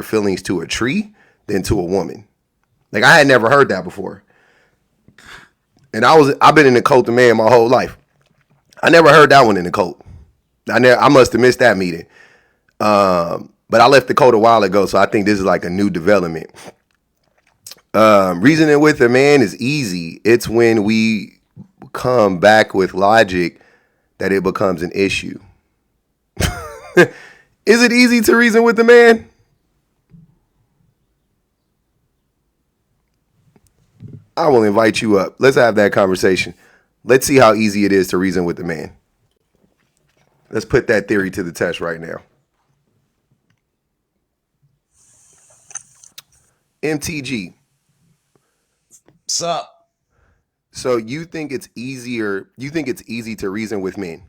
your feelings to a tree than to a woman. Like I had never heard that before. And I've been in the cult of man my whole life. I never heard that one in the cult. I must have missed that meeting. But I left the cult a while ago, so I think this is like a new development. Reasoning with a man is easy. It's when we come back with logic that it becomes an issue. Is it easy to reason with a man? I will invite you up. Let's have that conversation. Let's see how easy it is to reason with a man. Let's put that theory to the test right now. MTG. What's up? So you think it's easy to reason with men?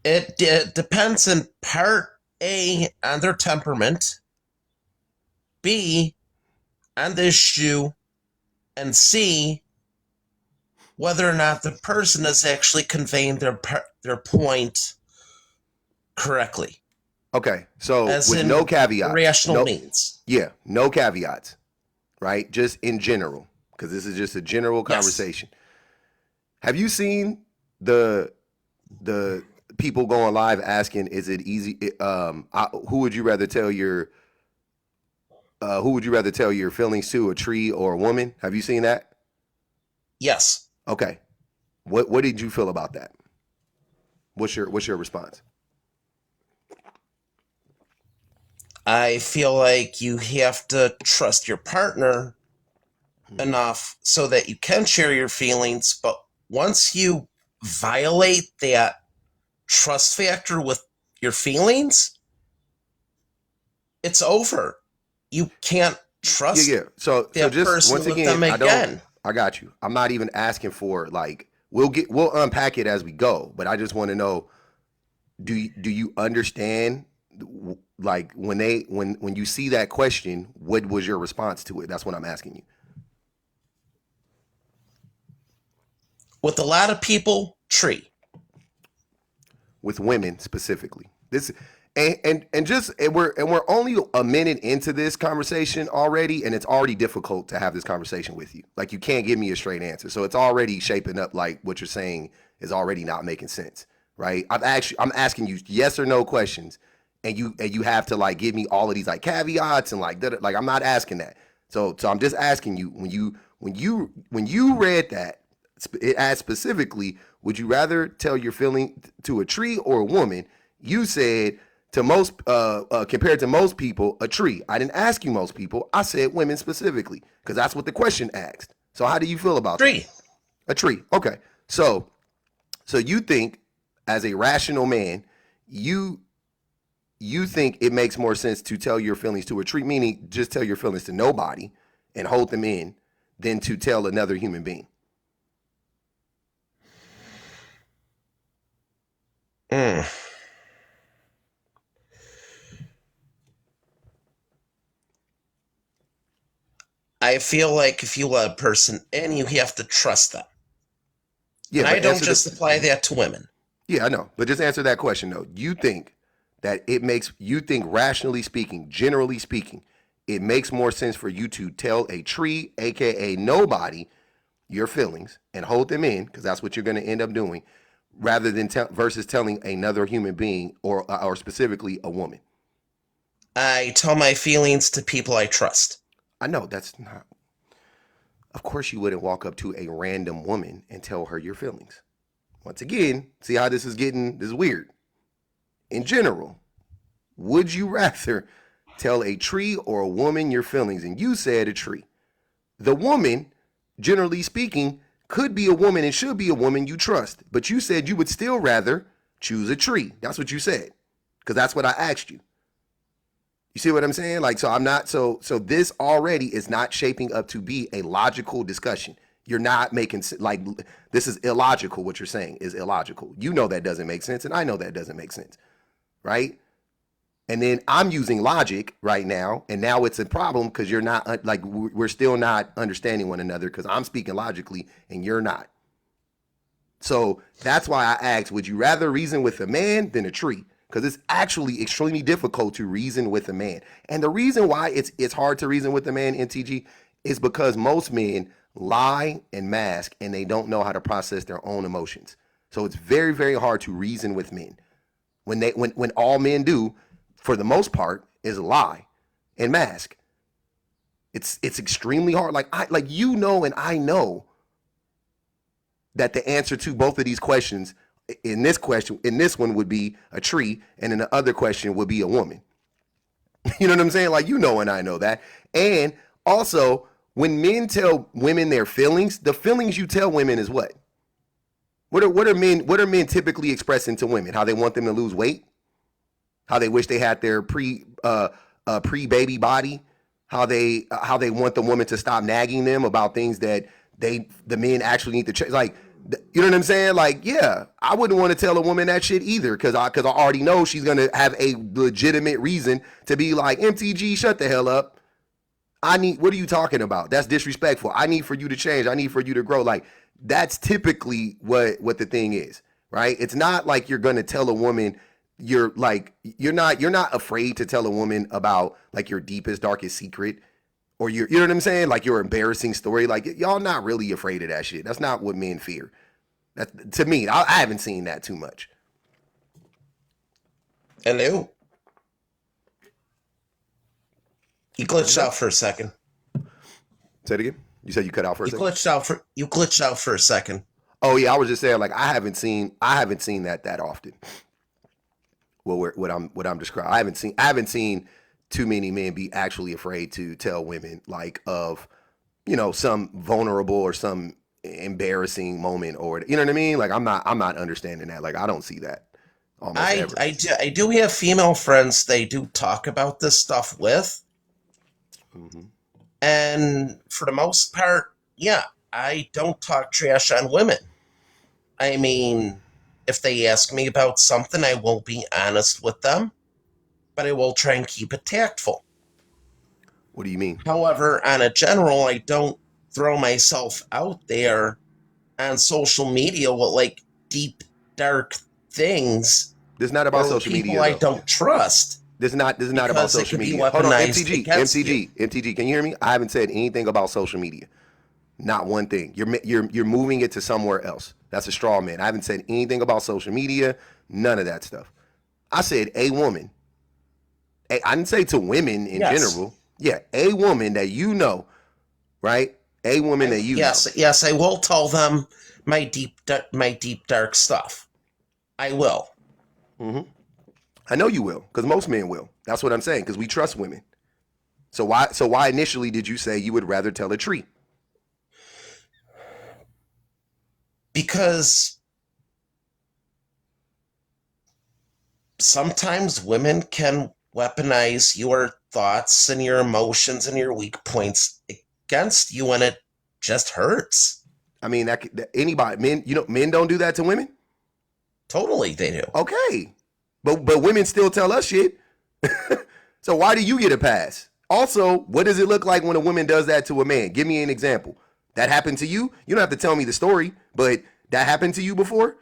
It depends in part A on their temperament, B on the issue, and C whether or not the person is actually conveying their point correctly. Okay, so As with in no caveats, rational means. no caveats, right? Just in general, because this is just a general conversation. Yes. Have you seen the people going live asking, "Is it easy? Who would you rather tell your feelings to, a tree or a woman?" Have you seen that? Yes. Okay. What did you feel about that? What's your response? I feel like you have to trust your partner enough so that you can share your feelings, but once you violate that trust factor with your feelings, it's over. You can't trust So that just person once with again, them again. I got you. I'm not even asking for like we'll unpack it as we go, but I just want to know, do you understand, like when you see that question, what was your response to it? That's what I'm asking you. With a lot of people, tree. With women specifically, this and we're only a minute into this conversation already, and it's already difficult to have this conversation with you. Like you can't give me a straight answer, so it's already shaping up like what you're saying is already not making sense, right? I'm asking you yes or no questions, and you have to like give me all of these like caveats and like I'm not asking that. So I'm just asking you when you read that, it asked specifically, would you rather tell your feeling to a tree or a woman? You said to most, compared to most people, a tree. I didn't ask you most people. I said women specifically because that's what the question asked. So how do you feel about Tree. that? A tree. Okay. So you think, as a rational man, you think it makes more sense to tell your feelings to a tree, meaning just tell your feelings to nobody and hold them in, than to tell another human being. I feel like if you let a person in, you have to trust them. Yeah, and I don't just apply that to women. Yeah, I know. But just answer that question, though. You think that you think rationally speaking, generally speaking, it makes more sense for you to tell a tree, aka nobody, your feelings and hold them in, because that's what you're going to end up doing, rather than versus telling another human being or specifically a woman. I tell my feelings to people I trust. I know that's not. Of course, you wouldn't walk up to a random woman and tell her your feelings. Once again, see how this is weird. In general, would you rather tell a tree or a woman your feelings? And you said a tree. The woman, generally speaking, could be a woman and should be a woman you trust. But you said you would still rather choose a tree. That's what you said. Because that's what I asked you. You see what I'm saying? Like, so I'm not, so this already is not shaping up to be a logical discussion. You're not making, like, this is illogical. What you're saying is illogical. You know that doesn't make sense, and I know that doesn't make sense, right? And then I'm using logic right now, and now it's a problem because you're not, like, we're still not understanding one another because I'm speaking logically and you're not. So that's why I asked, would you rather reason with a man than a tree? because it's actually extremely difficult to reason with a man. And the reason why it's hard to reason with a man, MTG, is because most men lie and mask, and they don't know how to process their own emotions. So it's very, very hard to reason with men when all men do, for the most part, is lie and mask. It's extremely hard. Like and I know that the answer to both of these questions in this one would be a tree, and in the other question would be a woman. You know what I'm saying? Like, and I know that. And also, when men tell women their feelings, the feelings you tell women is what? What are men typically expressing to women? How they want them to lose weight? How they wish they had their pre-baby body? How they want the woman to stop nagging them about things that the men actually need to change? Like, you know what I'm saying? Like, yeah, I wouldn't want to tell a woman that shit either, because I already know she's gonna have a legitimate reason to be like, MTG, shut the hell up. What are you talking about? That's disrespectful. I need for you to change. I need for you to grow. Like, that's typically what the thing is, right? It's not like you're gonna tell a woman you're not afraid to tell a woman about like your deepest, darkest secret, or you know what I'm saying? Like your embarrassing story. Like, y'all not really afraid of that shit. That's not what men fear. That, to me, I haven't seen that too much. Hello. You glitched out for a second. Say it again. You said you cut out for a second. You glitched out for a second. Oh yeah, I was just saying, like, I haven't seen that often. Well, what I'm describing, I haven't seen too many men be actually afraid to tell women, like, of, some vulnerable or some embarrassing moment, or, you know what I mean? Like, I'm not understanding that. Like, I don't see that almost ever. I do have female friends they do talk about this stuff with. Mm-hmm. And for the most part, yeah, I don't talk trash on women. I mean, if they ask me about something, I will be honest with them, but I will try and keep it tactful. What do you mean? However, on a general, I don't throw myself out there on social media with like deep, dark things. This is not about social media. People I don't trust. This is not about social media. Hold on, MTG, can you hear me? I haven't said anything about social media. Not one thing. You're moving it to somewhere else. That's a straw man. I haven't said anything about social media. None of that stuff. I said a woman. I didn't say to women in general. Yeah, a woman that you know, right? A woman that you know. Yes, I will tell them my deep dark stuff. I will. Mm-hmm. I know you will, because most men will. That's what I'm saying, because we trust women. So why initially did you say you would rather tell a tree? Because sometimes women can weaponize your thoughts and your emotions and your weak points against you, and it just hurts. I mean, anybody, men don't do that to women? Totally, they do. Okay. But women still tell us shit. So why do you get a pass? Also, what does it look like when a woman does that to a man? Give me an example. That happened to you? You don't have to tell me the story, but that happened to you before?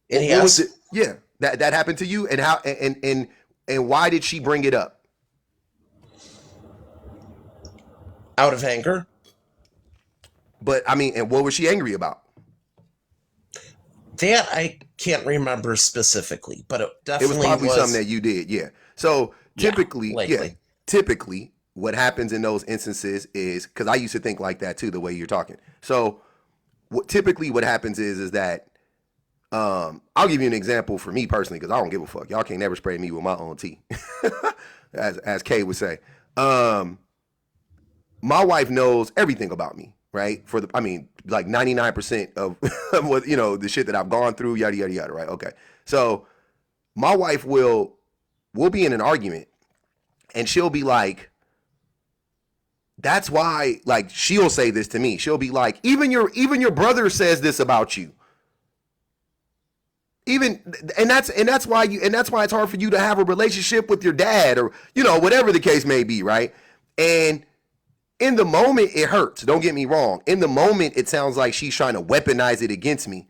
It has. Yeah, that happened to you, and how and why did she bring it up? Out of anger. But I mean, and what was she angry about? That I can't remember specifically, but it definitely was probably something that you did. Yeah. So typically, typically what happens in those instances is, because I used to think like that too, the way you're talking. So typically what happens is that I'll give you an example for me personally, because I don't give a fuck. Y'all can't never spray me with my own tea, as Kay would say. My wife knows everything about me, right? Like 99% of what, the shit that I've gone through, yada, yada, yada, right? Okay. So my wife we'll be in an argument, and she'll be like, that's why, like, she'll say this to me. She'll be like, even your brother says this about you. And that's why it's hard for you to have a relationship with your dad, or, whatever the case may be, right? And in the moment, it hurts. Don't get me wrong. In the moment, it sounds like she's trying to weaponize it against me.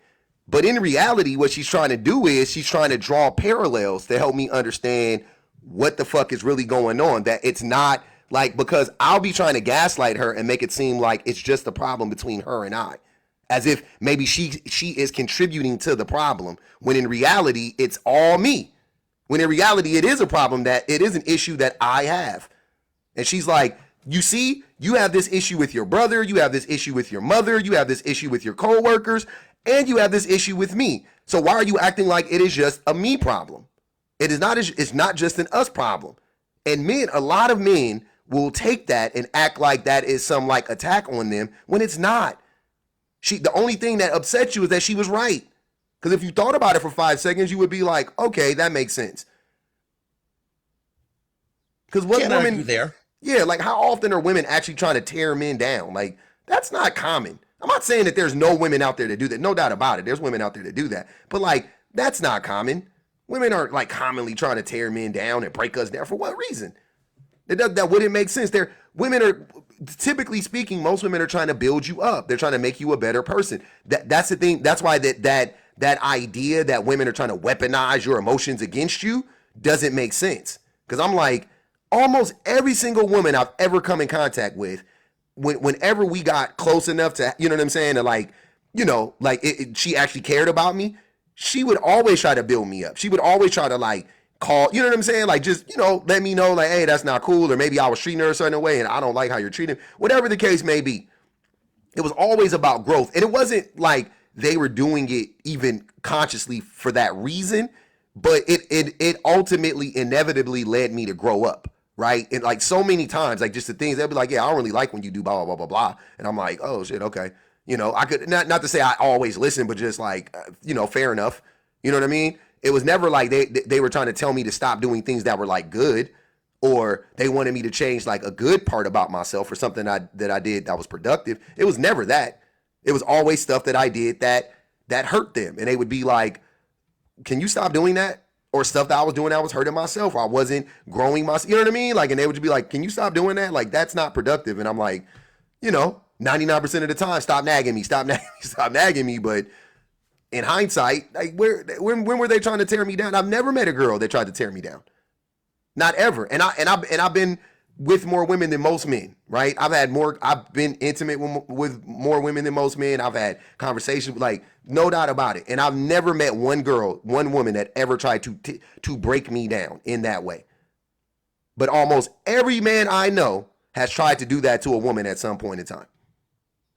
But in reality, what she's trying to do is she's trying to draw parallels to help me understand what the fuck is really going on. That it's not like, because I'll be trying to gaslight her and make it seem like it's just a problem between her and I, as if maybe she is contributing to the problem, when in reality it's all me. When in reality it is a problem, that it is an issue that I have. And she's like, you see, you have this issue with your brother, you have this issue with your mother, you have this issue with your coworkers, and you have this issue with me. So why are you acting like it is just a me problem? It is not. It's not just an us problem. And men, a lot of men will take that and act like that is some like attack on them, when it's not. The only thing that upsets you is that she was right. Because if you thought about it for 5 seconds, you would be like, okay, that makes sense. Because what Can't women argue there. Yeah, like how often are women actually trying to tear men down? Like, that's not common. I'm not saying that there's no women out there that do that. No doubt about it. There's women out there that do that. But like, that's not common. Women aren't like commonly trying to tear men down and break us down. For what reason? That wouldn't make sense. Women are, typically speaking, most women are trying to build you up. They're trying to make you a better person. That's the thing. That's why that idea that women are trying to weaponize your emotions against you doesn't make sense. Because I'm like, almost every single woman I've ever come in contact with, whenever we got close enough to, you know what I'm saying, to like, you know, like she actually cared about me, she would always try to build me up. She would always try to like call, you know what I'm saying, like just, you know, let me know like, hey, that's not cool, or maybe I was treating her a certain way and I don't like how you're treating her. Whatever the case may be, it was always about growth. And it wasn't like they were doing it even consciously for that reason, but it ultimately inevitably led me to grow up. Right. And like so many times, like just the things they'll be like, yeah, I don't really like when you do blah, blah, blah, blah, blah. And I'm like, oh shit. Okay. You know, I could not to say I always listen, but just like, you know, fair enough. You know what I mean? It was never like they were trying to tell me to stop doing things that were like good, or they wanted me to change like a good part about myself or something that I did that was productive. It was never that. It was always stuff that I did that hurt them. And they would be like, can you stop doing that? Or stuff that I was doing that was hurting myself, or I wasn't growing myself. You know what I mean? Like, and they would just be like, can you stop doing that? Like, that's not productive. And I'm like, you know, 99% of the time, stop nagging me, stop nagging me. But in hindsight, like when were they trying to tear me down? I've never met a girl that tried to tear me down. Not ever. And I've been with more women than most men, right? I've been intimate with more women than most men. I've had conversations, like, no doubt about it. And I've never met one woman that ever tried to break me down in that way. But almost every man I know has tried to do that to a woman at some point in time.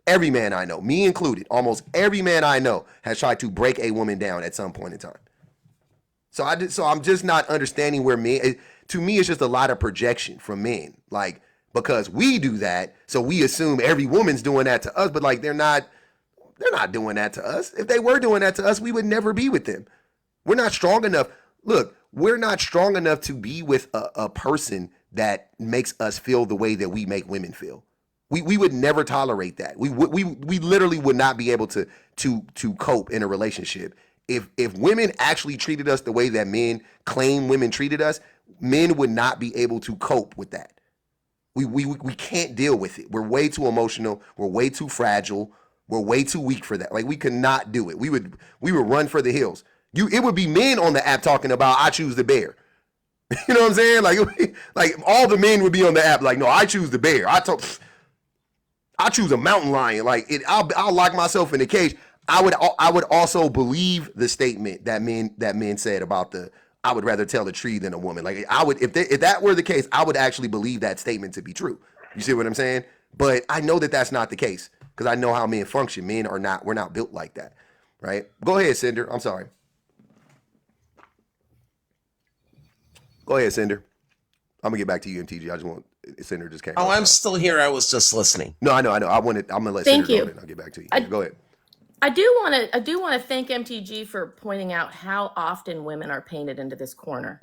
Every man I know, me included, almost every man I know has tried to break a woman down at some point in time. So I'm just not understanding where to me, it's just a lot of projection from men. Like, because we do that, so we assume every woman's doing that to us, but like they're not doing that to us. If they were doing that to us, we would never be with them. We're not strong enough. Look, we're not strong enough to be with a person that makes us feel the way that we make women feel. We would never tolerate that. We literally would not be able to cope in a relationship. If women actually treated us the way that men claim women treated us, men would not be able to cope with that. We can't deal with it. We're way too emotional. We're way too fragile. We're way too weak for that. Like, we could not do it. We would run for the hills. It would be men on the app talking about, I choose the bear. You know what I'm saying? Like all the men would be on the app like, no, I choose the bear. I choose a mountain lion. Like, I'll lock myself in a cage. I would also believe the statement that men said about I would rather tell a tree than a woman. Like, I would, if that were the case, I would actually believe that statement to be true. You see what I'm saying? But I know that that's not the case, because I know how men function. We're not built like that, right? Go ahead, Cinder. I'm sorry. Go ahead, Cinder. I'm gonna get back to you, MTG. I just want Cinder just came. Oh, I'm still here. I was just listening. No, I know. I'm gonna let Thank Cinder you. go, and I'll get back to you. Go ahead. I do want to thank MTG for pointing out how often women are painted into this corner,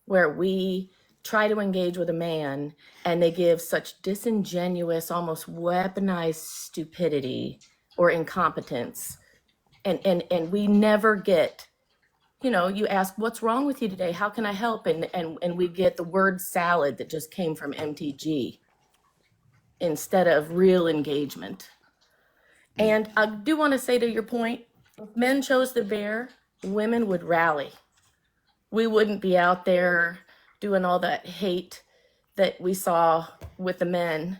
where we try to engage with a man and they give such disingenuous, almost weaponized stupidity or incompetence, and we never get. You ask, what's wrong with you today? How can I help? And we get the word salad that just came from MTG instead of real engagement. And I do want to say, to your point, If men chose the bear, women would rally. We wouldn't be out there doing all that hate that we saw with the men.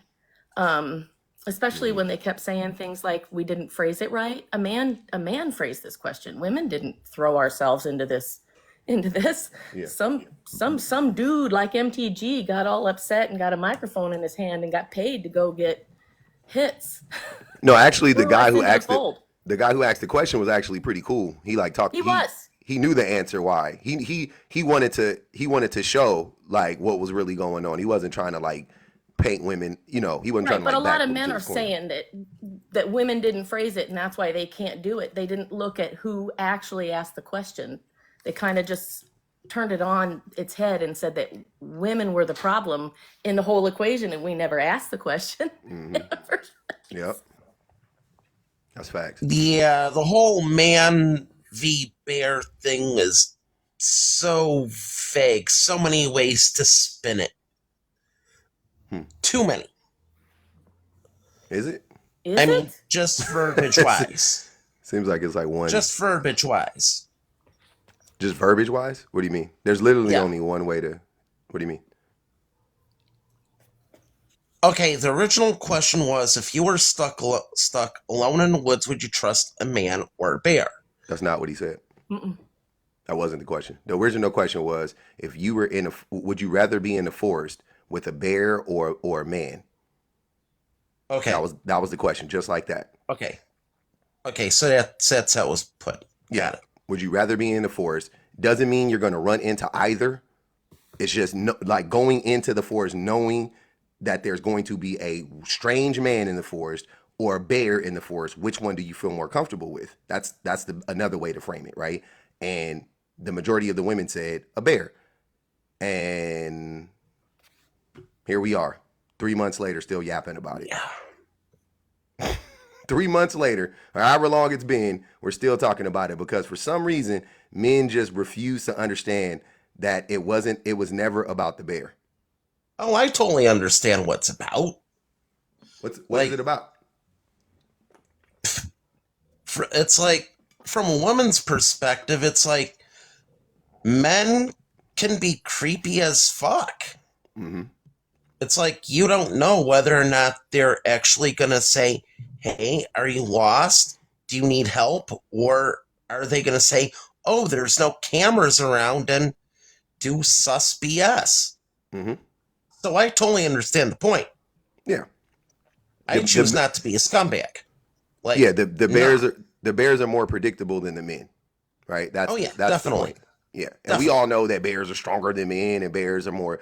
Especially when they kept saying things like we didn't phrase it right. A man phrased this question. Women didn't throw ourselves into this. Yeah. Some dude like MTG got all upset and got a microphone in his hand and got paid to go get hits. No, actually, Threw us into the fold. the guy who asked the question was actually pretty cool. He like talked. He was. He knew the answer why. He wanted to show like what was really going on. He wasn't trying to like paint women. You know, he wasn't Right, trying to but like. a lot back of men to are his corner. saying that women didn't phrase it and that's why they can't do it. They didn't look at who actually asked the question. They kind of just turned it on its head and said that women were the problem in the whole equation and we never asked the question. Yep, that's facts. Yeah, the whole man v bear thing is so vague. So many ways to spin it. Too many. Is it? Is I mean, it? just verbiage wise. Seems like it's like one. Just verbiage wise. Just verbiage wise? What do you mean? There's literally Yeah. only one way to. What do you mean? Okay, the original question was if you were stuck alone in the woods, would you trust a man or a bear? That's not what he said. Mm-mm. That wasn't the question. The original question was if you were would you rather be in the forest with a bear or a man? Okay. That was the question, just like that. Okay. Okay, so that's how it was put. Got it. Would you rather be in the forest? Doesn't mean you're going to run into either. It's just like going into the forest knowing that there's going to be a strange man in the forest or a bear in the forest. Which one do you feel more comfortable with? That's another way to frame it, right? And the majority of the women said a bear. And here we are, 3 months later, still yapping about it. Yeah. 3 months later, or however long it's been, we're still talking about it because for some reason, men just refuse to understand that it was never about the bear. Oh, I totally understand what's about. What Like- is it about? It's like, from a woman's perspective, it's like men can be creepy as fuck. Mm-hmm. It's like you don't know whether or not they're actually going to say, hey, are you lost? Do you need help? Or are they going to say, oh, there's no cameras around and do sus BS? Mm-hmm. So I totally understand the point. Yeah. I choose not to be a scumbag. Like, Yeah, the bears are more predictable than the men, right? Oh, yeah, that's definitely. the point. Yeah, and we all know that bears are stronger than men, and bears are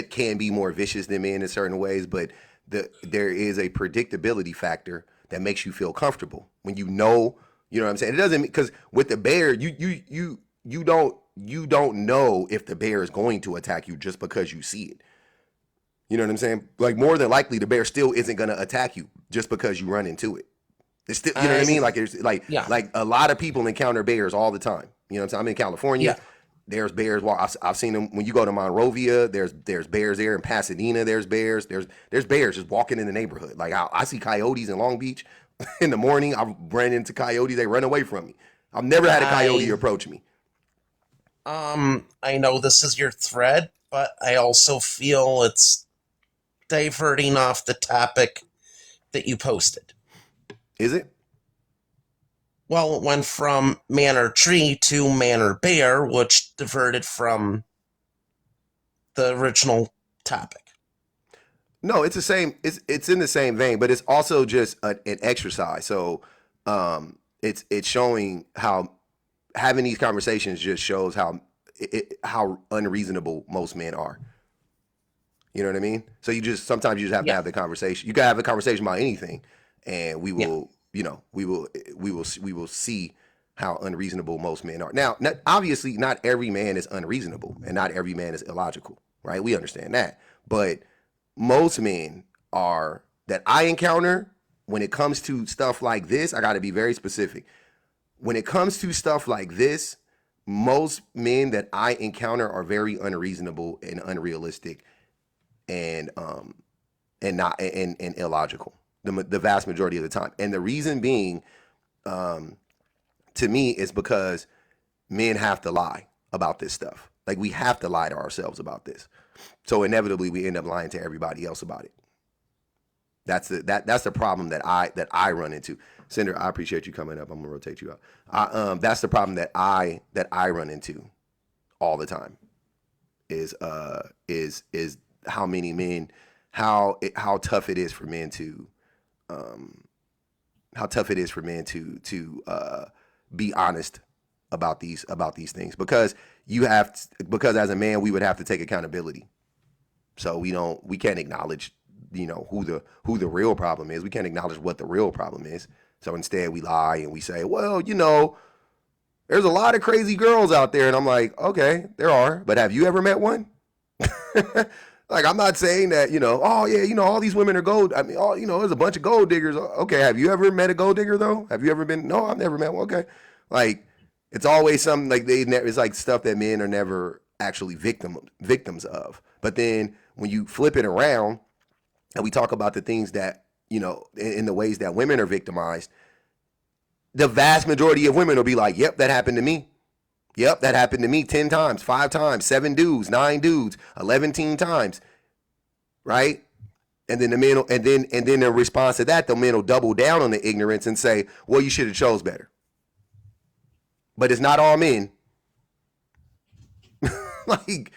can be more vicious than men in certain ways. But there is a predictability factor that makes you feel comfortable when you know what I'm saying. It doesn't because with the bear, you don't know if the bear is going to attack you just because you see it. You know what I'm saying? Like more than likely, the bear still isn't going to attack you just because you run into it. It's still, you know what I mean? Like it's like Yeah. like a lot of people encounter bears all the time. You know what I'm saying? I'm in California. Yeah. There's bears. Well, I've seen them when you go to Monrovia. There's bears there in Pasadena. There's bears. There's bears just walking in the neighborhood. Like I see coyotes in Long Beach in the morning. I've ran into coyotes. They run away from me. I've never had a coyote approach me. I know this is your thread, but I also feel it's diverting off the topic that you posted. Is it? Well, it went from man or tree to man or bear, which diverted from the original topic. No, it's the same. It's in the same vein, but it's also just an exercise. So, it's showing how having these conversations just shows how unreasonable most men are. You know what I mean? So sometimes you just have to have the conversation. You gotta have a conversation about anything, and we will, we will see how unreasonable most men are. Now, obviously, not every man is unreasonable, and not every man is illogical, right? We understand that, but most men are that I encounter when it comes to stuff like this. I got to be very specific. When it comes to stuff like this, most men that I encounter are very unreasonable and unrealistic, and not and illogical. The vast majority of the time, and the reason being, to me, it's because men have to lie about this stuff. Like we have to lie to ourselves about this. So inevitably we end up lying to everybody else about it. That's the problem that I run into. Cinder, I appreciate you coming up. I'm gonna rotate you out. That's the problem that I run into all the time is how many men how tough it is for men to how tough it is for men to be honest about these things because because as a man we would have to take accountability. So we can't acknowledge who the real problem is. We can't acknowledge what the real problem is. So instead we lie and we say, well, there's a lot of crazy girls out there, and I'm like, okay, there are, but have you ever met one? Like I'm not saying that oh yeah, all these women are gold. I mean, there's a bunch of gold diggers. Okay, have you ever met a gold digger though? Have you ever been? No, I've never met one. Okay, like it's always something like it's like stuff that men are never actually victims of. But then when you flip it around and we talk about the things that in the ways that women are victimized, the vast majority of women will be like, "Yep, that happened to me. Yep, that happened to me 10 times, 5 times, 7 dudes, 9 dudes, 11 times." Right? And then the men and then in response to that, the men will double down on the ignorance and say, "Well, you should have chose better." But it's not all men. Like,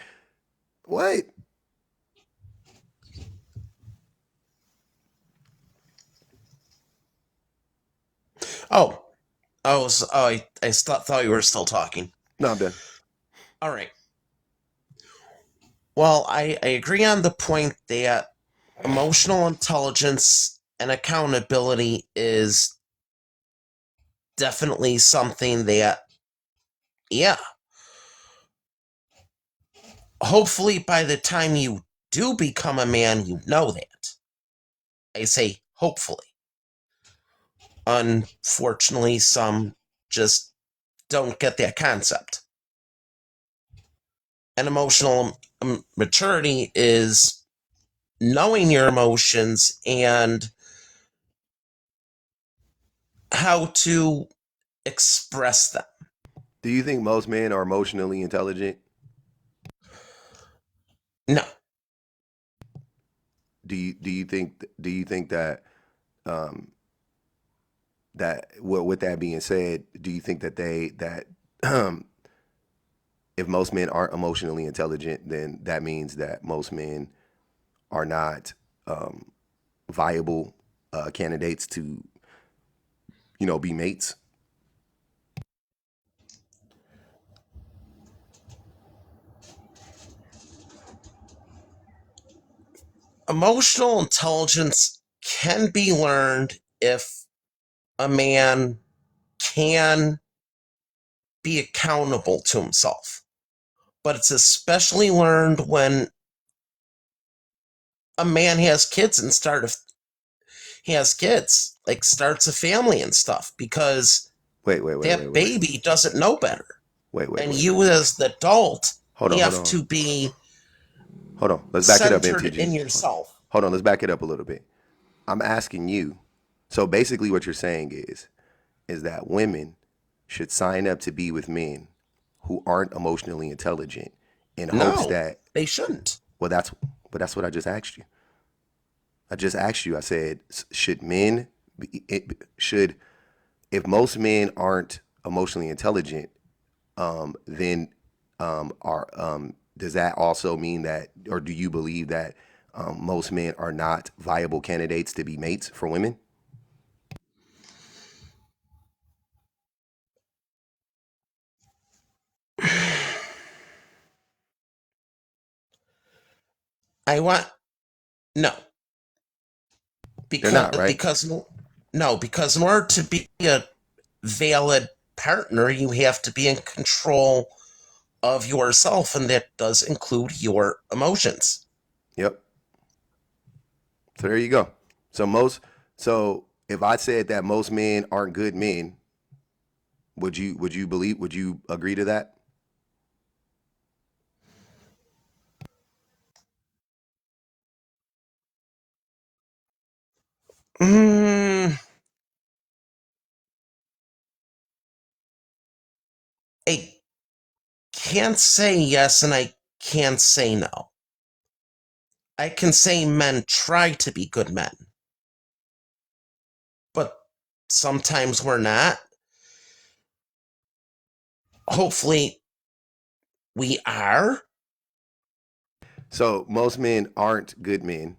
what? Oh, thought you were still talking. No, I'm done. All right. Well, I agree on the point that emotional intelligence and accountability is definitely something that, yeah, hopefully by the time you do become a man, you know that. I say hopefully. Unfortunately, some just don't get that concept. And emotional maturity is knowing your emotions and how to express them. Do you think most men are emotionally intelligent? No. Do you think that that well, with that being said, do you think that if most men aren't emotionally intelligent, then that means that most men are not viable candidates to be mates? Emotional intelligence can be learned if a man can be accountable to himself. But it's especially learned when a man has kids and starts a family and stuff, because that Wait. baby doesn't know better. And Wait. you as the adult Hold have on. to be Hold on. Let's back it up, centered in MTG. yourself. Hold on. Let's back it up a little bit. I'm asking you. So basically, what you're saying is that women should sign up to be with men who aren't emotionally intelligent in hopes No, that they shouldn't. that's what I just asked you. I just asked you. I said, should men should if most men aren't emotionally intelligent, then are does that also mean that, or do you believe that most men are not viable candidates to be mates for women? I want no They're not, right? because no, because in order to be a valid partner, you have to be in control of yourself, and that does include your emotions. Yep. So there you go. So if I said that most men aren't good men, would you agree to that? Mm, can't say yes and I can't say no. I can say men try to be good men, but sometimes we're not. Hopefully, we are. So most men aren't good men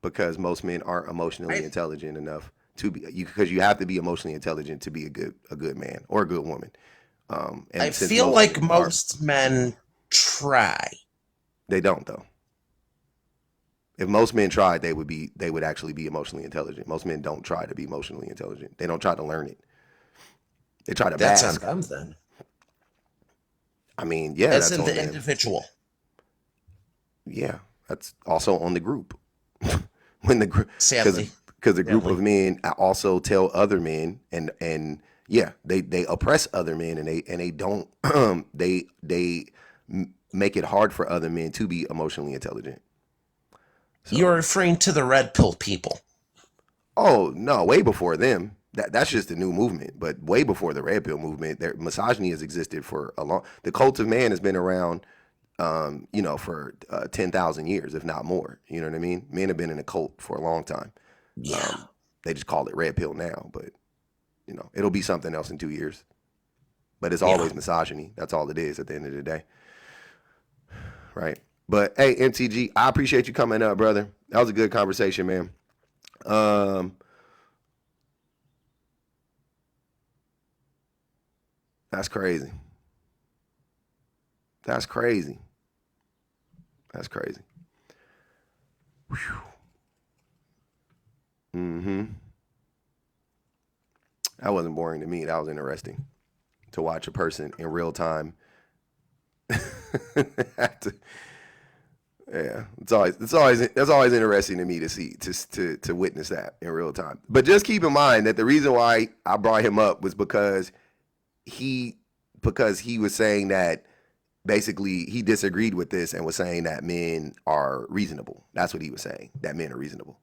because most men aren't emotionally I, intelligent enough to be you because you have to be emotionally intelligent to be a good man or a good woman. I And since feel most like men are, most men try. they don't though. If most men tried, they would actually be emotionally intelligent. Most men don't try to be emotionally intelligent. They don't try to learn it. They try to That's on mask. them then. I mean, yeah, As that's in on the them. individual. Yeah, that's also on the group. When the group, because Sadly. because a group Sadly. of men also tell other men and yeah, they oppress other men and they don't they make it hard for other men to be emotionally intelligent. You're So, referring to the red pill people. oh no, way before them. That's just a new movement, but way before the red pill movement, there misogyny has existed for a long. The cult of man has been around, for 10,000 years, if not more. You know what I mean? Men have been in a cult for a long time. Yeah. They just call it red pill now, but it'll be something else in 2 years. But it's Yeah. always misogyny. That's all it is at the end of the day, right? But hey, MTG, I appreciate you coming up, brother. That was a good conversation, man. Um, that's crazy. That's crazy. That's crazy. Mm-hmm. That wasn't boring to me. That was interesting to watch a person in real time. Yeah, that's always interesting to me to see to witness that in real time. But just keep in mind that the reason why I brought him up was he because he was saying that basically he disagreed with this and was saying that men are reasonable. That's what he was saying, that men are reasonable.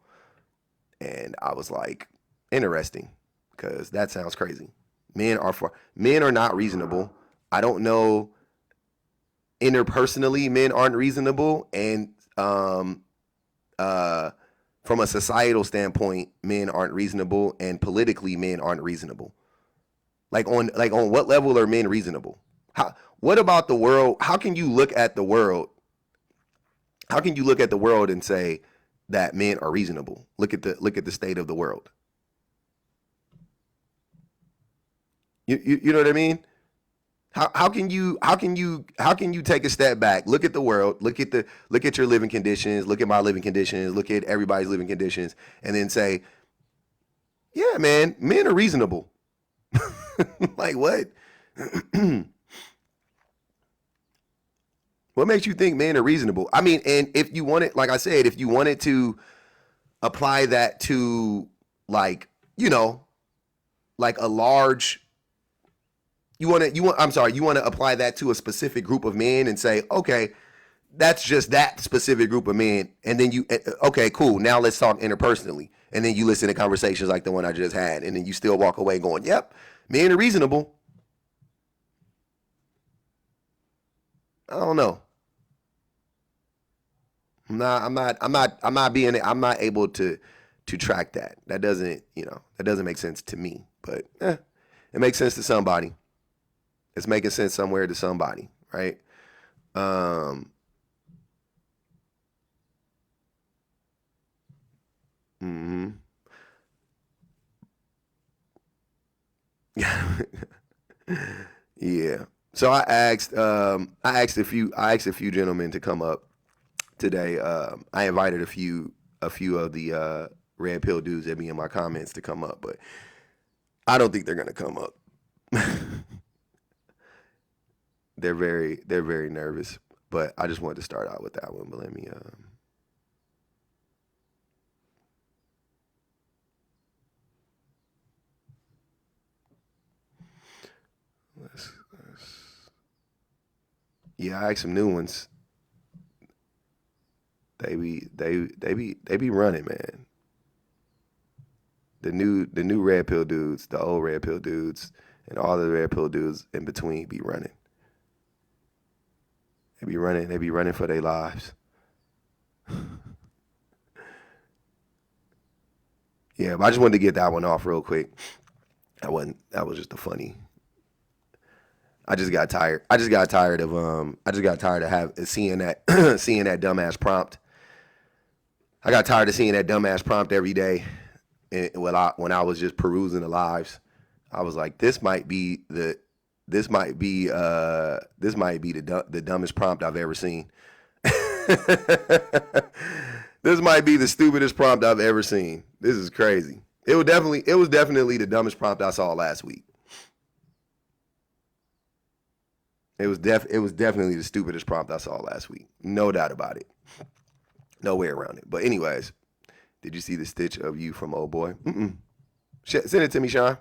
And I was like, interesting, because that sounds crazy. Men are not reasonable. I don't know, interpersonally men aren't reasonable, and uh from a societal standpoint men aren't reasonable, and politically men aren't reasonable. Like on what level are men reasonable? What about the world? How can you look at the world and say that men are reasonable? Look at the state of the world. You know what I mean? How can you take a step back, look at the world, look at your living conditions, look at my living conditions, look at everybody's living conditions, and then say, yeah, man, men are reasonable. Like what? What makes you think men are reasonable? I mean, and if you wanted, like I said, if you wanted to apply that to, like, you know, like a large, you want to apply that to a specific group of men and say, okay, that's just that specific group of men. And then okay, cool. Now let's talk interpersonally. And then you listen to conversations like the one I just had. And then you still walk away going, yep, men are reasonable. I don't know. I'm not able to track that. That doesn't make sense to me, but it makes sense to somebody. It's making sense somewhere to somebody, right? Um, mm-hmm. Yeah. So I asked a few gentlemen to come up today. I invited a few of the red pill dudes that be in my comments to come up, but I don't think they're gonna come up. They're very nervous. But I just wanted to start out with that one. But let me yeah, I asked some new ones. They be running, man. The new red pill dudes, the old red pill dudes, and all the red pill dudes in between be running. They be running for their lives. Yeah, but I just wanted to get that one off real quick. That was just a funny. I just got tired. I just got tired of seeing that seeing that dumbass prompt. I got tired of seeing that dumbass prompt every day. And when I was just perusing the lives, I was like, this might be the dumbest prompt I've ever seen. This might be the stupidest prompt I've ever seen. This is crazy. It was definitely the dumbest prompt I saw last week. It was definitely the stupidest prompt I saw last week. No doubt about it. No way around it. But anyways, did you see the stitch of you from Old Boy? Send it to me, Sean.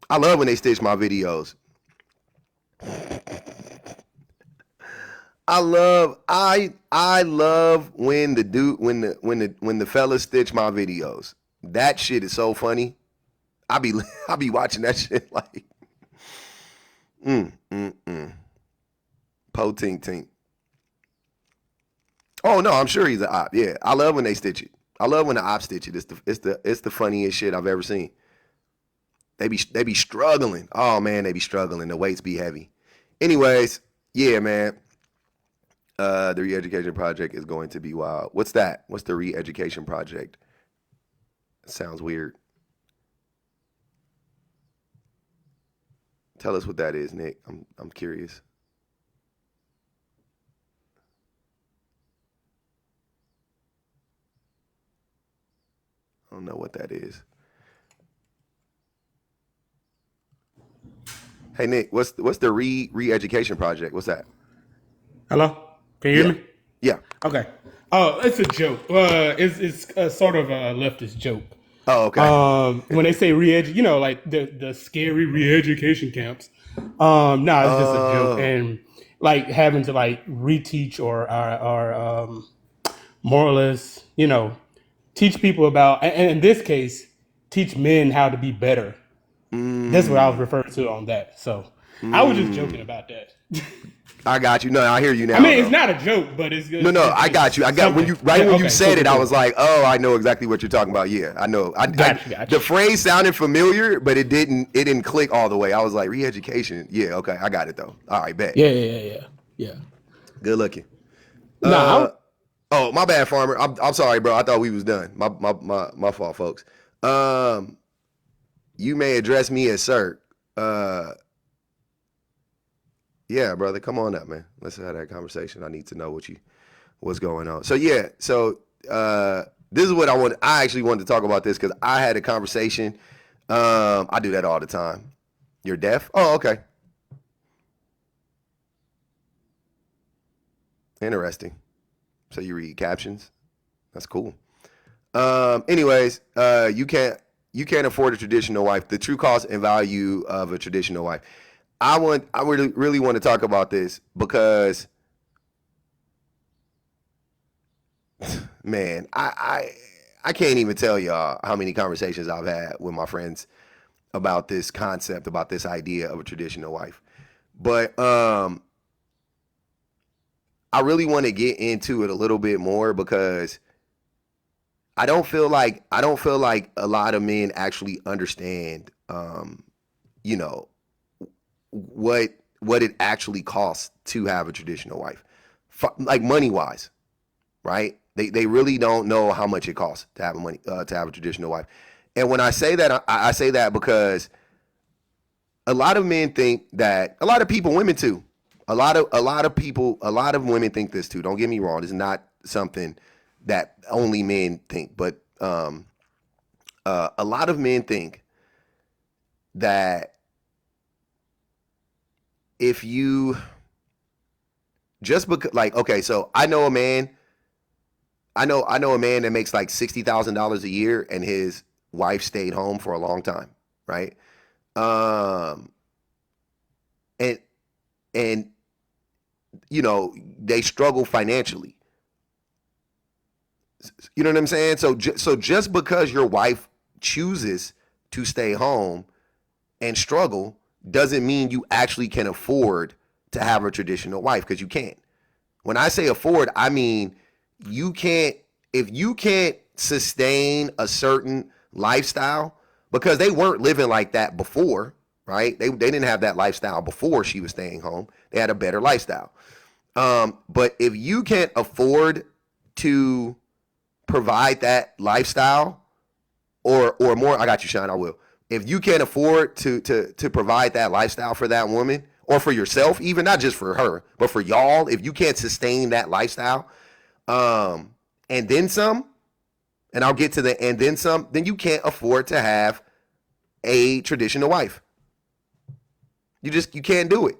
I love when they stitch my videos. I love when the fellas stitch my videos. That shit is so funny. I be watching that shit like Po tink tink. Oh no, I'm sure he's an op. Yeah, I love when they stitch it. I love when the op stitch it. It's the funniest shit I've ever seen. They be struggling. Oh man, they be struggling. The weights be heavy. Anyways, yeah, man. The re-education project is going to be wild. What's that? What's the re-education project? Sounds weird. Tell us what that is, Nick. I'm curious. I don't know what that is. Hey Nick, what's the re-education project? What's that? Hello? Can you hear me? Yeah. Okay. Oh, it's a joke. It's sort of a leftist joke. Oh, okay. When they say re-edu, like the scary re-education camps. No, it's just a joke, and like having to like reteach or more or less, teach people about, and in this case, teach men how to be better. That's what I was referring to on that. So I was just joking about that. I got you. No, I hear you now. I mean, it's not a joke, but it's good. No, I got you. I got when you said it, I was like, oh, I know exactly what you're talking about. Yeah, I know. Gotcha. The phrase sounded familiar, but it didn't click all the way. I was like, re-education. Yeah, okay, I got it though. All right, bet. Yeah. Good looking. No. Oh, my bad, Farmer. I'm sorry, bro. I thought we was done. My fault, folks. You may address me as sir. Yeah, brother, come on up, man. Let's have that conversation. I need to know what's going on. So yeah, this is what I actually wanted to talk about this because I had a conversation. I do that all the time. You're deaf? Oh, okay. Interesting. So you read captions? That's cool. Anyways, you can't afford a traditional wife. The true cost and value of a traditional wife. I really want to talk about this because, man, I can't even tell y'all how many conversations I've had with my friends about this concept, about this idea of a traditional wife. But I really want to get into it a little bit more because I don't feel like a lot of men actually understand, what it actually costs to have a traditional wife, like money wise, right? They really don't know how much it costs to have a traditional wife. And when I say that, I say that because a lot of men think that, a lot of people, women too, a lot of women think this too. Don't get me wrong. This is not something that only men think, but a lot of men think that if you just because, like, okay, so I know a man that makes like $60,000 a year and his wife stayed home for a long time, right? And they struggle financially. You know what I'm saying? So just because your wife chooses to stay home and struggle doesn't mean you actually can afford to have a traditional wife because you can't. When I say afford, I mean you can't, if you can't sustain a certain lifestyle, because they weren't living like that before, right? They didn't have that lifestyle before she was staying home. They had a better lifestyle. But if you can't afford to provide that lifestyle or more, I got you, Sean, I will. If you can't afford to provide that lifestyle for that woman or for yourself, even not just for her, but for y'all, if you can't sustain that lifestyle, and then some, and I'll get to the and then some, then you can't afford to have a traditional wife. You can't do it.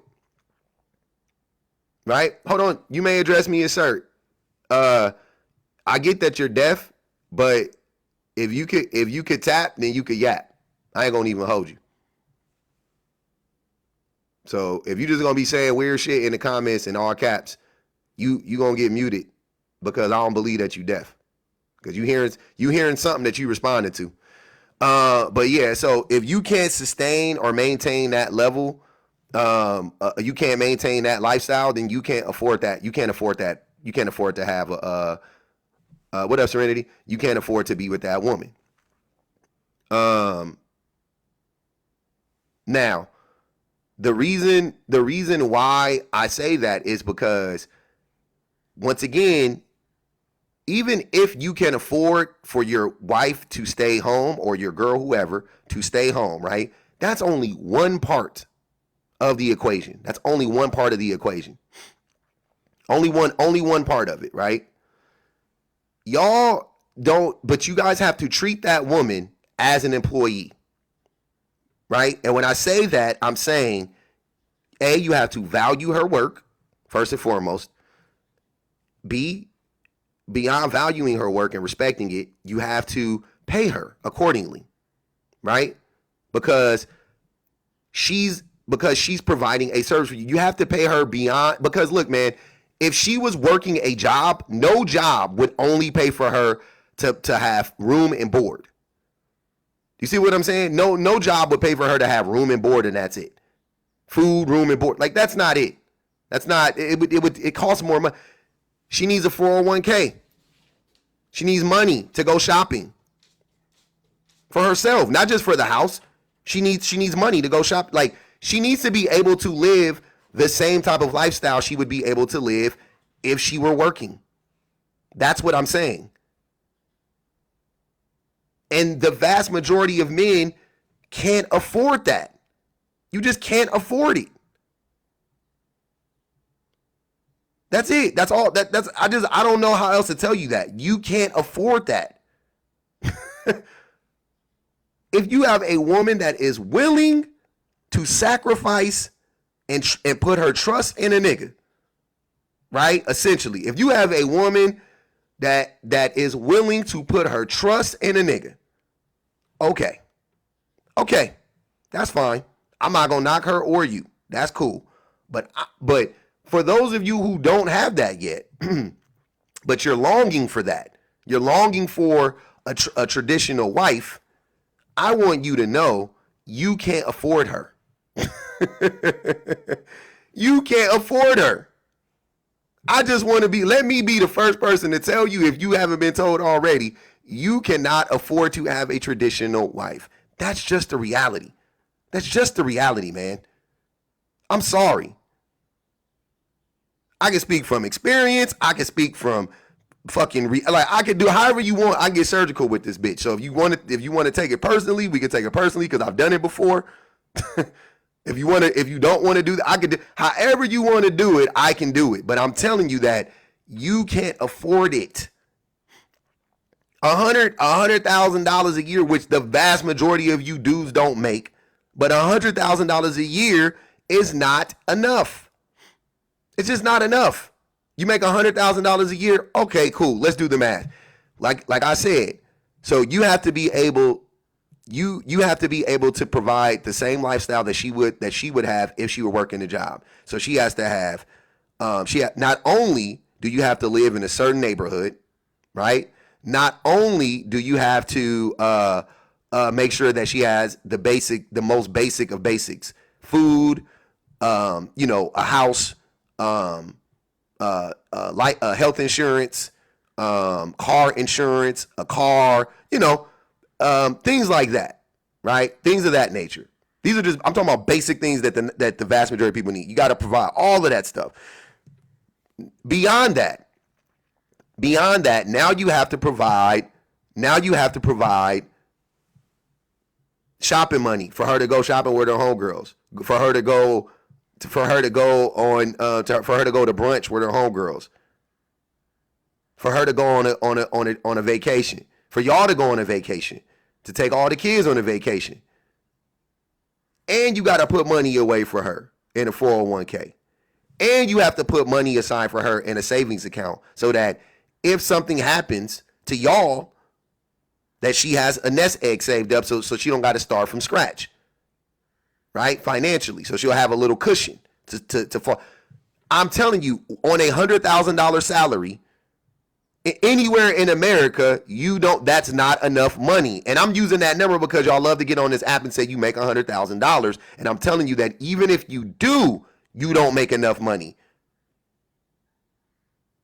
Right? Hold on. You may address me as sir. I get that you're deaf, but if you could tap, then you could yap. I ain't gonna even hold you. So if you just gonna be saying weird shit in the comments in all caps, you gonna get muted because I don't believe that you deaf. Because you hearing something that you responded to. But yeah, so if you can't sustain or maintain that level, you can't maintain that lifestyle, then you can't afford that. You can't afford that. You can't afford to have what up, Serenity? You can't afford to be with that woman. Now, the reason why I say that is because, once again, even if you can afford for your wife to stay home or your girl, whoever, to stay home, right? That's only one part of the equation. That's only one part of the equation. Only one part of it, right? Y'all don't, but you guys have to treat that woman as an employee, right? And when I say that, I'm saying, A, you have to value her work, first and foremost. B, beyond valuing her work and respecting it, you have to pay her accordingly, right? Because she's providing a service for you. You have to pay her beyond, because look, man, if she was working a job, no job would only pay for her to have room and board. You see what I'm saying? No job would pay for her to have room and board, and that's it. Food, room, and board. Like, that's not it. That's not, it costs more money. She needs a 401k. She needs money to go shopping for herself, not just for the house. She needs money to go shop. Like, she needs to be able to live the same type of lifestyle she would be able to live if she were working. That's what I'm saying. And the vast majority of men can't afford that. You just can't afford it. That's it. That's all. I don't know how else to tell you that. You can't afford that. If you have a woman that is willing to sacrifice and put her trust in a nigga, right? Essentially, if you have a woman that is willing to put her trust in a nigga, okay, that's fine. I'm not gonna knock her or you. That's cool. But for those of you who don't have that yet, but you're longing for that, you're longing for a traditional wife, I want you to know you can't afford her. You can't afford her. I just want to let me be the first person to tell you, if you haven't been told already, you cannot afford to have a traditional wife. That's just the reality. That's just the reality, man. I'm sorry. I can speak from experience. I can speak from fucking I can do however you want. I can get surgical with this bitch. So if you want to take it personally, we can take it personally because I've done it before. If you don't want to do that, I can do however you want to do it. I can do it. But I'm telling you that you can't afford it. $100,000 a year, which the vast majority of you dudes don't make, but $100,000 a year is not enough. It's just not enough. You make $100,000 a year. Okay, cool. Let's do the math. Like I said, so you have to be able, you have to be able to provide the same lifestyle that she would have if she were working a job. So she has to have, not only do you have to live in a certain neighborhood, right? Not only do you have to make sure that she has the most basic of basics, food, a house, like health insurance, car insurance, a car, things like that, right? Things of that nature. These are I'm talking about basic things that the vast majority of people need. You got to provide all of that stuff. Beyond that, now you have to provide shopping money for her to go shopping with her homegirls, for her to go to brunch with her homegirls, for her to go on a vacation, for y'all to go on a vacation, to take all the kids on a vacation. And you got to put money away for her in a 401k. And you have to put money aside for her in a savings account so that if something happens to y'all, that she has a nest egg saved up so she don't got to start from scratch, right? Financially. So she'll have a little cushion to fall. I'm telling you, on a $100,000 salary, anywhere in America, that's not enough money. And I'm using that number because y'all love to get on this app and say you make $100,000. And I'm telling you that even if you do, you don't make enough money.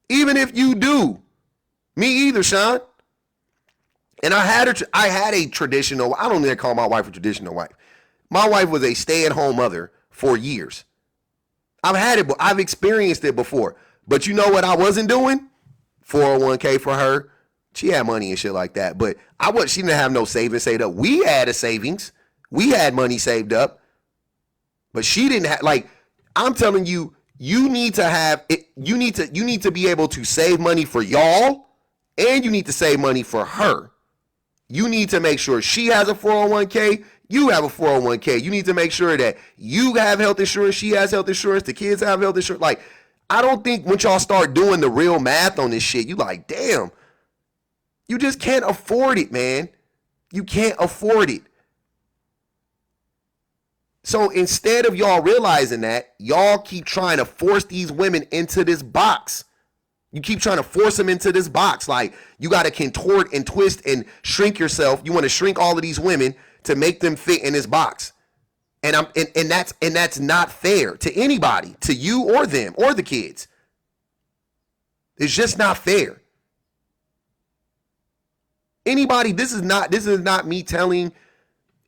Even if you do. Me either, Sean. And I had a traditional, I don't even call my wife a traditional wife. My wife was a stay-at-home mother for years. I've experienced it before. But you know what I wasn't doing? 401k for her. She had money and shit like that. But she didn't have no savings saved up. We had a savings. We had money saved up. But she didn't have, I'm telling you, you need to have it, you need to be able to save money for y'all, and you need to save money for her. You need to make sure she has a 401k, you have a 401k. You need to make sure that you have health insurance, she has health insurance, the kids have health insurance. I don't think once y'all start doing the real math on this shit, you damn, you just can't afford it, man. You can't afford it. So instead of y'all realizing that, y'all keep trying to force these women into this box. You keep trying to force them into this box. You got to contort and twist and shrink yourself. You want to shrink all of these women to make them fit in this box. And that's not fair to anybody, to you or them or the kids. It's just not fair. Anybody, this is not me telling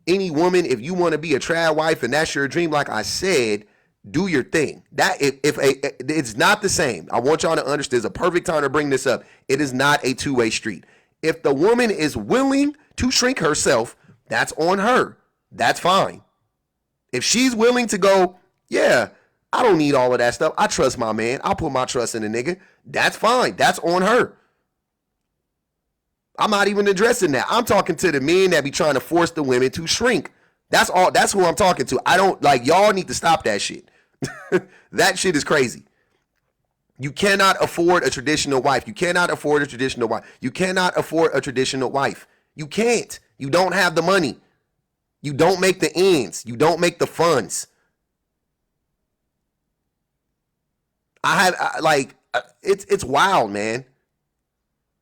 any woman, if you want to be a trad wife and that's your dream, like I said, do your thing. That it's not the same. I want y'all to understand. There's a perfect time to bring this up. It is not a two-way street. If the woman is willing to shrink herself, that's on her. That's fine. If she's willing to go, yeah, I don't need all of that stuff. I trust my man. I'll put my trust in a nigga. That's fine. That's on her. I'm not even addressing that. I'm talking to the men that be trying to force the women to shrink. That's all. That's who I'm talking to. I don't y'all need to stop that shit. That shit is crazy. You cannot afford a traditional wife. You cannot afford a traditional wife. You cannot afford a traditional wife. You can't. You don't have the money. You don't make the ends. You don't make the funds. It's wild, man.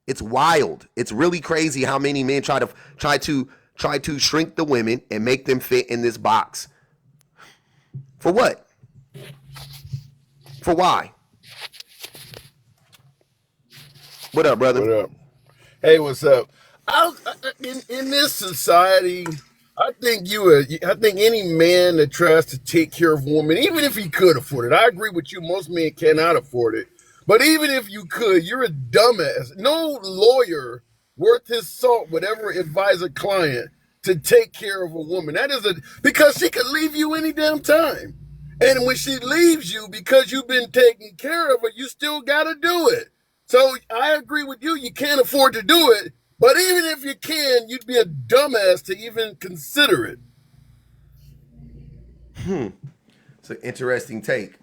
It's wild. It's really crazy how many men try to shrink the women and make them fit in this box. For what? For why? What up, brother? What up? Hey, what's up? In this society, I think any man that tries to take care of a woman, even if he could afford it, I agree with you. Most men cannot afford it. But even if you could, you're a dumbass. No lawyer worth his salt would ever advise a client to take care of a woman. Because she could leave you any damn time. And when she leaves you because you've been taking care of her, you still got to do it. So I agree with you. You can't afford to do it. But even if you can, you'd be a dumbass to even consider it. It's an interesting take.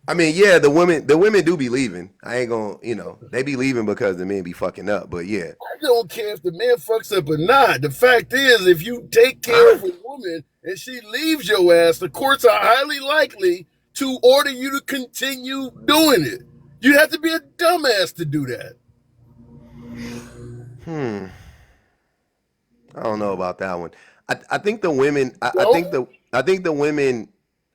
I mean, yeah, the women do be leaving. I ain't gonna, they be leaving because the men be fucking up. But yeah, I don't care if the man fucks up or not. The fact is, if you take care of a woman and she leaves your ass, the courts are highly likely to order you to continue doing it. You'd have to be a dumbass to do that. I don't know about that one. I think the women. I think the women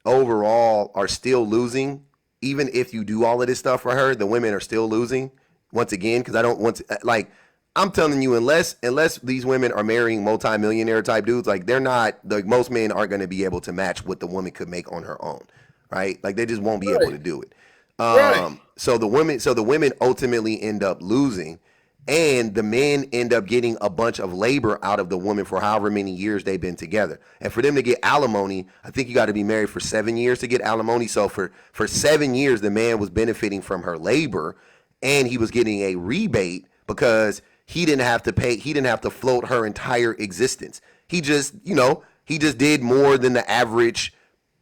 overall are still losing. Even if you do all of this stuff for her, the women are still losing. Once again, because I don't want to, like, I'm telling you, unless these women are marrying multimillionaire type dudes, like they're not, like most men aren't going to be able to match what the woman could make on her own, right? Like they just won't be able to do it. Right. So the women ultimately end up losing, and the men end up getting a bunch of labor out of the woman for however many years they've been together. And for them to get alimony, I think you got to be married for 7 years to get alimony. So for 7 years, the man was benefiting from her labor, and he was getting a rebate because he didn't have to pay. He didn't have to float her entire existence. He just, he just did more than the average,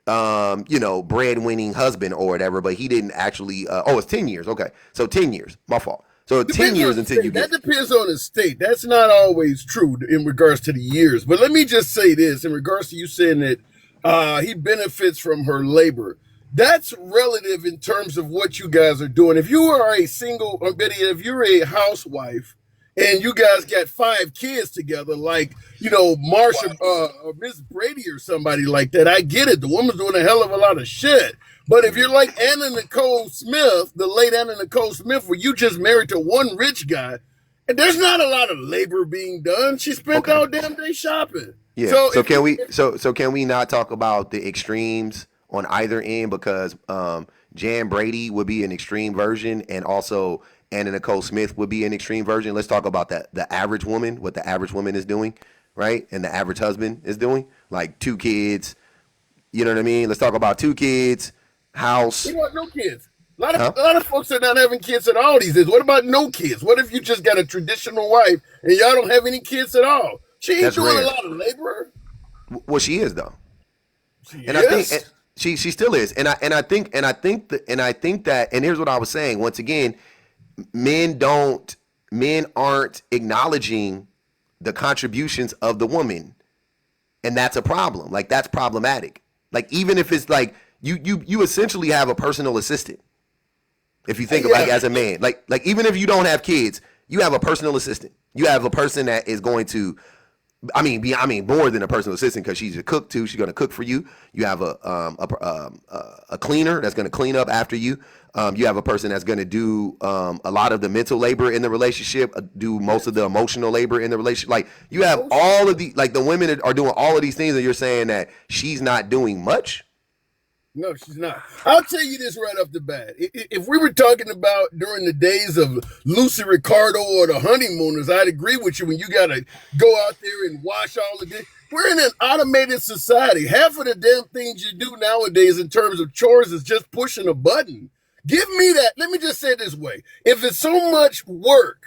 breadwinning husband or whatever. But he didn't actually. It's 10 years. Okay, so 10 years. My fault. So 10 years until you get. That depends on the state. That's not always true in regards to the years. But let me just say this in regards to you saying that he benefits from her labor. That's relative in terms of what you guys are doing. If you are a single, or better yet, if you're a housewife and you guys got 5 kids together, like, Marsha or Miss Brady or somebody like that, I get it. The woman's doing a hell of a lot of shit. But if you're like Anna Nicole Smith, the late Anna Nicole Smith, where you just married to one rich guy, and there's not a lot of labor being done. She spent all damn day shopping. Yeah. So can we not talk about the extremes on either end, because Jan Brady would be an extreme version, and also Anna Nicole Smith would be an extreme version. Let's talk about that. The average woman, what the average woman is doing, right? And the average husband is doing, like 2 kids. You know what I mean? Let's talk about 2 kids, house. You want no kids. A lot of folks are not having kids at all these days. What about no kids? What if you just got a traditional wife and y'all don't have any kids at all? She ain't That's doing rare. a lot of labor. Well, she is though. And I think she still is, and I think that, and here's what I was saying. Once again, men aren't acknowledging the contributions of the woman, and that's a problem. Like that's problematic. Like even if it's like you essentially have a personal assistant. If you think about it as a man, like even if you don't have kids, you have a personal assistant. You have a person that is going to. I mean, more than a personal assistant, because she's a cook too. She's going to cook for you. You have a cleaner that's going to clean up after you. You have a person that's going to do a lot of the mental labor in the relationship, do most of the emotional labor in the relationship. Like you have all of the, like the women are doing all of these things, and you're saying that she's not doing much. No, she's not. I'll tell you this right off the bat. If we were talking about during the days of Lucy Ricardo or the honeymooners, I'd agree with you when you got to go out there and wash all of this. We're in an automated society. Half of the damn things you do nowadays in terms of chores is just pushing a button. Give me that. Let me just say it this way. If it's so much work,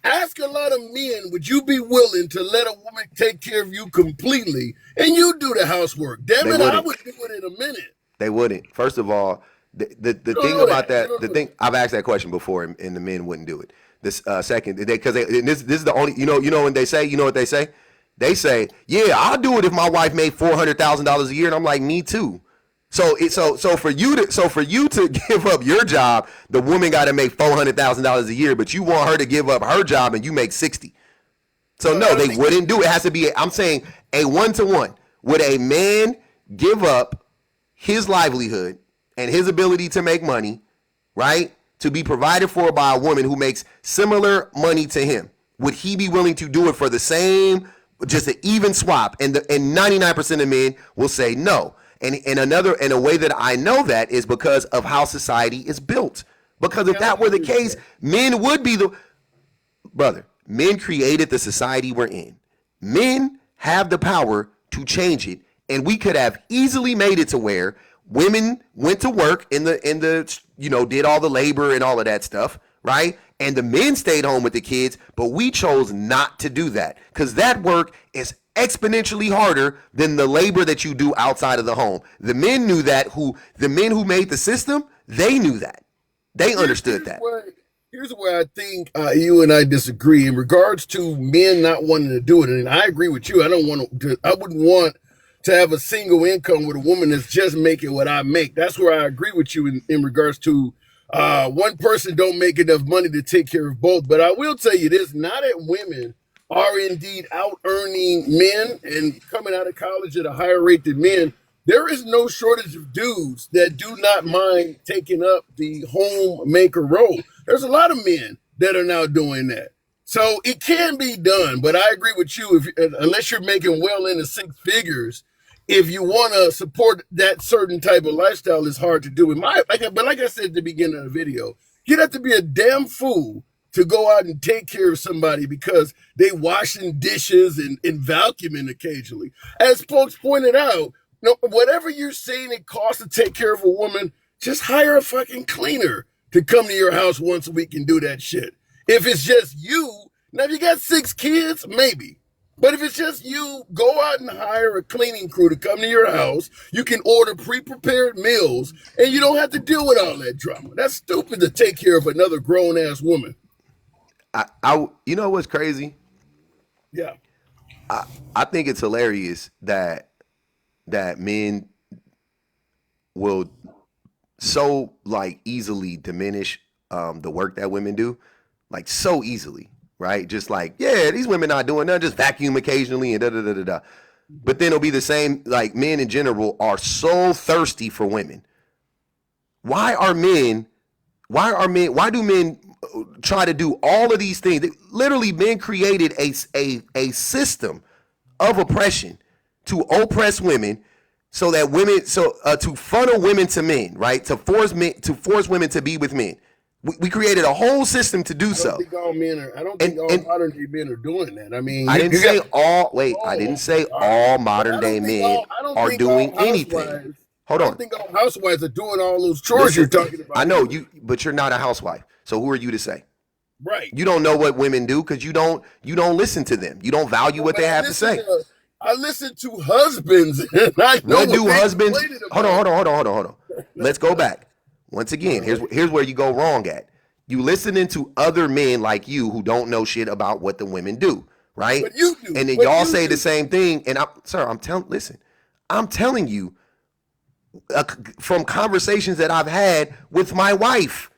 ask a lot of men, would you be willing to let a woman take care of you completely and you do the housework? Damn it, I would do it in a minute. They wouldn't. First of all, the thing about that, the thing I've asked that question before, and the men wouldn't do it. This second, because this is the only, when they say, what they say? They say, yeah, I'll do it if my wife made $400,000 a year, and I'm like, me too. So for you to give up your job, the woman got to make $400,000 a year, but you want her to give up her job and you make 60. So no, they wouldn't do it. It has to be. I'm saying a 1-to-1. Would a man give up his livelihood and his ability to make money, right, to be provided for by a woman who makes similar money to him? Would he be willing to do it for the same, just an even swap? And 99% of men will say no. And a way that I know that is because of how society is built. Because if that were the case, men would be men created the society we're in. Men have the power to change it. And we could have easily made it to where women went to work in the did all the labor and all of that stuff, right? And the men stayed home with the kids, but we chose not to do that because that work is exponentially harder than the labor that you do outside of the home. The men knew that. The men who made the system, they knew that. They understood that. Here's where I think you and I disagree in regards to men not wanting to do it. And I agree with you. I wouldn't want to have a single income with a woman that's just making what I make. That's where I agree with you in regards to one person don't make enough money to take care of both. But I will tell you this, not that women are indeed out earning men and coming out of college at a higher rate than men. there is no shortage of dudes that do not mind taking up the homemaker role. There's a lot of men that are now doing that. So it can be done, but I agree with you. Unless you're making well into six figures, if you want to support that certain type of lifestyle, it's hard to do. But like I said at the beginning of the video, you'd have to be a damn fool to go out and take care of somebody because they washing dishes and vacuuming occasionally. As folks pointed out, whatever you're saying it costs to take care of a woman, just hire a fucking cleaner to come to your house once a week and do that shit. If it's just you, now if you got 6 kids, maybe. But if it's just you, go out and hire a cleaning crew to come to your house. You can order pre-prepared meals, and you don't have to deal with all that drama. That's stupid to take care of another grown-ass woman. You know what's crazy? Yeah. I think it's hilarious that men will so like easily diminish the work that women do, like so easily, right? Just like, yeah, these women not doing nothing, just vacuum occasionally and da da da da da. But then it'll be the same, like men in general are so thirsty for women. Why do men try to do all of these things? Literally, men created a system of oppression to oppress women, so that women, to funnel women to men, right? To force women to be with men. We created a whole system to do so. I don't think all modern day men are doing that. I mean, I didn't say all modern day men are doing anything. Hold on. I don't think all housewives are doing all those chores you're talking about. I know you, but you're not a housewife. So who are you to say? Right. You don't know what women do because you don't listen to them. You don't value what they have to say. I listen to husbands. And I know what do husbands? Hold on. Let's go back. Once again, here's where you go wrong at. You listening to other men like you who don't know shit about what the women do, right? But you do. And then y'all say the same thing. And I'm telling you from conversations that I've had with my wife.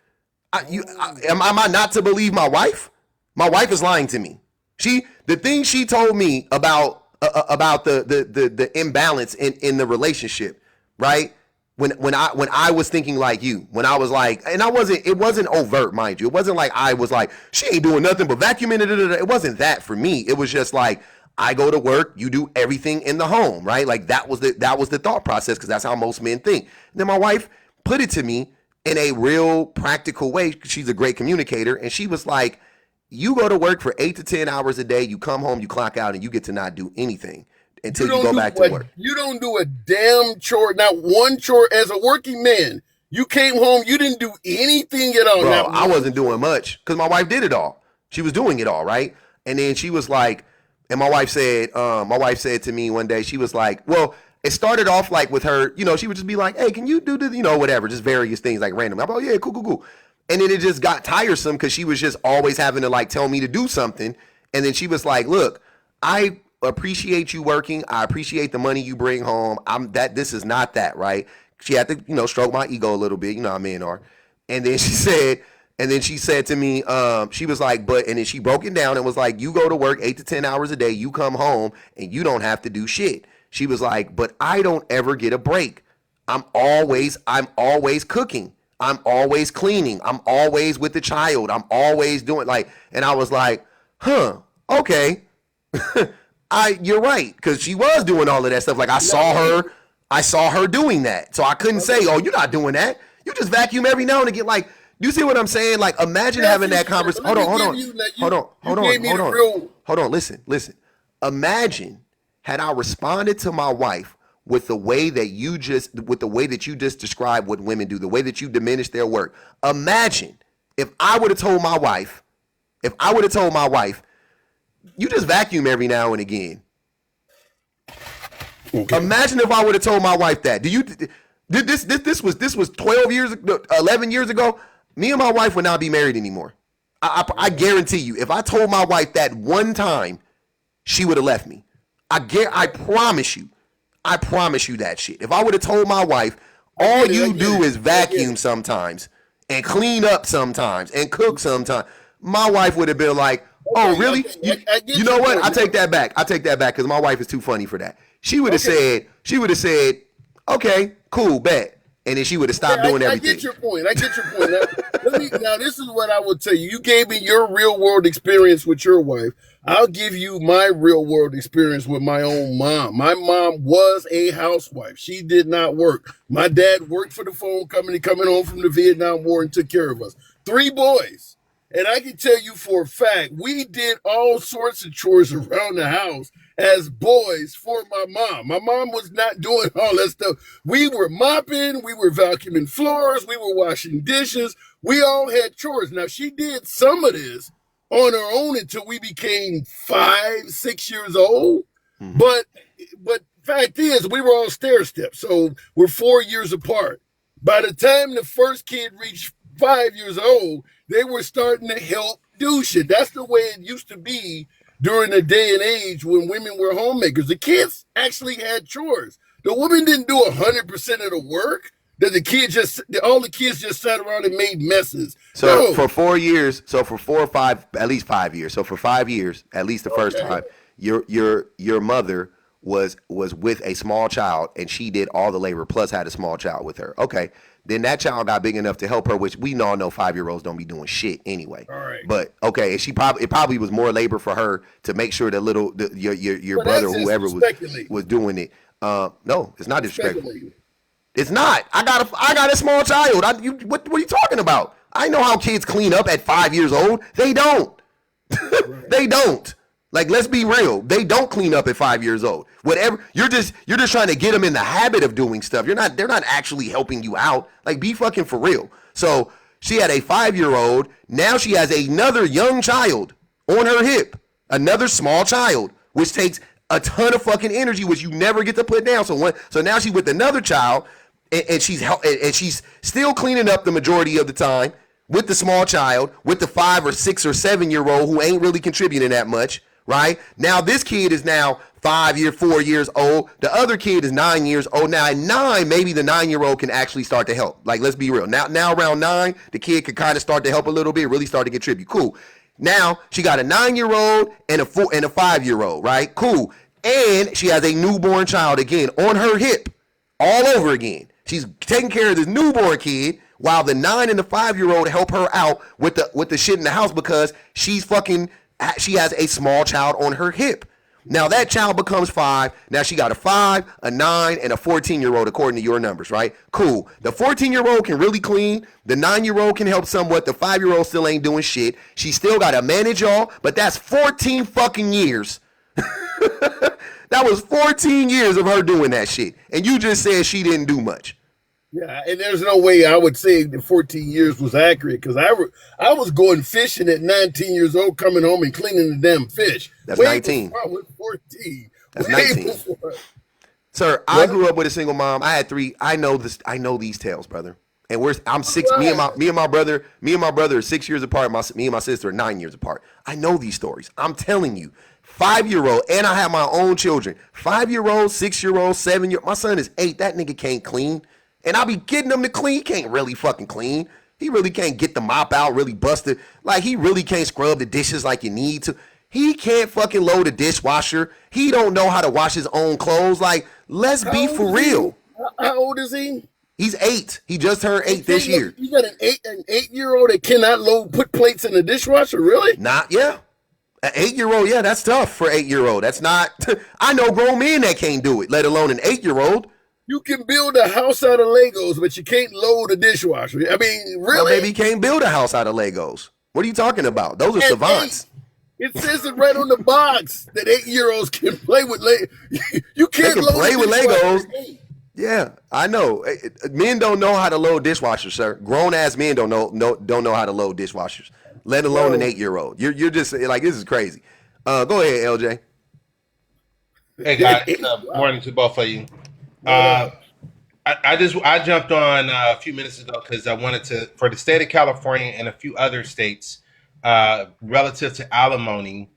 Am I not to believe my wife? My wife is lying to me. The thing she told me about the imbalance in the relationship, right? When I was thinking like you, when I was like, and it wasn't overt, mind you. It wasn't like I was like, she ain't doing nothing but vacuuming. It wasn't that for me. It was just like, I go to work, you do everything in the home, right? Like that was the thought process, because that's how most men think. And then my wife put it to me in a real practical way. She's a great communicator, and she was like, you go to work for 8 to 10 hours a day, you come home, you clock out, and you get to not do anything until you go back to work. You don't do a damn chore, not one chore. As a working man, you came home, you didn't do anything at all. Bro, I wasn't doing much because my wife did it all. She was doing it all, right? And then she was like, and my wife said to me one day, she was like, well, it started off like with her, she would just be like, hey, can you do this, whatever, just various things like random. I'm like, oh yeah, cool. And then it just got tiresome because she was just always having to like tell me to do something. And then she was like, look, I appreciate you working. I appreciate the money you bring home. This is not that, right? She had to, stroke my ego a little bit, how men are. And then she said to me, she was like, and then she broke it down and was like, you go to work 8 to 10 hours a day, you come home and you don't have to do shit. She was like, but I don't ever get a break. I'm always cooking. I'm always cleaning. I'm always with the child. I'm always doing and I was like, huh, okay. You're right. Cause she was doing all of that stuff. Like I saw her doing that. So I couldn't say, oh, you're not doing that. You just vacuum every now and again. Like, you see what I'm saying? Like, imagine having that conversation. Hold on. Listen. Imagine had I responded to my wife with the way that you just described what women do, the way that you diminish their work. Imagine if I would have told my wife, you just vacuum every now and again. Okay. Imagine if I would have told my wife that. This was 12 years ago, 11 years ago. Me and my wife would not be married anymore. I guarantee you, if I told my wife that one time, she would have left me. I promise you that shit. If I would have told my wife, all you do is vacuum sometimes and clean up sometimes and cook sometimes, my wife would have been like, oh, really? You know what? I take that back because my wife is too funny for that. She would have said, Okay, cool, bet. And then she would have stopped doing I everything. get your point. I get your point. Now, this is what I will tell you. You gave me your real world experience with your wife. I'll give you my real world experience with my own mom. My mom was a housewife. She did not work. My dad worked for the phone company coming home from the Vietnam War and took care of us. 3 boys. And I can tell you for a fact, we did all sorts of chores around the house as boys for my mom. My mom was not doing all that stuff. We were mopping, we were vacuuming floors, we were washing dishes. We all had chores. Now, she did some of this on her own until we became 5, 6 years old. Mhm. But fact is, we were all stair steps. So we're 4 years apart. By the time the first kid reached 5 years old, they were starting to help do shit. That's the way it used to be during the day and age when women were homemakers. The kids actually had chores. The women didn't do 100% of the work. That all the kids just sat around and made messes. So No. for 4 years, so for 4 or 5, at least 5 years. So for 5 years, at least the first Okay. time, your mother was with a small child and she did all the labor plus had a small child with her. Okay. Then that child got big enough to help her, which we all know 5-year-olds don't be doing shit anyway. All right. But okay, and it probably was more labor for her to make sure that your Well, brother, that's just whoever speculating. was doing it. No, it's not disrespectful. Speculating. It's not. I got a small child. What are you talking about? I know how kids clean up at 5 years old. They don't. They don't. Like, let's be real. They don't clean up at 5 years old. Whatever. You're just trying to get them in the habit of doing stuff. They're not actually helping you out. Like, be fucking for real. So she had a 5-year-old. Now she has another young child on her hip. Another small child, which takes a ton of fucking energy, which you never get to put down. So now she's with another child, and she's still cleaning up the majority of the time with the small child, with the 5 or 6 or 7-year-old who ain't really contributing that much. Right now, this kid is now 4 years old. The other kid is 9 years old. Now at 9, maybe the 9-year-old can actually start to help. Like, let's be real. Now around 9, the kid could kind of start to help a little bit, really start to contribute. Cool. Now she got a 9-year-old and a 5-year-old. Right? Cool. And she has a newborn child again on her hip, all over again. She's taking care of this newborn kid while the 9 and the 5-year-old help her out with the shit in the house because she has a small child on her hip. Now that child becomes 5. Now she got a 5, a 9, and a 14-year-old according to your numbers, right? Cool. The 14-year-old can really clean. The 9-year-old can help somewhat. The 5-year-old still ain't doing shit. She still got to manage y'all, but that's 14 fucking years. That was 14 years of her doing that shit. And you just said she didn't do much. Yeah, and there's no way I would say the 14 years was accurate because I was going fishing at 19 years old, coming home and cleaning the damn fish. That's Way 19. before I was 14. That's Way 19. before. Sir, I grew up with a single mom. I had 3. I know these tales, brother. And I'm 6. Me and my brother are 6 years apart. Me and my sister are 9 years apart. I know these stories. I'm telling you. 5-year-old, and I have my own children. 5-year-old, 6-year-old, 7-year-old. My son is 8. That nigga can't clean. And I be getting him to clean. He can't really fucking clean. He really can't get the mop out, really bust it. Like, he really can't scrub the dishes like you need to. He can't fucking load a dishwasher. He don't know how to wash his own clothes. Like, let's be for real. How old is he? He's 8. He just turned 8 this year. You got an 8-year-old that cannot put plates in the dishwasher, really? Yeah. An 8-year-old, yeah, that's tough for an 8-year-old. That's not. I know grown men that can't do it, let alone an 8-year-old. You can build a house out of Legos, but you can't load a dishwasher. I mean, My really? baby can't build a house out of Legos. What are you talking about? Those are At savants. 8, it says it right on the box that 8-year-olds can play with Legos. You can't can load play a with dishwasher Legos. at 8. Yeah, I know. Men don't know how to load dishwashers, sir. Grown ass men don't know how to load dishwashers, let alone an 8-year-old. You're just like, this is crazy. Go ahead, LJ. Hey guys, morning to both of you. I jumped on a few minutes ago because I wanted to, for the state of California and a few other states, relative to alimony.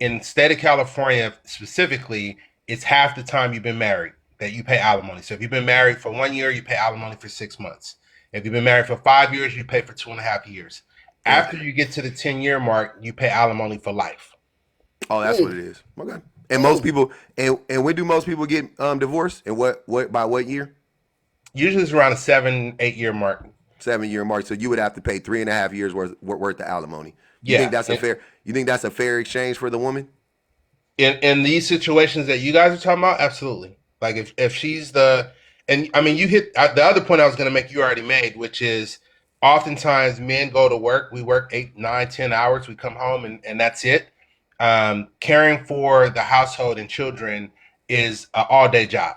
In the state of California specifically, it's half the time you've been married that you pay alimony. So if you've been married for 1 year, you pay alimony for 6 months. If you've been married for 5 years, you pay for 2.5 years. After you get to the 10-year mark, you pay alimony for life. Oh, that's what it is. Okay. And most people, and when do most people get divorced? And what by what year? Usually it's around a 7-8 year mark. 7 year mark. So you would have to pay 3.5 years worth of alimony. You Yeah. think that's a fair? You think that's a fair exchange for the woman? In these situations that you guys are talking about, absolutely. Like if she's the, and I mean, you hit the other point I was going to make, you already made, which is oftentimes men go to work, we work 8, 9, 10 hours, we come home and that's it. Caring for the household and children is an all-day job.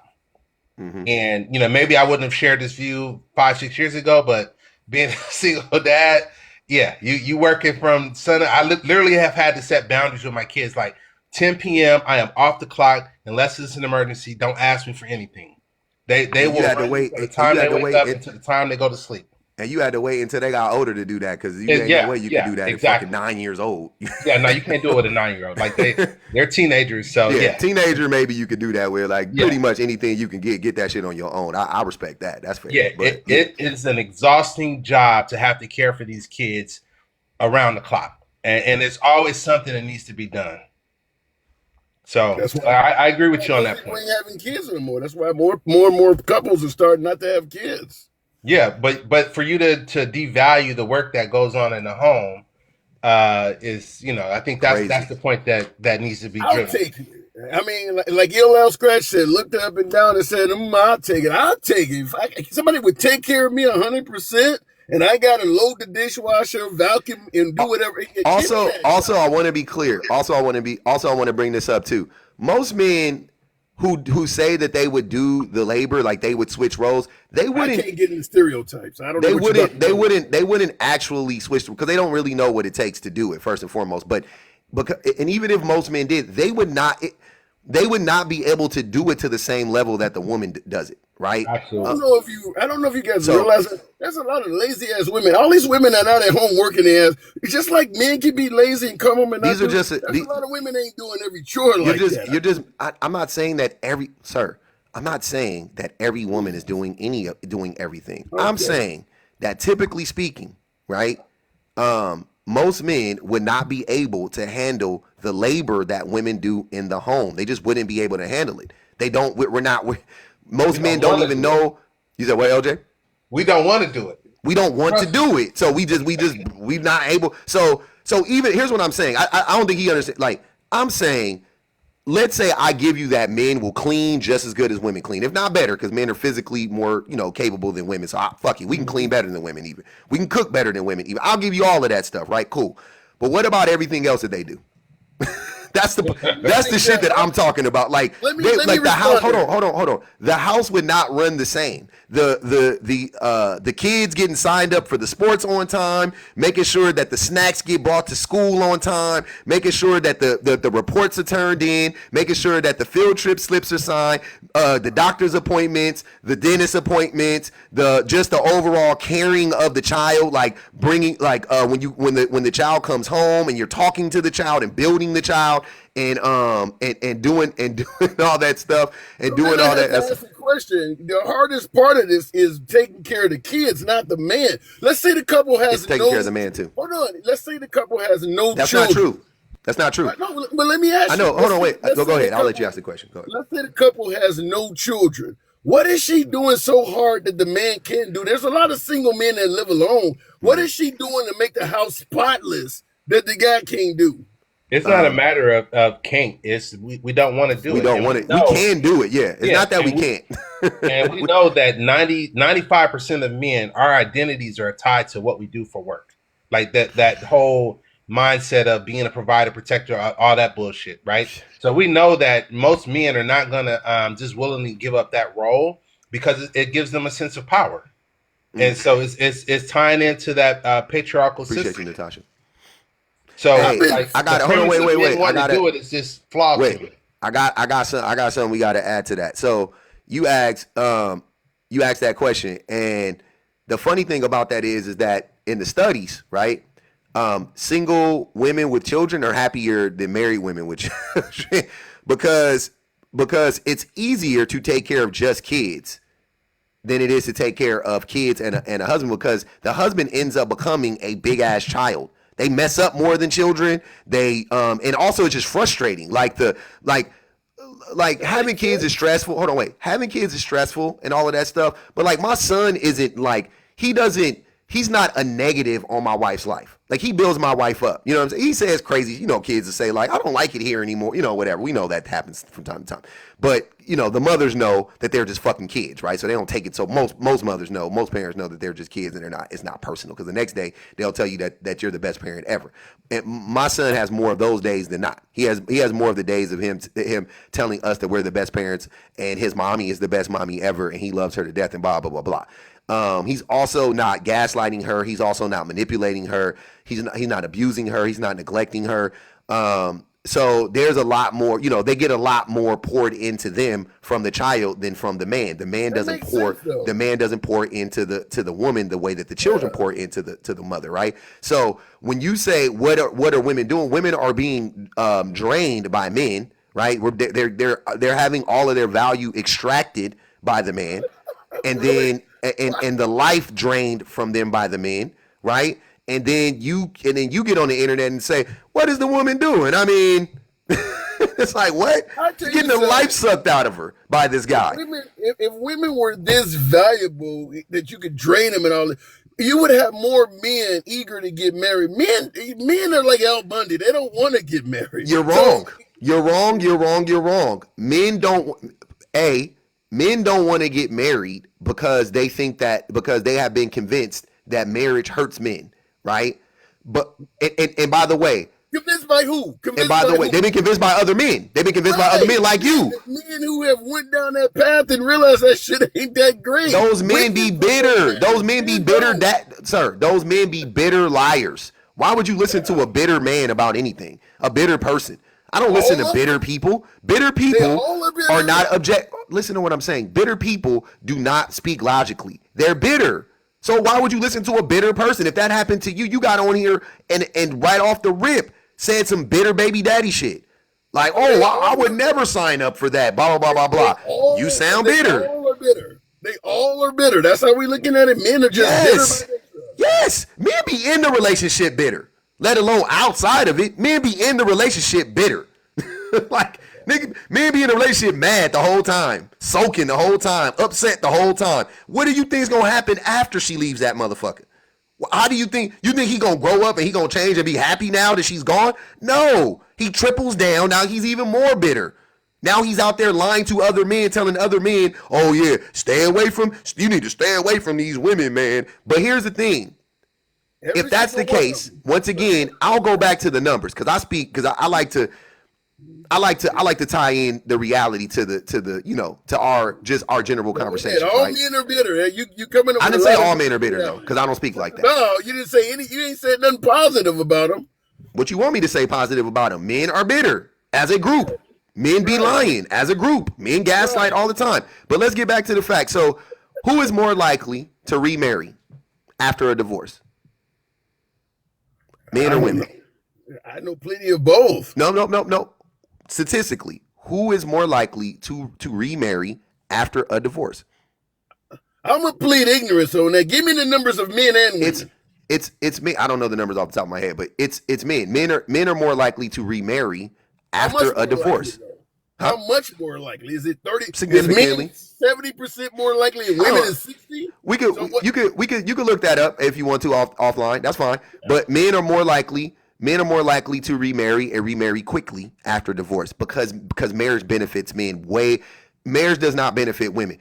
Mm-hmm. And maybe I wouldn't have shared this view 5, 6 years ago, but being a single dad, yeah, you working from Sunday. I literally have had to set boundaries with my kids, like 10 p.m. I am off the clock unless it's an emergency. Don't ask me for anything. They And will you had to run wait. from the And time you they had to wake wait. up until the time they go to sleep. And you had to wait until they got older to do that because you ain't Yeah, no way you yeah, could do that exactly. at fucking 9 years old. Yeah, no, you can't do it with a 9-year-old. Like they're teenagers, so Yeah, yeah. teenager maybe you could do that with. Like Yeah. pretty much anything you can get that shit on your own. I respect that. That's fair. Yeah, But it is an exhausting job to have to care for these kids around the clock, and it's always something that needs to be done. So That's why I agree with you on that people point. ain't having kids anymore. That's why more and more couples are starting not to have kids. Yeah, but for you to devalue the work that goes on in the home is I think that's Crazy. the point that needs to be I'll driven. take it. I mean, like LL Scratch said, looked up and down and said, I'll take it. I'll take it. If somebody would take care of me 100%, and I got to load the dishwasher, vacuum, and do whatever. also I want to be clear. Also I want to bring this up too. Most men who say that they would do the labor, like they would switch roles, they I wouldn't. can't get into stereotypes. I don't know. They what you're about wouldn't. to They wouldn't actually switch because they don't really know what it takes to do it. First and foremost, but and even if most men did, they would not. They would not be able to do it to the same level that the woman does it. Right? Absolutely. I don't know if you guys So- realize that there's a lot of lazy ass women. All these women that are out at home working their ass. It's just like men can be lazy and come home and not These are do. just- There's these- a lot of women ain't doing every chore like that. You're just. I'm not saying that I'm not saying that every woman is doing everything. I'm Okay. saying that typically speaking, right? Most men would not be able to handle the labor that women do in the home. They just wouldn't be able to handle it. They don't. Most men don't even know. You said what, LJ? We don't want to do it. We don't want to do it, so we're not able. So even here's what I'm saying. I don't think he understands. Like I'm saying, let's say I give you that men will clean just as good as women clean, if not better, because men are physically more capable than women. So fuck it, we can clean better than women. Even we can cook better than women. Even I'll give you all of that stuff, right? Cool. But what about everything else that they do? That's the shit that I'm talking about. Like, Let me the house. respond. Hold on. The house would not run the same. The kids getting signed up for the sports on time, making sure that the snacks get brought to school on time, making sure that the reports are turned in, making sure that the field trip slips are signed, the doctor's appointments, the dentist appointments, just the overall caring of the child, like bringing when the child comes home and you're talking to the child and building the child and doing all that stuff and doing all that. That's the question. The hardest part of this is taking care of the kids, not the man. Let's say the couple has It's taking care of the man too. Hold on. Let's say the couple has no That's children. not true. That's not true. No, but let me ask you. I know. Hold on, wait. Let's Go say ahead. the I'll let couple- you ask the question. Go ahead. Let's say the couple has no children. What is she doing so hard that the man can't do? There's a lot of single men that live alone. What is she doing to make the house spotless that the guy can't do? It's not a matter of can't. It's we don't want to do it. We don't And want it. know- We can do it. Yeah. It's Yeah, not that we and can't. and we know that 95% of men, our identities are tied to what we do for work. Like that whole mindset of being a provider, protector, all that bullshit, right? So we know that most men are not gonna just willingly give up that role because it gives them a sense of power. And so it's tying into that patriarchal Appreciate system. you, Natasha. So Hey, like, I got it. the Hold on, premise of wait. men I wanting got to it. do it. It's just flawed. to me. Wait. I got something we got to add to that. So you asked that question, and the funny thing about that is that in the studies, right? Single women with children are happier than married women with children because it's easier to take care of just kids than it is to take care of kids and a husband, because the husband ends up becoming a big ass child. They mess up more than children. They and also it's just frustrating. Like like having kids is stressful. Hold on, wait. Having kids is stressful and all of that stuff. But like my son isn't like he's not a negative on my wife's life. Like he builds my wife up. You know what I'm saying? He says crazy, kids to say like, I don't like it here anymore. Whatever. We know that happens from time to time. But, the mothers know that they're just fucking kids, right? So they don't take it. So most mothers know, most parents know that they're just kids and it's not personal. Because the next day they'll tell you that you're the best parent ever. And my son has more of those days than not. He has more of the days of him telling us that we're the best parents and his mommy is the best mommy ever and he loves her to death and blah, blah, blah, blah. He's also not gaslighting her. He's also not manipulating her. He's not abusing her. He's not neglecting her. So there's a lot more, they get a lot more poured into them from the child than from the man. The man doesn't pour into the woman the way that the children pour into the mother, right? So when you say what are women doing? Women are being drained by men, right? They're having all of their value extracted by the man, and then and the life drained from them by the men, right? And then you get on the internet and say, what is the woman doing? I mean, it's like, what? You're getting the life sucked out of her by this guy. If women were this valuable that you could drain them and all that, you would have more men eager to get married. Men are like Al Bundy. They don't want to get married. You're wrong. You're wrong. Men don't want to get married because they think because they have been convinced that marriage hurts men. Right, but and by the way, convinced by who? They've been convinced by other men. They've been convinced by other men like you. Men who have went down that path and realized that shit ain't that great. Those men be bitter. Those men be bitter. Those men be bitter liars. Why would you listen to a bitter man about anything? A bitter person. I don't listen to bitter people. Bitter people are not object. Listen to what I'm saying. Bitter people do not speak logically. They're bitter. So why would you listen to a bitter person? If that happened to you, you got on here and right off the rip said some bitter baby daddy shit. Like, I would never sign up for that, blah, blah, blah, blah, blah. You sound bitter. They all are bitter. That's how we looking at it. Men are just bitter. Yes. Men be in the relationship bitter, let alone outside of it. Men be in the relationship bitter. Like, nigga, men be in a relationship mad the whole time, soaking the whole time, upset the whole time. What do you think is gonna happen after she leaves that motherfucker? How do you think he gonna grow up and he gonna change and be happy now that she's gone? No, he triples down. Now he's even more bitter. Now he's out there lying to other men, telling other men, "Oh yeah, you need to stay away from these women, man." But here's the thing: if that's the case, once again, I'll go back to the numbers because I like to tie in the reality to our general conversation. All men are bitter. You coming? I didn't say all men are bitter though, because I don't speak like that. No, you didn't say any. You ain't said nothing positive about them. What you want me to say positive about them? Men are bitter as a group. Men be lying as a group. Men gaslight all the time. But let's get back to the fact. So, who is more likely to remarry after a divorce? Men or women? I know plenty of both. No. Statistically, who is more likely to remarry after a divorce? I'm gonna plead ignorance on that. Give me the numbers of men and women. It's me. I don't know the numbers off the top of my head, but it's men. Men are more likely to remarry after a divorce. How much more likely? Is it 30? Significantly. 70% more likely, and women is 60? You could look that up if you want to offline. That's fine. But men are more likely to remarry and remarry quickly after divorce because marriage benefits men way. Marriage does not benefit women.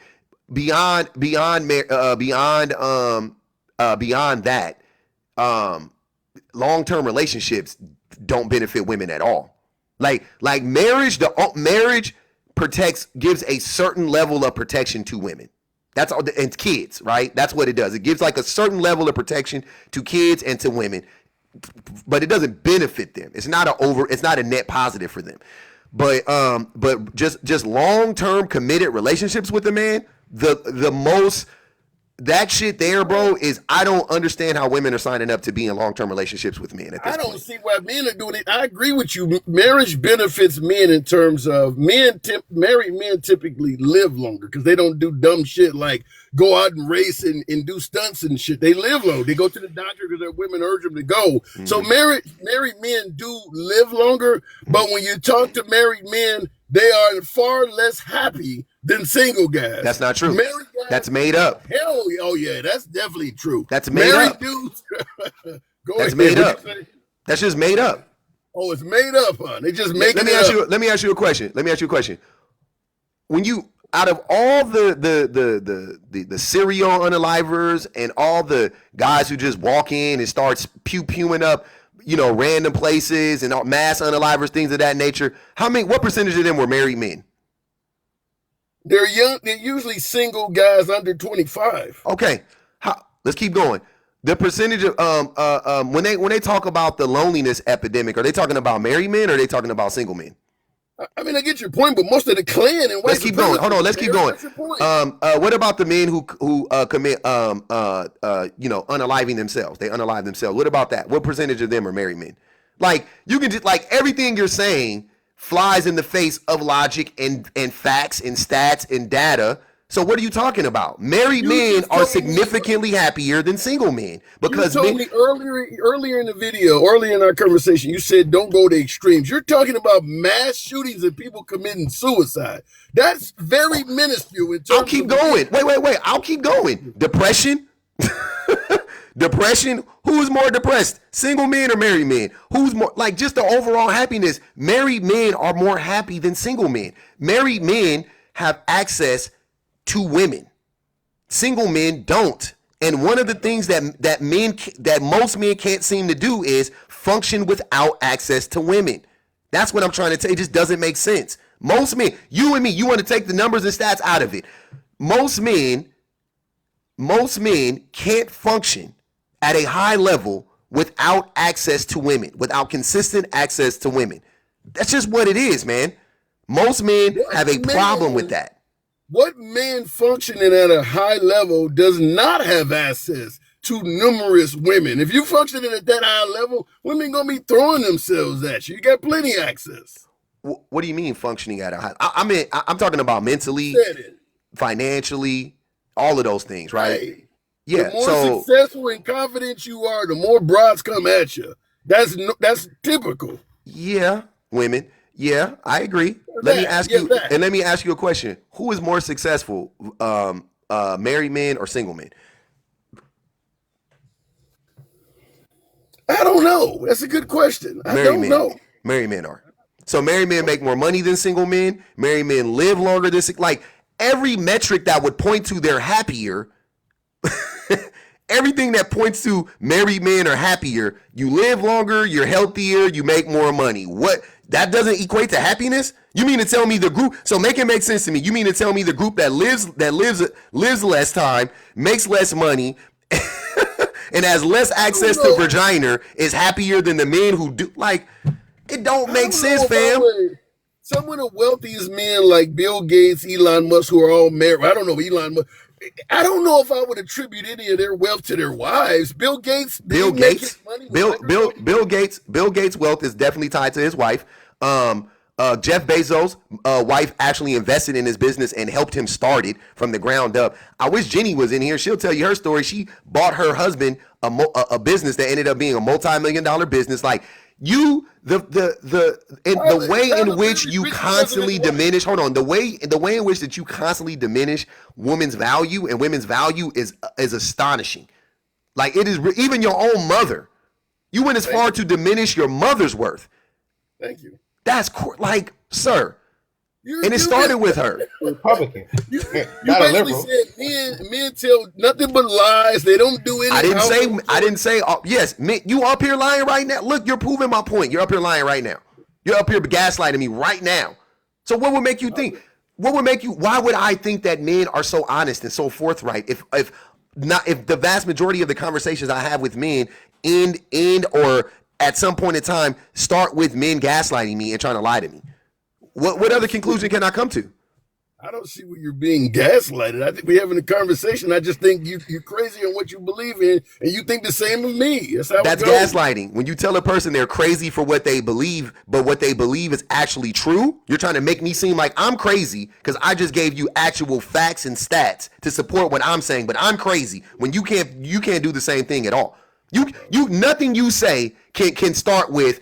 Beyond that, long-term relationships don't benefit women at all. Like marriage, marriage gives a certain level of protection to women. That's all, and kids, right? That's what it does. It gives like a certain level of protection to kids and to women, but it doesn't benefit them. It's not a net positive for them. But just long-term committed relationships with a man, the most that shit there, bro, is I don't understand how women are signing up to be in long-term relationships with men at this point. I don't see why men are doing it. I agree with you. Marriage benefits men in terms of married men typically live longer because they don't do dumb shit like go out and race and do stunts and shit. They live long. They go to the doctor because their women urge them to go. Mm-hmm. So married men do live longer, but when you talk to married men, they are far less happy than single guys. That's not true. Married guys, That's made up. hell, oh yeah, that's definitely true. That's made Married up. dudes. Go That's ahead. made What'd up. you say? That's just made up. Oh, it's made up, huh? They just make Let me it ask up. you. Let me ask you a question. When you, out of all the serial unalivers and all the guys who just walk in and start pewing up, random places and mass unalivers, things of that nature, what percentage of them were married men? They're young. They're usually single guys under 25. Okay, let's keep going. The percentage of when they talk about the loneliness epidemic, are they talking about married men or are they talking about single men? I mean, I get your point, but most of the Klan and white Let's keep going. Hold on. Let's keep going. What's your point? What about the men who commit unaliving themselves? They unalive themselves. What about that? What percentage of them are married men? Like, you can just, like, everything you're saying flies in the face of logic and facts and stats and data. So what are you talking about? Married men are significantly happier than single men because you told me earlier in the video, earlier in our conversation, you said don't go to extremes. You're talking about mass shootings and people committing suicide. That's very minuscule. I'll keep going. Wait. I'll keep going. Depression. Depression. Who's more depressed? Single men or married men? Who's more, like, just the overall happiness? Married men are more happy than single men. Married men have access to women. Single men don't. And one of the things that most men can't seem to do is function without access to women. That's what I'm trying to tell you. It just doesn't make sense. Most men, you and me, you want to take the numbers and stats out of it. Most men can't function at a high level without access to women, without consistent access to women. That's just what it is, man. Most men have a problem with that. What man functioning at a high level does not have access to numerous women? If you functioning at that high level, women gonna be throwing themselves at you. You got plenty of access. What do you mean functioning at a high? I'm talking about mentally, financially, all of those things, right? Right. Yeah. The more successful and confident you are, the more broads come at you. That's typical. Yeah, women. Yeah, I agree. Let me ask you a question. Who is more successful, married men or single men? I don't know. That's a good question. I don't know. Married men are. So married men make more money than single men. Married men live longer than like every metric that would point to they're happier. Everything that points to married men are happier. You live longer, you're healthier, you make more money. What? That doesn't equate to happiness? You mean to tell me the group? So make it make sense to me. You mean to tell me the group that lives less time, makes less money, and has less access to vagina is happier than the men who do? Like, it don't make sense, fam. Some of the wealthiest men like Bill Gates, Elon Musk, who are all married. I don't know Elon Musk. I don't know if I would attribute any of their wealth to their wives. Bill Gates' wealth is definitely tied to his wife. Jeff Bezos' wife actually invested in his business and helped him start it from the ground up. I wish Jenny was in here. She'll tell you her story. She bought her husband a business that ended up being a multi-million-dollar business. Like, the way in which you constantly diminish, the way in which that you constantly diminish women's value and women's value is astonishing. Like, it is, even your own mother. You went as far to diminish your mother's worth. Thank you. That's like, sir. And it started with her. Republican. You Not a basically liberal. said men tell nothing but lies. They don't do anything. I didn't say. Yes, you up here lying right now. Look, you're proving my point. You're up here lying right now. You're up here gaslighting me right now. So what would make you think? Why would I think that men are so honest and so forthright if the vast majority of the conversations I have with men end or at some point in time start with men gaslighting me and trying to lie to me? What other conclusion can I come to? I don't see where you're being gaslighted. I think we're having a conversation. I just think you're crazy on what you believe in, and you think the same of me. That's gaslighting. When you tell a person they're crazy for what they believe, but what they believe is actually true, you're trying to make me seem like I'm crazy because I just gave you actual facts and stats to support what I'm saying, but I'm crazy when you can't do the same thing at all. Nothing you say can start with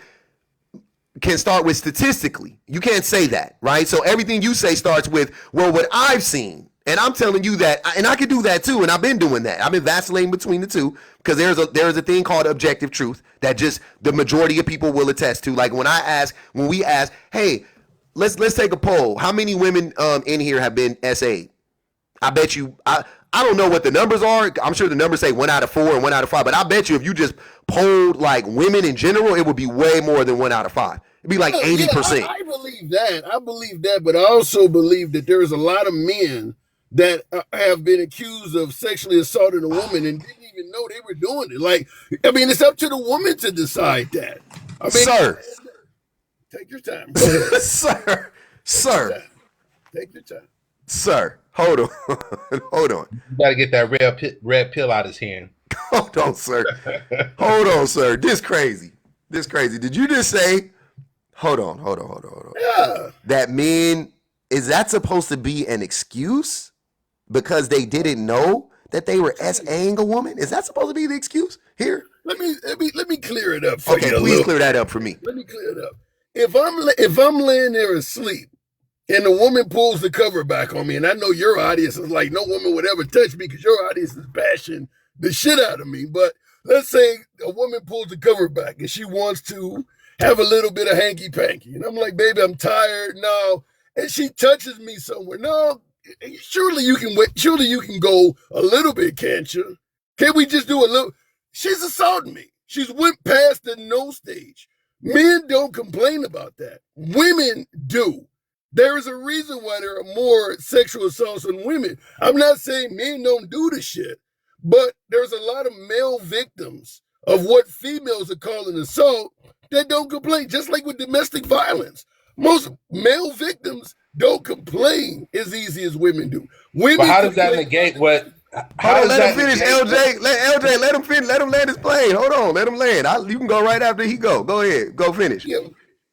can start with statistically. You can't say that, right? So everything you say starts with, well, what I've seen. And I'm telling you that, and I can do that too, and I've been doing that. I've been vacillating between the two because there's a thing called objective truth that just the majority of people will attest to. Like when we ask, hey, let's take a poll. How many women in here have been SA'd? I bet you, I don't know what the numbers are. I'm sure the numbers say 1 out of 4 and 1 out of 5, but I bet you if you just polled like women in general, it would be way more than 1 out of 5. It'd be like 80%. I believe that. I believe that, but I also believe that there is a lot of men that have been accused of sexually assaulting a woman and didn't even know they were doing it. Like, I mean, it's up to the woman to decide that. I mean, Sir. Take your time. Go ahead. Sir, Take your time. sir, hold on. Hold on. You got to get that red pill out his hand. Hold on, sir. Hold on, sir. This crazy. Did you just say, hold on. Yeah. That men, is that supposed to be an excuse? Because they didn't know that they were SAing a woman? Is that supposed to be the excuse here? Let me clear it up for Okay, you. a please little. clear that up for me. Let me clear it up. If I'm laying there asleep and the woman pulls the cover back on me, and I know your audience is like, no woman would ever touch me because your audience is bashing the shit out of me. But let's say a woman pulls the cover back and she wants to have a little bit of hanky panky, and I'm like, baby, I'm tired. No, and she touches me somewhere. No, surely you can wait. Surely you can go a little bit, can't you? Can't we just do a little? She's assaulting me. She's went past the no stage. Men don't complain about that. Women do. There is a reason why there are more sexual assaults on women. I'm not saying men don't do the shit, but there's a lot of male victims of what females are calling assault that don't complain, just like with domestic violence. Most male victims don't complain as easy as women do. Women But how does that complain- negate what? How Hold on, does let that him finish, negate- LJ. Let him finish. Let him land his plane. Hold on, let him land. You can go right after he go. Go ahead, go finish. Yeah,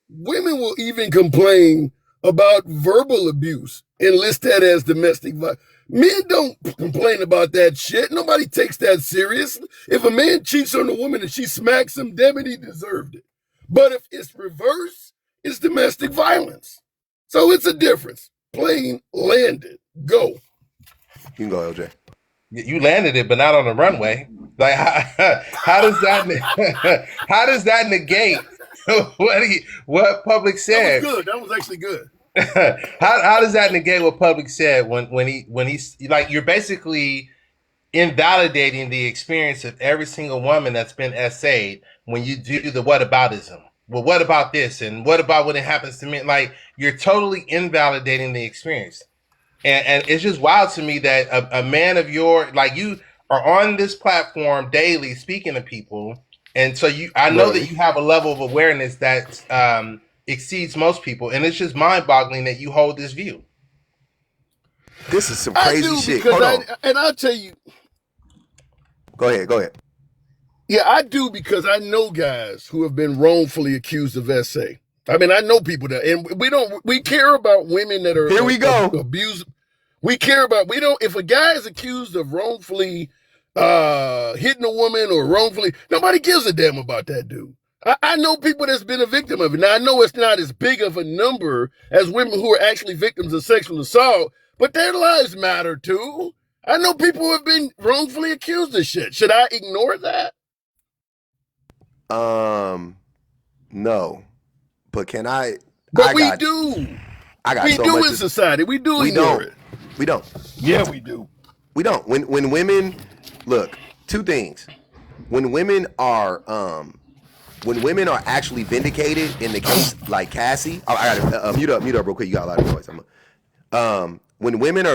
women will even complain about verbal abuse and list that as domestic violence. Men don't complain about that shit. Nobody takes that serious. If a man cheats on a woman and she smacks him, damn it, he deserved it. But if it's reverse, it's domestic violence. So it's a difference. Plane landed. Go. You can go, LJ. You landed it, but not on the runway. Like how does that how does that negate what Public That said? was good. That was actually good. How does that negate what Public said when he's like, you're basically invalidating the experience of every single woman that's been SA'd when you do the whataboutism. Well, what about this? And what about when it happens to me? Like, you're totally invalidating the experience. And it's just wild to me that a man of your, like, you are on this platform daily speaking to people. And so I know that you have a level of awareness that exceeds most people. And it's just mind boggling that you hold this view. This is some I crazy do shit. because Hold on. and I'll tell you, Go ahead. yeah, I do because I know guys who have been wrongfully accused of SA. I mean, I know people that, and we care about women that are Here we go. abused. We care about, if a guy is accused of wrongfully hitting a woman or wrongfully, nobody gives a damn about that dude. I know people that's been a victim of it. Now, I know it's not as big of a number as women who are actually victims of sexual assault, but their lives matter too. I know people who have been wrongfully accused of shit. Should I ignore that? No. But can I? But I we got, do. I got We so do much in to- society. We do We ignore don't. it. We don't. Yeah, we do. We don't. When women look, two things. When women are actually vindicated in the case like Cassie, I gotta mute up real quick. You got a lot of noise. When women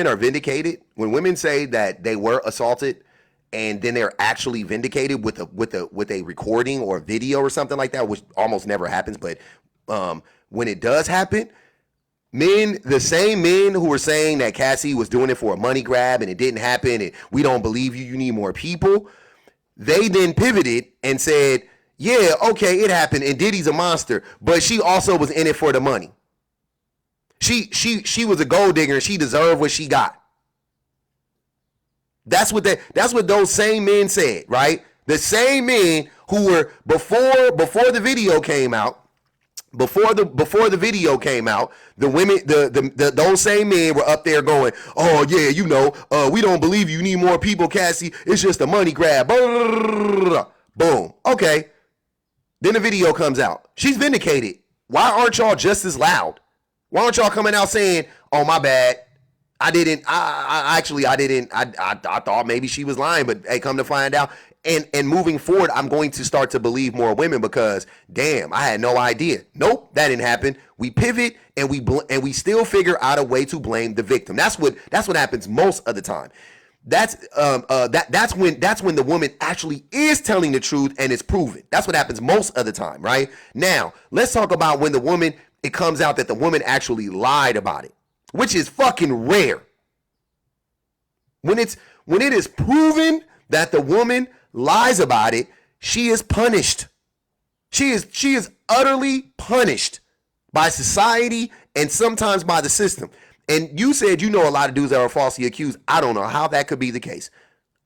are vindicated, when women say that they were assaulted, and then they're actually vindicated with a recording or a video or something like that, which almost never happens, but when it does happen, the same men who were saying that Cassie was doing it for a money grab and it didn't happen and we don't believe you need more people, they then pivoted and said, yeah, okay, it happened and Diddy's a monster, but she also was in it for the money. She was a gold digger and she deserved what she got. That's what those same men said, right? The same men who were before the video came out, Before the video came out, the women, those same men were up there going, "Oh yeah, you know, we don't believe you need more people, Cassie. It's just a money grab." Boom. Okay. Then the video comes out. She's vindicated. Why aren't y'all just as loud? Why aren't y'all coming out saying, "Oh my bad, I didn't. I didn't. I thought maybe she was lying, but hey, come to find out." And moving forward, I'm going to start to believe more women because, damn, I had no idea. Nope, that didn't happen. We pivot and we still figure out a way to blame the victim. That's what happens most of the time. That's when the woman actually is telling the truth and it's proven. That's what happens most of the time, right? Now, let's talk about when it comes out that the woman actually lied about it, which is fucking rare. When it is proven that the woman lies about it, she is punished. She is utterly punished by society and sometimes by the system. And you said you know a lot of dudes that are falsely accused. I don't know how that could be the case.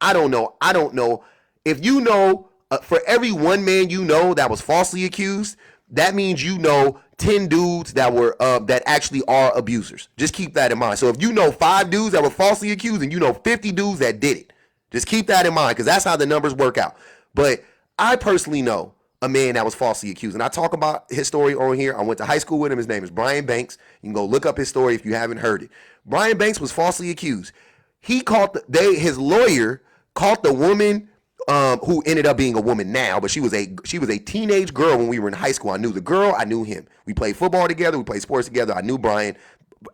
I don't know. If you know, for every one man you know that was falsely accused, that means you know 10 dudes that were that actually are abusers. Just keep that in mind. So if you know 5 dudes that were falsely accused and you know 50 dudes that did it, just keep that in mind because that's how the numbers work out. But I personally know a man that was falsely accused. And I talk about his story on here. I went to high school with him. His name is Brian Banks. You can go look up his story if you haven't heard it. Brian Banks was falsely accused. He his lawyer caught the woman who ended up being a woman now, but she was a teenage girl when we were in high school. I knew the girl. I knew him. We played football together. We played sports together. I knew Brian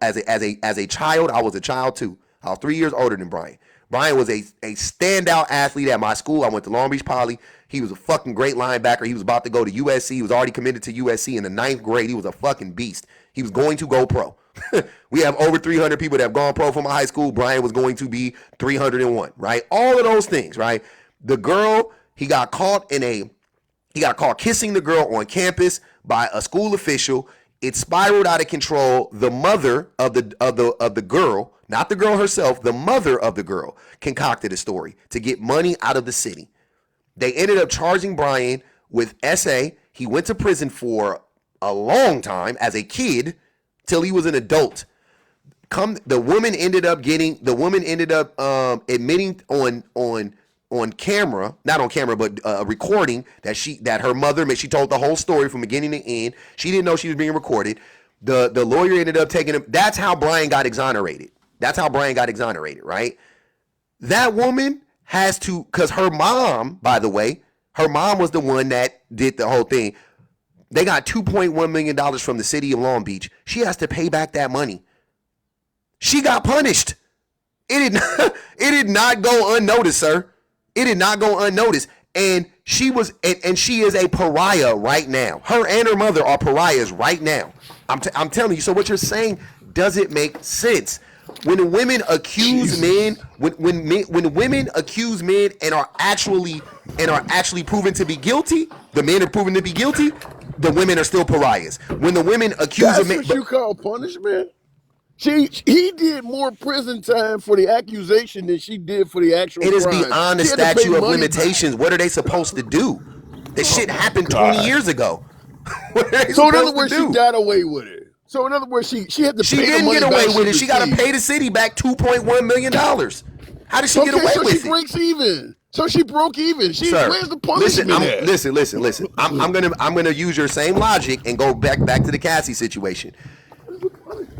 as a child. I was a child too. I was 3 years older than Brian. Brian was a standout athlete at my school. I went to Long Beach Poly. He was a fucking great linebacker. He was about to go to USC. He was already committed to USC in the 9th grade. He was a fucking beast. He was going to go pro. We have over 300 people that have gone pro from my high school. Brian was going to be 301, right? All of those things, right? The girl, he got caught kissing the girl on campus by a school official. It spiraled out of control. The mother of the girl, not the girl herself, the mother of the girl concocted a story to get money out of the city. They ended up charging Brian with SA. He went to prison for a long time as a kid till he was an adult. The woman ended up admitting on camera, not on camera, but a recording that her mother made. She told the whole story from beginning to end. She didn't know she was being recorded. The lawyer ended up taking him. That's how Brian got exonerated. Right? That woman has to, because her mom, by the way, her mom was the one that did the whole thing. They got $2.1 million from the city of Long Beach. She has to pay back that money. She got punished. It did not go unnoticed, sir. It did not go unnoticed. And she is a pariah right now. Her and her mother are pariahs right now. I'm telling you. So what you're saying doesn't make sense. When women accuse men, when women accuse men and are actually proven to be guilty, the men are proven to be guilty, the women are still pariahs. When the women accuse a man, that's what you call punishment. He did more prison time for the accusation than she did for the actual crime. It is beyond the statute of limitations. What are they supposed to do? This shit happened 20 years ago. So in other words, she got away with it. So in other words, she had to. She pay didn't the money get away back with it. She got to pay the city back $2.1 million. How did she get away so with she it? breaks even. So she broke even. Sir, where's the punishment at? Listen. I'm gonna use your same logic and go back to the Cassie situation.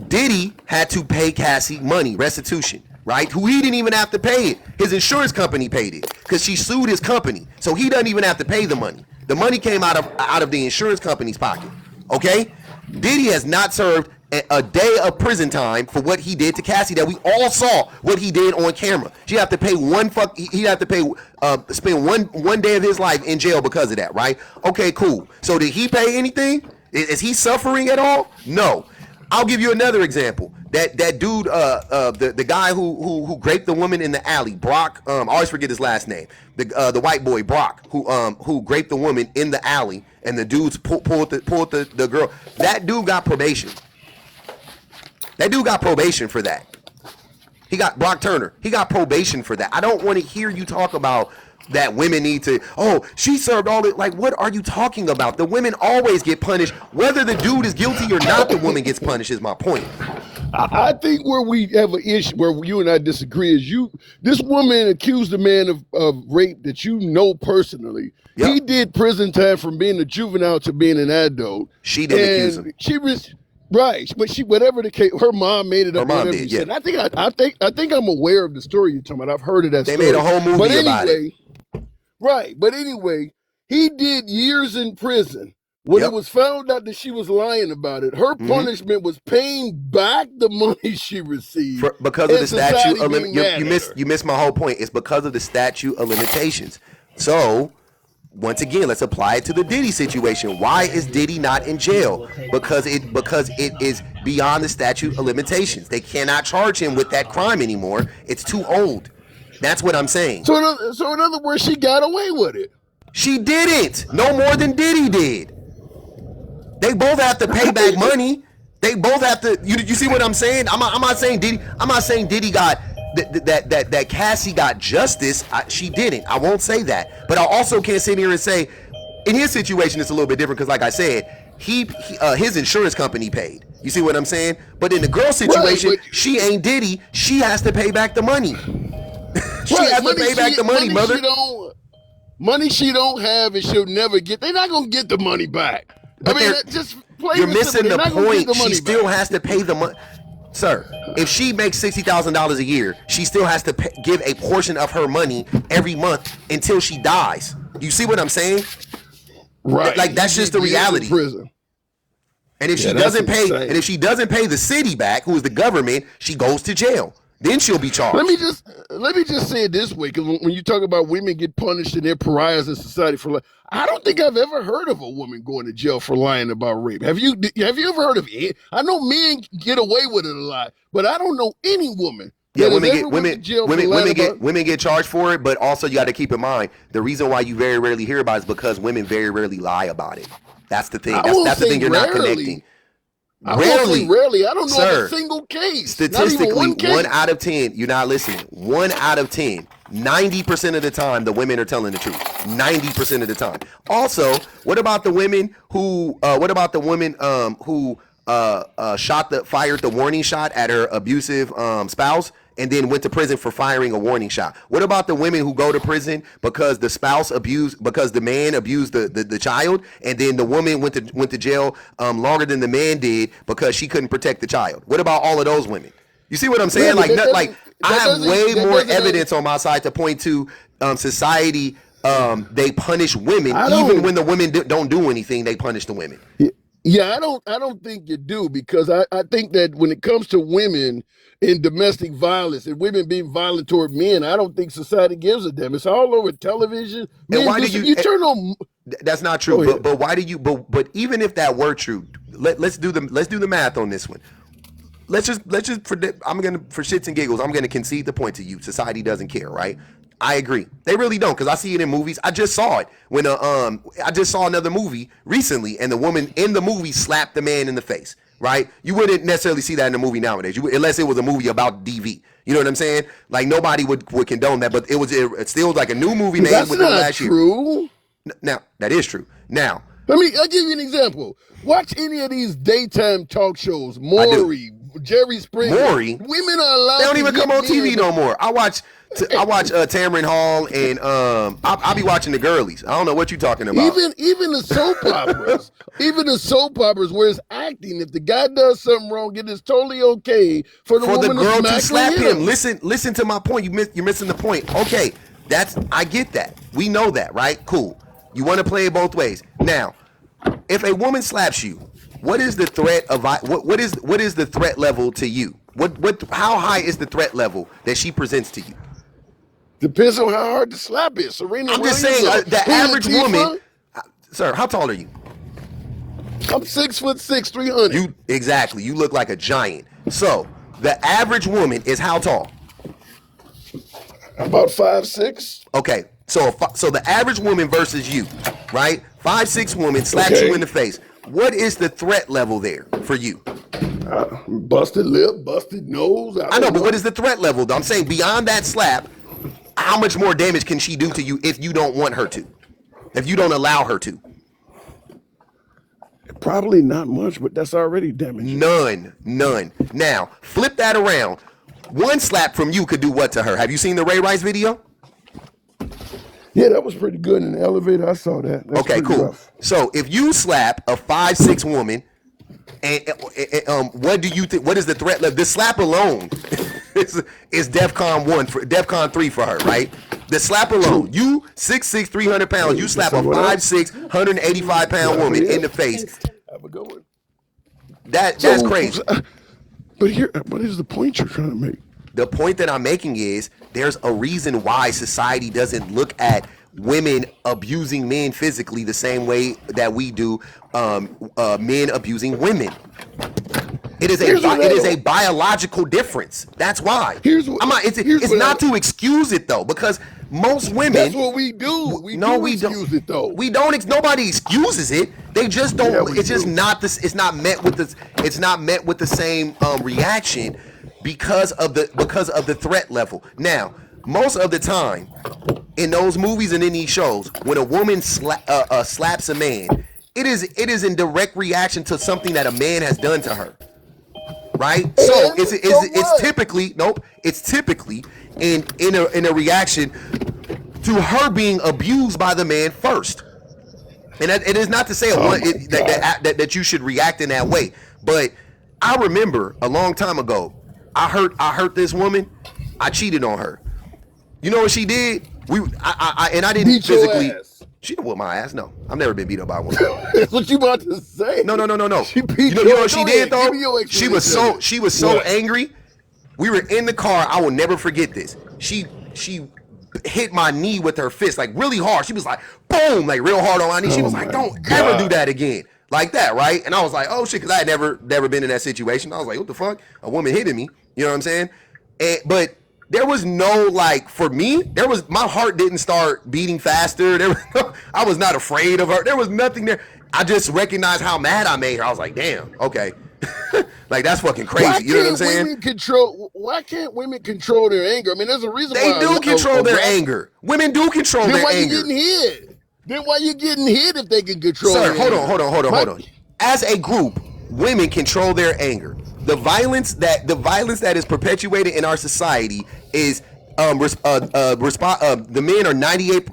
Diddy had to pay Cassie money, restitution, right? Who he didn't even have to pay it. His insurance company paid it because she sued his company. So he doesn't even have to pay the money. The money came out of the insurance company's pocket. Okay? Diddy has not served a day of prison time for what he did to Cassie that we all saw what he did on camera. He'd have to pay spend one day of his life in jail because of that, right? Okay, cool. So did he pay anything? Is he suffering at all? No. I'll give you another example. That dude, the guy who raped the woman in the alley, Brock. I always forget his last name. The white boy Brock, who raped the woman in the alley, and the dudes pulled the girl. That dude got probation. For that. He got Brock Turner. He got probation for that. I don't want to hear you talk about that women need to, oh, she served all it. Like, what are you talking about? The women always get punished. Whether the dude is guilty or not, the woman gets punished is my point. I think where we have an issue, where you and I disagree, is this woman accused a man of rape that you know personally. Yep. He did prison time from being a juvenile to being an adult. She didn't accuse him. She was right, but whatever the case, her mom made it up. Her mom whatever did, you said. I think I'm aware of the story you're talking about. I've heard of that. They story. made a whole movie but anyway, about it. Right, but anyway, he did years in prison. When Yep. it was found out that she was lying about it, her punishment was paying back the money she received Because of and the statute society of being mad at her. you missed my whole point. It's because of the statute of limitations. So once again, let's apply it to the Diddy situation. Why is Diddy not in jail? Because it is beyond the statute of limitations. They cannot charge him with that crime anymore. It's too old. That's what I'm saying. So in other words, she got away with it. She didn't. No more than Diddy did. They both have to pay back money. They both have to. You see what I'm saying? I'm not saying Diddy. I'm not saying Diddy got that Cassie got justice. She didn't. I won't say that. But I also can't sit here and say, in his situation, it's a little bit different because, like I said, his insurance company paid. You see what I'm saying? But in the girl situation, she ain't Diddy. She has to pay back the money. She has to pay back the money, mother. Money she don't have and she'll never get. They're not gonna get the money back. But Just plain you're and missing simple, the they're not gonna get point. the She money still back. has to pay the money. Sir, if she makes $60,000 a year, she still has to give a portion of her money every month until she dies. You see what I'm saying? Right. Like, that's just the Years in reality. prison. And if Yeah, she that's doesn't pay, insane. and if she doesn't pay the city back, who is the government, she goes to jail. Then she'll be charged. Let me just say it this way, because when you talk about women get punished and they're pariahs in society for life, I don't think I've ever heard of a woman going to jail for lying about rape. Have you ever heard of it? I know men get away with it a lot, but I don't know any woman. Yeah, that has women ever get went to jail for lying about- women get charged for it, but also you got to keep in mind the reason why you very rarely hear about it is because women very rarely lie about it. That's the thing. I won't That's the say thing you're not rarely. connecting. I won't say rarely. I don't know Sir, of a single case. Statistically, Not even one case. 1 out of 10, you're not listening. 1 out of 10, 90% of the time, the women are telling the truth. 90% of the time. Also, what about the women who? Fired the warning shot at her abusive spouse? And then went to prison for firing a warning shot. What about the women who go to prison because the spouse abused, because the man abused the child, and then the woman went to jail longer than the man did because she couldn't protect the child? What about all of those women? You see what I'm saying? Yeah, but I have way that more doesn't- evidence on my side to point to society. They punish women I don't- even when the women don't do anything. They punish the women. Yeah, I don't think you do, because I think that when it comes to women in domestic violence and women being violent toward men, I don't think society gives a damn. It's all over television. Men, why do listen, you- turn on? That's not Go true. ahead. But why do you? But even if that were true, let's do the math on this one. Let's just for shits and giggles, I'm gonna concede the point to you. Society doesn't care, right? I agree. They really don't, because I see it in movies. I just saw it when I just saw another movie recently, and the woman in the movie slapped the man in the face. Right? You wouldn't necessarily see that in a movie nowadays, unless it was a movie about DV. You know what I'm saying? Like, nobody would condone that, but it still like a new movie made That's within not last year. true. Now that is true. Now. I'll give you an example. Watch any of these daytime talk shows. Maury, Jerry Springer. Maury? Women are allowed. They don't to even hit come on men. TV no more. I watch Tamron Hall, and I'll be watching the girlies. I don't know what you're talking about. Even the soap operas, where it's acting. If the guy does something wrong, it is totally okay for the woman girl to to slap him. him. Listen to my point. You're missing the point. Okay, I get that. We know that, right? Cool. You want to play it both ways. Now, if a woman slaps you, what is the threat of what is the threat level to you? How high is the threat level that she presents to you? Depends on how hard the slap is. Serena I'm just Williams, saying, the Queen average Latifah. woman. Sir, how tall are you? I'm 6'6", 300. You look like a giant. So the average woman is how tall? About 5'6". Okay, so the average woman versus you, right? 5'6" woman slaps Okay. you in the face. What is the threat level there for you? Busted lip, busted nose. I know, but what is the threat level, though? I'm saying beyond that slap, how much more damage can she do to you if you don't want her to? If you don't allow her to? Probably not much, but that's already damaging. None. Now, flip that around. One slap from you could do what to her? Have you seen the Ray Rice video? Yeah, that was pretty good in the elevator. I saw that. That's Okay, pretty cool. rough. So if you slap a 5'6" woman, and what do you think? What is the threat level? The slap alone is DEFCON 1 for DEFCON 3 for her, right? The slap alone. You 6'6", 300 pounds. You slap a 5'6", 185-pound woman in the face. Have a good one. That's crazy. But what is the point you're trying to make? The point that I'm making is there's a reason why society doesn't look at women abusing men physically the same way that we do men abusing women. It is a biological difference. That's why. It's not to excuse it though, because most women. That's what we do. We excuse it though. We don't. Nobody excuses it. They just don't. Yeah, it's just not this. It's not met with this. It's not met with the same reaction because of the threat level. Now, most of the time, in those movies and in these shows, when a woman slaps a man, it is in direct reaction to something that a man has done to her. Right? So it's typically in a reaction to her being abused by the man first. And it is not to say that you should react in that way, but I remember a long time ago, I hurt this woman, I cheated on her. You know what she did? I didn't beat physically. Your ass. She didn't whip my ass. No, I've never been beat up by a woman. That's what you about to say. No. She beat You know what she did though? Give me your She was so angry. We were in the car. I will never forget this. She hit my knee with her fist like really hard. She was like boom, like real hard on my knee. She was like, "Don't ever do that again." Like that, right? And I was like, "Oh shit," because I had never been in that situation. I was like, "What the fuck? A woman hitting me?" You know what I'm saying? But there was no for me. My heart didn't start beating faster. I was not afraid of her. There was nothing there. I just recognized how mad I made her. I was like, "Damn, okay." Like that's fucking crazy. You know what I'm saying? Why can't women control their anger? I mean, there's a reason They why do control their anger. Women do control their anger. Then why you getting hit if they can control? Sir, hold on. As a group, women control their anger. The violence that is perpetuated in our society is the men are 98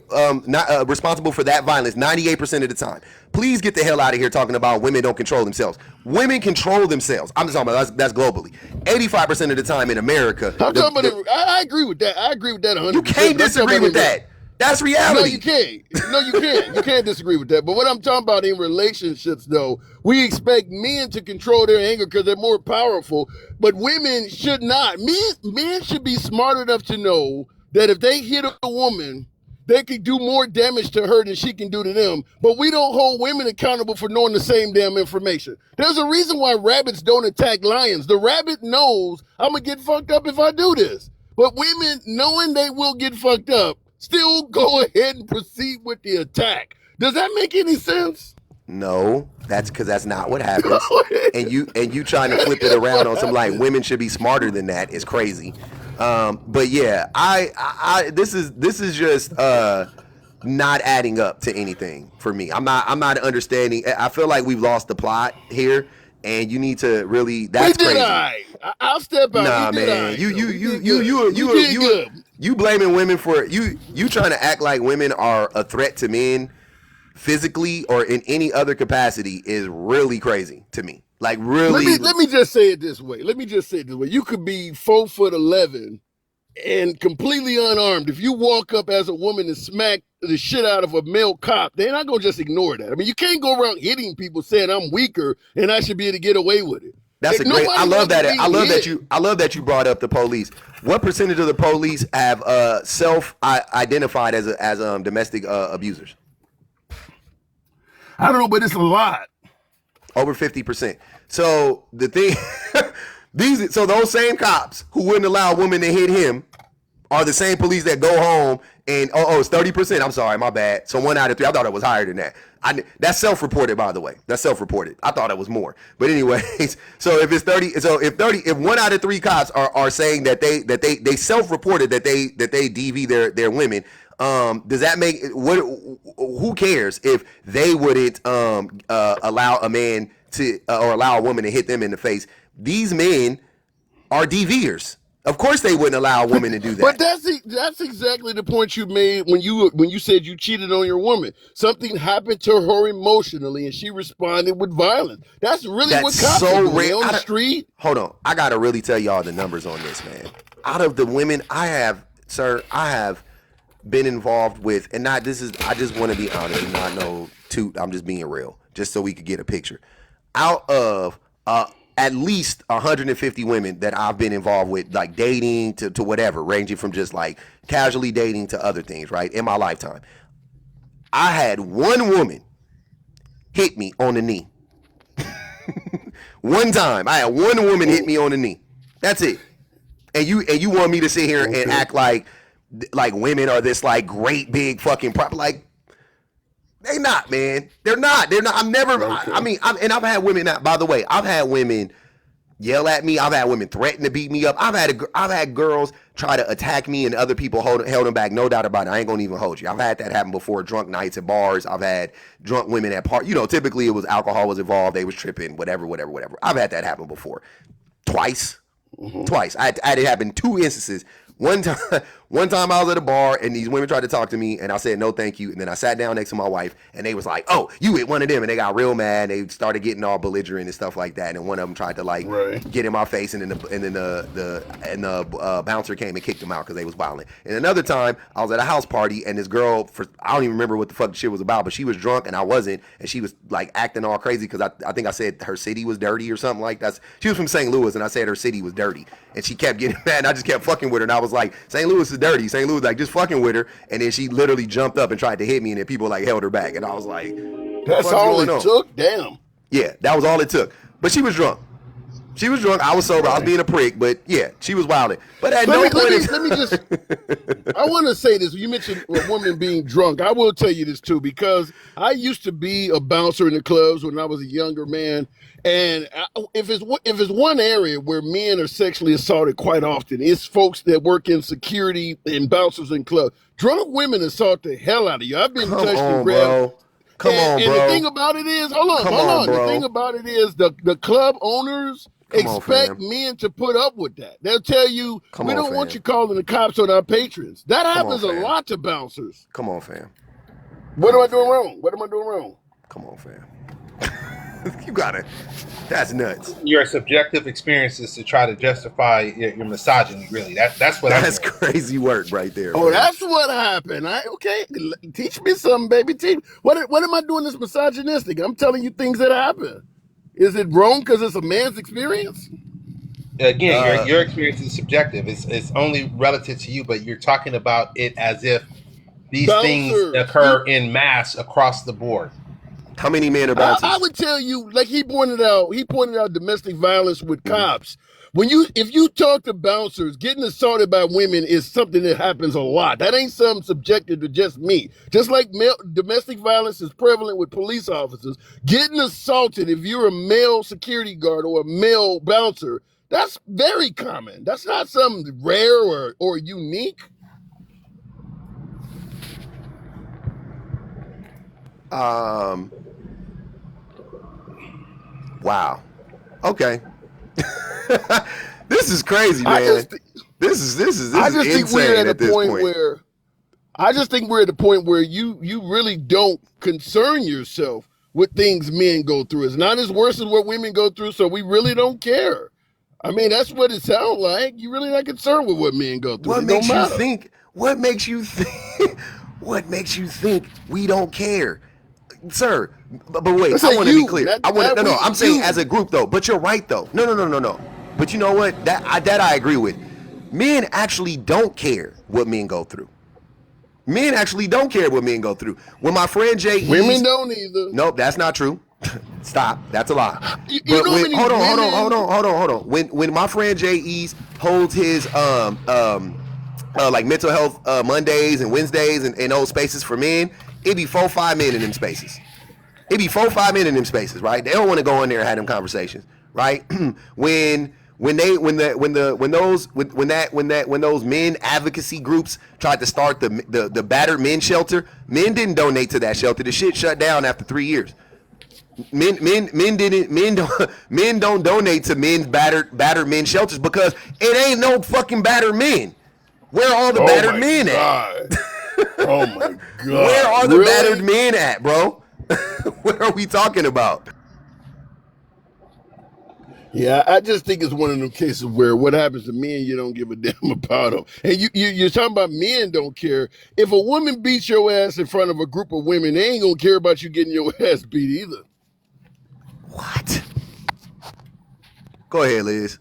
responsible for that violence 98% of the time. Please get the hell out of here talking about women don't control themselves. Women control themselves. I'm just talking about that's globally. 85% of the time in America. I agree with that. I agree with that 100%. You can't disagree with that. That's reality. No, you can't. No, you can't. You can't disagree with that. But what I'm talking about in relationships, though, we expect men to control their anger because they're more powerful, but women should not. Men should be smart enough to know that if they hit a woman, they could do more damage to her than she can do to them. But we don't hold women accountable for knowing the same damn information. There's a reason why rabbits don't attack lions. The rabbit knows I'm going to get fucked up if I do this. But women, knowing they will get fucked up, still go ahead and proceed with the attack. Does that make any sense? No, that's because that's not what happens. and you trying to flip it around on some women should be smarter than that is crazy. But yeah, I this is just not adding up to anything for me. I'm not understanding. I feel like we've lost the plot here, and you need to really. That's crazy. I'll step out. Nah, man, you blaming women for you trying to act like women are a threat to men physically or in any other capacity is really crazy to me. Like really. Let me just say it this way. You could be 4'11" and completely unarmed. If you walk up as a woman and smack the shit out of a male cop, they're not gonna just ignore that. I mean, you can't go around hitting people saying I'm weaker and I should be able to get away with it. That's I love that you brought up the police. What percentage of the police have self-identified as domestic abusers? I don't know, but it's a lot. Over 50%. So the thing, those same cops who wouldn't allow a woman to hit him are the same police that go home and it's 30%. I'm sorry, my bad. So 1 out of 3. I thought it was higher than that. That's self-reported, by the way. That's self-reported. I thought it was more. But anyways, so if it's 30, so if 1 out of 3 cops are saying that they self-reported that they DV their women, does that make what? Who cares if they wouldn't allow a man to or allow a woman to hit them in the face? These men are DVers. Of course, they wouldn't allow a woman to do that. But that's exactly the point you made when you said you cheated on your woman. Something happened to her emotionally, and she responded with violence. That's really what cops so do rare. on the street. Hold on, I gotta really tell y'all the numbers on this, man. Out of the women I have been involved with, and not this is. I just want to be honest, and not know I'm just being real, just so we could get a picture. Out of at least 150 women that I've been involved with, like dating to whatever, ranging from just like casually dating to other things, right? In my lifetime, I had one woman hit me on the knee. One time, I had one woman hit me on the knee. That's it. And you want me to sit here and act like women are this like great big fucking like. They not, man. They're not. I'm never. Okay. I've had women. By the way, I've had women yell at me. I've had women threaten to beat me up. I've had girls try to attack me, and other people held them back. No doubt about it. I ain't gonna even hold you. I've had that happen before. Drunk nights at bars. I've had drunk women at parties. Typically it was alcohol was involved. They was tripping. Whatever. I've had that happen before. Twice. I had it happen 2 instances. One time I was at a bar and these women tried to talk to me and I said no thank you, and then I sat down next to my wife and they was like, oh, you hit one of them, and they got real mad. They started getting all belligerent and stuff like that, and one of them tried to get in my face, and then the bouncer came and kicked them out because they was violent. And another time I was at a house party and this girl, I don't even remember what the fuck the shit was about, but she was drunk and I wasn't, and she was like acting all crazy because I think I said her city was dirty or something like that. She was from St. Louis and I said her city was dirty, and she kept getting mad and I just kept fucking with her, and I was like, St. Louis is dirty. St. Louis, like, just fucking with her. And then she literally jumped up and tried to hit me, and then people like held her back. And I was like, that's all it took? Damn. Yeah, that was all it took. But she was drunk. I was sober. I was being a prick, but yeah, she was wilding. But at no point. Let me just. I want to say this. You mentioned a woman being drunk. I will tell you this too, because I used to be a bouncer in the clubs when I was a younger man. And if it's one area where men are sexually assaulted quite often, it's folks that work in security and bouncers in clubs. Drunk women assault the hell out of you. I've been touched and grabbed. Come on, bro. And the thing about it is, hold on. The thing about it is the club owners expect men to put up with that. They'll tell you, we don't want you calling the cops on our patrons. That happens a lot to bouncers. Come on, fam. What am I doing wrong? Come on, fam. You got it. That's nuts. Your subjective experiences to try to justify your misogyny, really. That's That's crazy work right there. Oh, man. That's what happened. Okay, teach me something, baby. What am I doing that's misogynistic? I'm telling you things that happen. Is it wrong because it's a man's experience? Again, your experience is subjective. It's only relative to you, but you're talking about it as if these things occur in mass across the board. How many men are bouncers? I would tell you, like he pointed out domestic violence with cops. If you talk to bouncers, getting assaulted by women is something that happens a lot. That ain't something subjective to just me. Just like domestic violence is prevalent with police officers, getting assaulted if you're a male security guard or a male bouncer, that's very common. That's not something rare or unique. Wow. Okay. This is crazy, man. This is insane at this point. I just think we're at the point where you really don't concern yourself with things men go through. It's not as worse as what women go through, so we really don't care. I mean, that's what it sounds like. You're really not concerned with what men go through. What makes you think we don't care? Sir, but wait, I want to be clear. I'm saying as a group though. But you're right though. No. But you know what? That I agree with. Men actually don't care what men go through. Men actually don't care what men go through. When my friend Jay, women don't either. Nope, that's not true. Stop. That's a lie. Hold on. When my friend Jay East holds his like mental health Mondays and Wednesdays and those spaces for men, it'd be 4-5 men in them spaces. It'd be 4-5 men in them spaces, right? They don't want to go in there and have them conversations, right? when those men advocacy groups tried to start the battered men shelter, men didn't donate to that shelter. The shit shut down after 3 years. Men don't donate to men's battered men shelters because it ain't no fucking battered men. Where are all the battered men at? Oh my God. Where are the Really? battered men at, bro? What are we talking about? Yeah, I just think it's one of them cases where what happens to men, you don't give a damn about them. And you're talking about men don't care. If a woman beats your ass in front of a group of women, they ain't gonna care about you getting your ass beat either. What? Go ahead, Liz.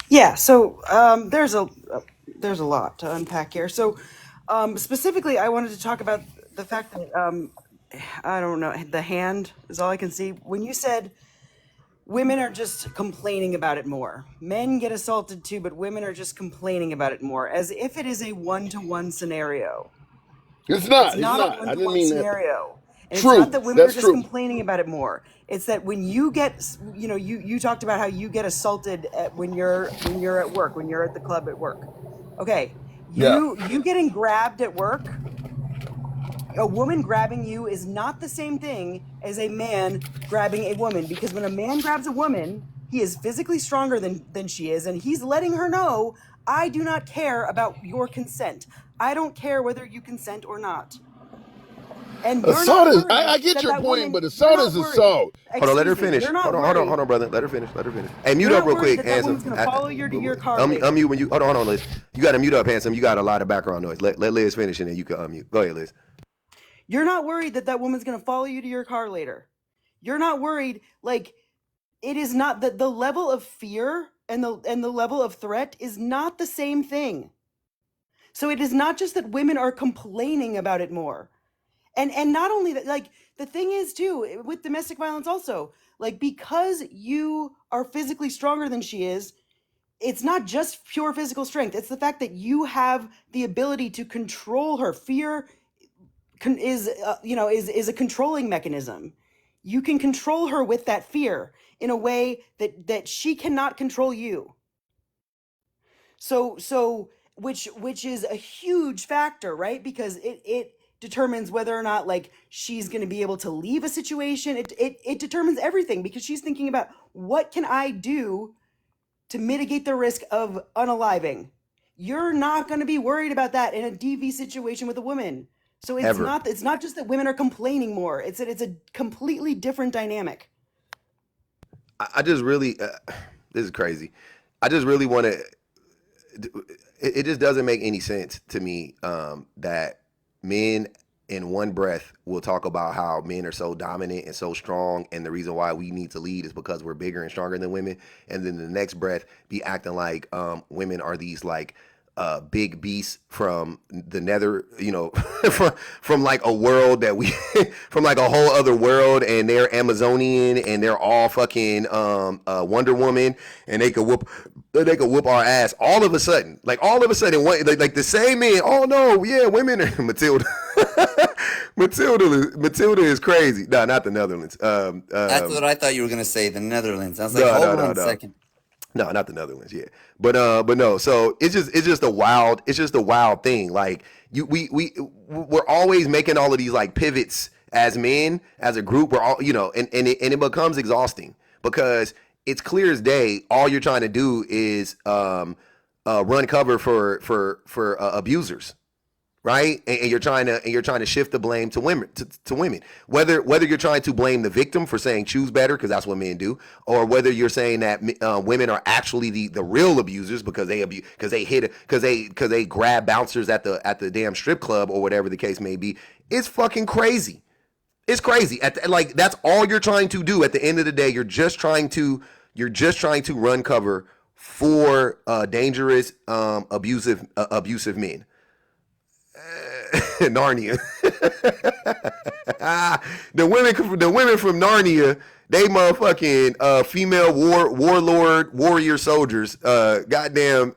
Yeah, so there's a lot to unpack here. So specifically, I wanted to talk about the fact that I don't know, the hand is all I can see. When you said women are just complaining about it more, men get assaulted too, but women are just complaining about it more, as if it is a one-to-one scenario. It's not. It's not a I didn't one-to-one mean that. scenario. And True. it's not that women are That's just true. complaining about it more. It's that when you get, you talked about how you get assaulted when you're at work, when you're at the club at work. Okay, Yeah. you getting grabbed at work, a woman grabbing you is not the same thing as a man grabbing a woman, because when a man grabs a woman, he is physically stronger than she is, and he's letting her know, I do not care about your consent. I don't care whether you consent or not. And you're Assault not is. worried I get that your that point, woman, but you're assault not is worried. assault. Hold on, let her Excuse me, finish. you're not Hold worried. on, brother. Let her finish. Hey, mute You're up not real worried quick, that that handsome. woman's gonna follow you to your car later. Unmute when you. Hold on, Liz. You got to mute up, handsome. You got a lot of background noise. Let Liz finish, and then you can unmute. Go ahead, Liz. You're not worried that that woman's gonna follow you to your car later. You're not worried. Like, it is not that the level of fear and the level of threat is not the same thing. So it is not just that women are complaining about it more. And not only that, like, the thing is too, with domestic violence also, like, because you are physically stronger than she is, it's not just pure physical strength. It's the fact that you have the ability to control her. Fear is a controlling mechanism. You can control her with that fear in a way that she cannot control you. So which is a huge factor, right? Because it determines whether or not, like, she's going to be able to leave a situation. It determines everything, because she's thinking about, what can I do to mitigate the risk of unaliving? You're not going to be worried about that in a DV situation with a woman. So it's Ever. not just that women are complaining more. It's a completely different dynamic. I just really, this is crazy. I just really want to. It just doesn't make any sense to me that men in one breath will talk about how men are so dominant and so strong, and the reason why we need to lead is because we're bigger and stronger than women, and then the next breath be acting like women are these like big beasts from the nether, from like a world that we, from like a whole other world, and they're Amazonian and they're all fucking Wonder Woman, and they could whoop our ass all of a sudden, like the same men. Oh no, yeah, women are Matilda. Matilda is crazy. No, not the Netherlands. That's what I thought you were gonna say. The Netherlands. I was like, No, hold no, on no. a second. No, not the Netherlands, yeah. But no. So it's just a wild thing. Like we're always making all of these like pivots as men, as a group. We're all, and it becomes exhausting, because it's clear as day. All you're trying to do is run cover for abusers. Right, and you're trying to shift the blame to women, to women. Whether you're trying to blame the victim for saying choose better, because that's what men do, or whether you're saying that women are actually the real abusers because they grab bouncers at the damn strip club or whatever the case may be. It's fucking crazy. It's crazy. Like, that's all you're trying to do. At the end of the day, you're just trying to run cover for dangerous, abusive men. Narnia. The women from Narnia they motherfucking female warrior soldiers. Goddamn.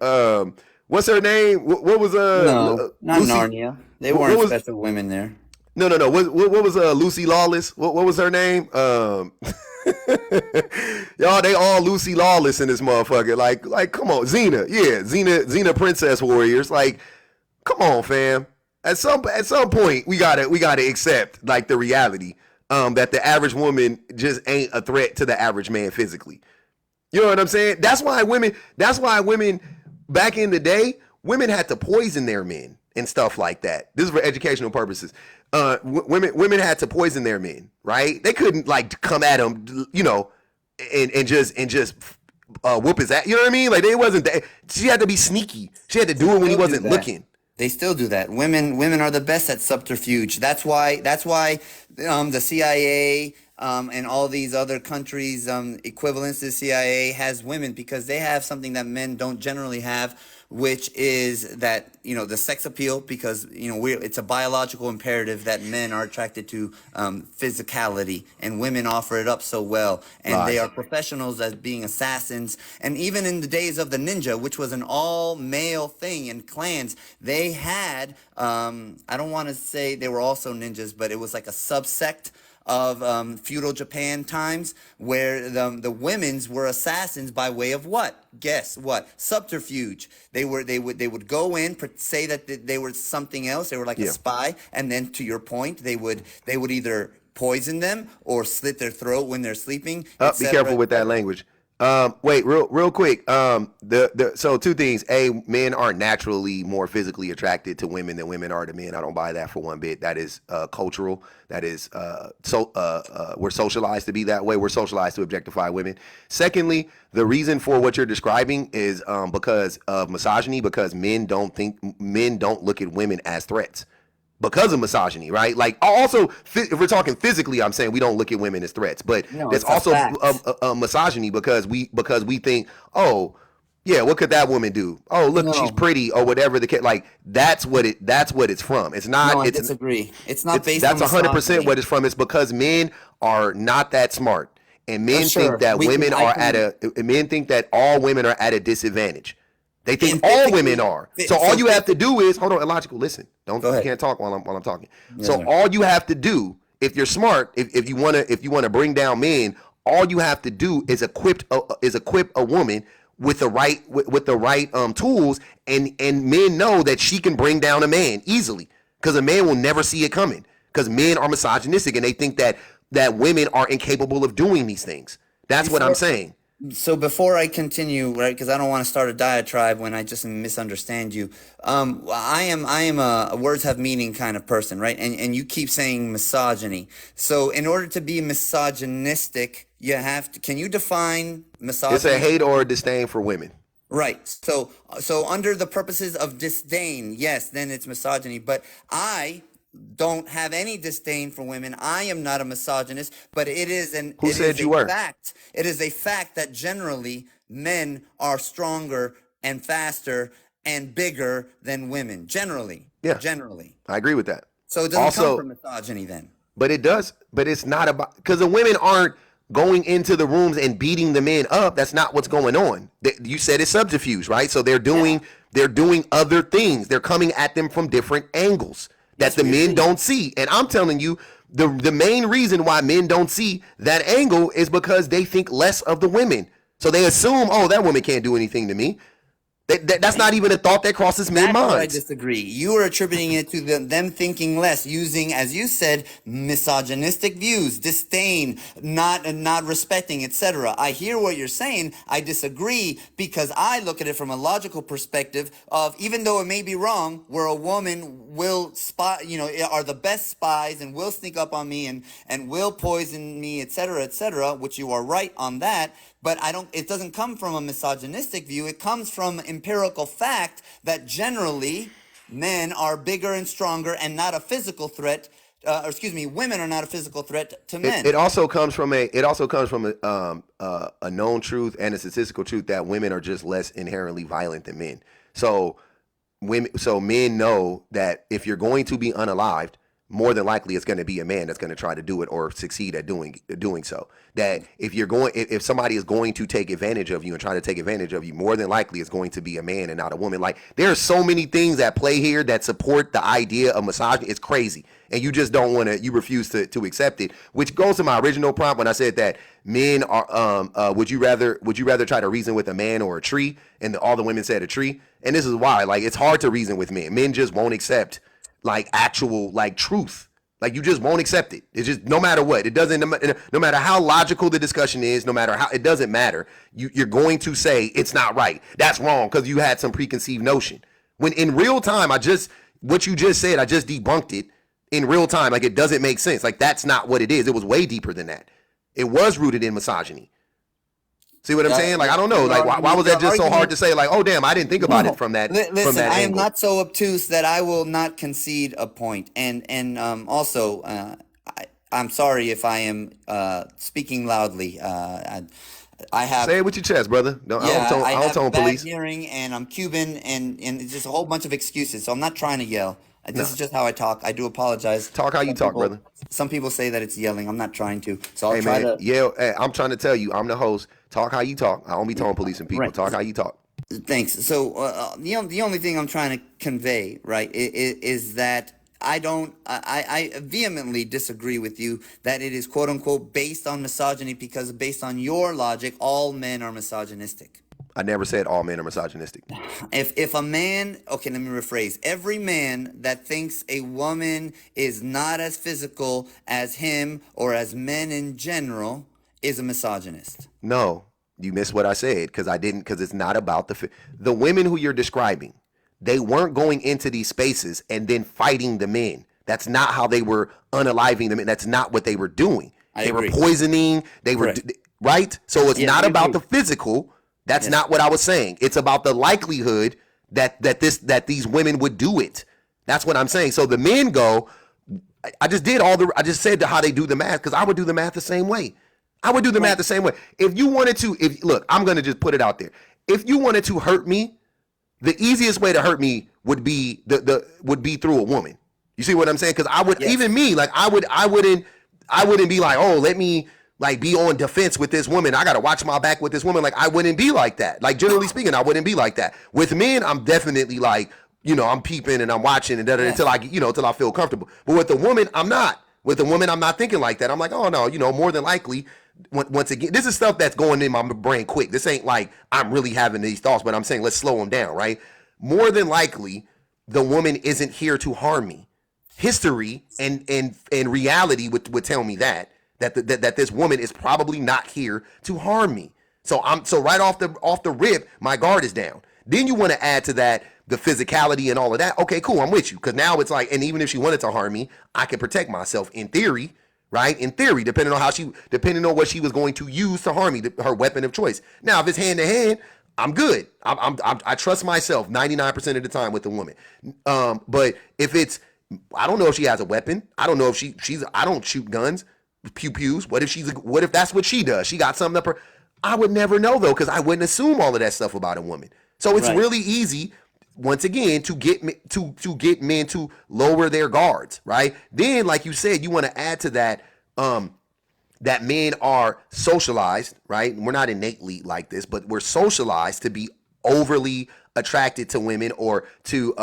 What's her name? What was No, not Lucy? Narnia. They What weren't was special women there. no. What was Lucy Lawless? What was her name? Y'all, they all Lucy Lawless in this motherfucker. Like, come on, Xena. Yeah, Xena Princess Warriors. Like, come on, fam. At some point, we gotta accept like the reality that the average woman just ain't a threat to the average man physically. You know what I'm saying? That's why women back in the day, women had to poison their men and stuff like that. This is for educational purposes. Women had to poison their men, right? They couldn't like come at him, you know, and just whoop his ass. You know what I mean? Like it wasn't that. She had to be sneaky. She had to do it when he wasn't looking. They still do that. Women are the best at subterfuge. That's why the CIA and all these other countries equivalents to the CIA has women, because they have something that men don't generally have, which is that, you know, the sex appeal, because, you know, it's a biological imperative that men are attracted to physicality, and women offer it up so well, and they are professionals as being assassins. And even in the days of the ninja, which was an all male thing in clans, they had I don't want to say they were also ninjas, but it was like a subsect of feudal Japan times, where the women's were assassins by way of what? Guess what? Subterfuge. They would go in, say that they were something else. They were like a spy, and then to your point, they would either poison them or slit their throat when they're sleeping. Be careful with that language. Wait, real quick. So two things. Men are naturally more physically attracted to women than women are to men. I don't buy that for one bit. That is cultural. That is we're socialized to be that way. We're socialized to objectify women. Secondly, the reason for what you're describing is because of misogyny, because men don't look at women as threats. Because of misogyny, right? Like, also, if we're talking physically, I'm saying we don't look at women as threats, but there's also a misogyny because we think, oh, yeah, what could that woman do? Oh, look, she's pretty, or whatever the case. Like, that's what it's from. It's not. No, I disagree. It's not based on misogyny. That's 100% what it's from. It's because men are not that smart, and men think that men think that all women are at a disadvantage. They think all women are. So all you have to do is, hold on, illogical, listen. You can't talk while I'm talking. So all you have to do, if you're smart, if you wanna bring down men, all you have to do is equip a woman with the right tools, and men know that she can bring down a man easily, because a man will never see it coming, because men are misogynistic and they think that women are incapable of doing these things. That's what I'm saying. So before I continue, right, because I don't want to start a diatribe when I just misunderstand you. I am a words have meaning kind of person, right? And you keep saying misogyny. So in order to be misogynistic, you have to. Can you define misogyny? It's a hate or a disdain for women. Right. So under the purposes of disdain, yes, then it's misogyny. But I don't have any disdain for women. I am not a misogynist, but it is fact. It is a fact that generally men are stronger and faster and bigger than women. Generally. Yeah. Generally. I agree with that. So it doesn't come from misogyny then. But it does. But it's not about, because the women aren't going into the rooms and beating the men up. That's not what's going on. You said it's subterfuge, right? So they're doing other things. They're coming at them from different angles that the men don't see. And I'm telling you, the main reason why men don't see that angle is because they think less of the women. So they assume, oh, that woman can't do anything to me. That's not even a thought that crosses men's minds. I disagree. You are attributing it to them thinking less, using, as you said, misogynistic views, disdain, not respecting, etc. I hear what you're saying. I disagree, because I look at it from a logical perspective of, even though it may be wrong, where a woman will spy, are the best spies and will sneak up on me and will poison me, etc., which you are right on that. But it doesn't come from a misogynistic view. It comes from empirical fact that generally men are bigger and stronger and not a physical threat. Women are not a physical threat to men. It also comes from a known truth and a statistical truth that women are just less inherently violent than men. So men know that if you're going to be unalived, more than likely it's going to be a man that's going to try to do it or succeed at doing so. That if somebody is going to take advantage of you and try to take advantage of you, more than likely it's going to be a man and not a woman. Like, there are so many things at play here that support the idea of misogyny. It's crazy, and you just don't want to. You refuse to accept it, which goes to my original prompt when I said that men are. Would you rather try to reason with a man or a tree? And all the women said a tree, and this is why. Like, it's hard to reason with men. Men just won't accept like actual like truth. Like, you just won't accept it. It's just, no matter what, it doesn't, no matter how logical the discussion is, no matter how, it doesn't matter. You're going to say it's not right, that's wrong, because you had some preconceived notion. When in real time, what you just said, I just debunked it in real time. Like, it doesn't make sense. Like, that's not what it is. It was way deeper than that. It was rooted in misogyny. See what I'm saying? Like, I don't know. Like, why was that just so hard to say? Like, oh damn, I didn't think about it from that. Listen, I am angle. not so obtuse that I will not concede a point. And also, I'm sorry if I am speaking loudly. I have Say it with your chest, brother. No, yeah, I don't have tone bad police. hearing, and I'm Cuban, and it's just a whole bunch of excuses. So I'm not trying to yell. This is just how I talk. I do apologize. Talk how you talk, brother. Some people say that it's yelling. I'm not trying to. So I'll Hey try man, to. yeah. Hey, I'm trying to tell you, I'm the host. Talk how you talk. I don't be tone policing people. Right. Talk how you talk. Thanks. So the only thing I'm trying to convey, right, is that I vehemently disagree with you that it is quote unquote based on misogyny, because based on your logic, all men are misogynistic. I never said all men are misogynistic. If a man, okay, let me rephrase. Every man that thinks a woman is not as physical as him or as men in general is a misogynist. No, you missed what I said because it's not about the women who you're describing. They weren't going into these spaces and then fighting the men. That's not how they were unaliving the men. That's not what they were doing. They agree. were poisoning. They were right. So it's not about the physical. That's not what I was saying. It's about the likelihood that these women would do it. That's what I'm saying. So the men go. I just said how they do the math, because I would do the math the same way. I would do the math the same way. If you wanted to, look, I'm gonna just put it out there. If you wanted to hurt me, the easiest way to hurt me would be would be through a woman. You see what I'm saying? Because I would even me, like I wouldn't be like, oh, let me like be on defense with this woman. I gotta watch my back with this woman. Like, I wouldn't be like that. Like, generally speaking, I wouldn't be like that. With men, I'm definitely like, I'm peeping and I'm watching and until I feel comfortable. But with a woman, I'm not. With a woman, I'm not thinking like that. I'm like, oh no, more than likely. Once again, this is stuff that's going in my brain quick. This ain't like I'm really having these thoughts, but I'm saying let's slow them down, right? More than likely, the woman isn't here to harm me. History and reality would tell me that this woman is probably not here to harm me. So right off the rip, my guard is down. Then you want to add to that the physicality and all of that. Okay, cool, I'm with you. Because now it's like, and even if she wanted to harm me, I can protect myself in theory, right? In theory, depending on what she was going to use to harm me, her weapon of choice. Now, if it's hand to hand, I'm good. I trust myself 99% of the time with the woman. But if it's, I don't know if she has a weapon. I don't know if she's. I don't shoot guns, pew pews. What if that's what she does? She got something up her. I would never know though, because I wouldn't assume all of that stuff about a woman. So it's really easy, once again, to get men to lower their guards, right? Then, like you said, you want to add to that that men are socialized, right? We're not innately like this, but we're socialized to be overly attracted to women, or to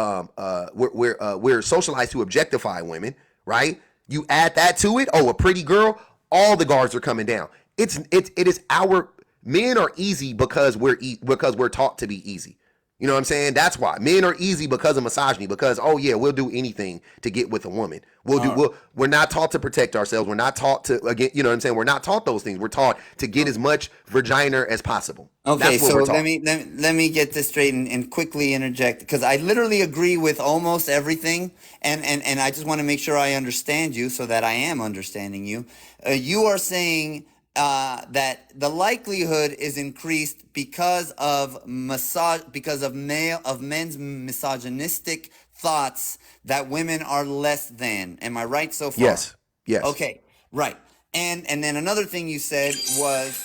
we're socialized to objectify women, right? You add that to it. Oh, a pretty girl, all the guards are coming down. It is our men are easy because we're taught to be easy. You know what I'm saying? That's why men are easy, because of misogyny. Because we'll do anything to get with a woman. We're not taught to protect ourselves. We're not taught to, again, you know what I'm saying? We're not taught those things. We're taught to get as much vagina as possible. Okay, so let me get this straight and quickly interject, because I literally agree with almost everything, and I just want to make sure I understand you, so that I am understanding you. You are saying that the likelihood is increased because of men's misogynistic thoughts that women are less than. Am I right so far? Yes. Okay, right. And then another thing you said was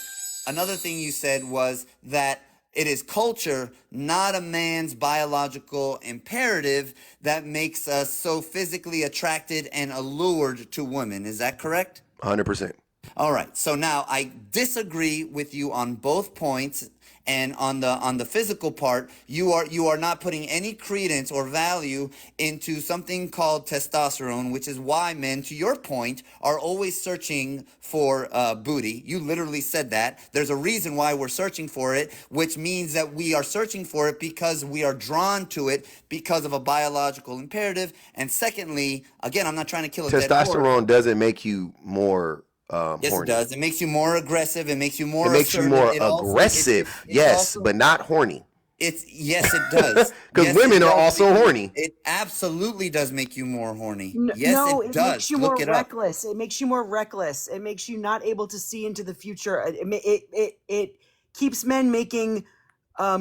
that it is culture, not a man's biological imperative that makes us so physically attracted and allured to women. Is that correct? 100%. All right. So now I disagree with you on both points, and on the physical part, you are not putting any credence or value into something called testosterone, which is why men, to your point, are always searching for booty. You literally said that. There's a reason why we're searching for it, which means that we are searching for it because we are drawn to it because of a biological imperative. And secondly, again, I'm not trying to kill a dead horse. Testosterone doesn't make you more Yes, horny. it does. It makes you more aggressive. It makes you more It makes you assertive. more It also- aggressive, it's yes, also- but not horny. Yes, it does. Because Yes, women it are does also make you- horny. It absolutely does make you more horny. No, Yes, it does. makes you Look more it up. reckless. It makes you more reckless. It makes you not able to see into the future. It keeps men making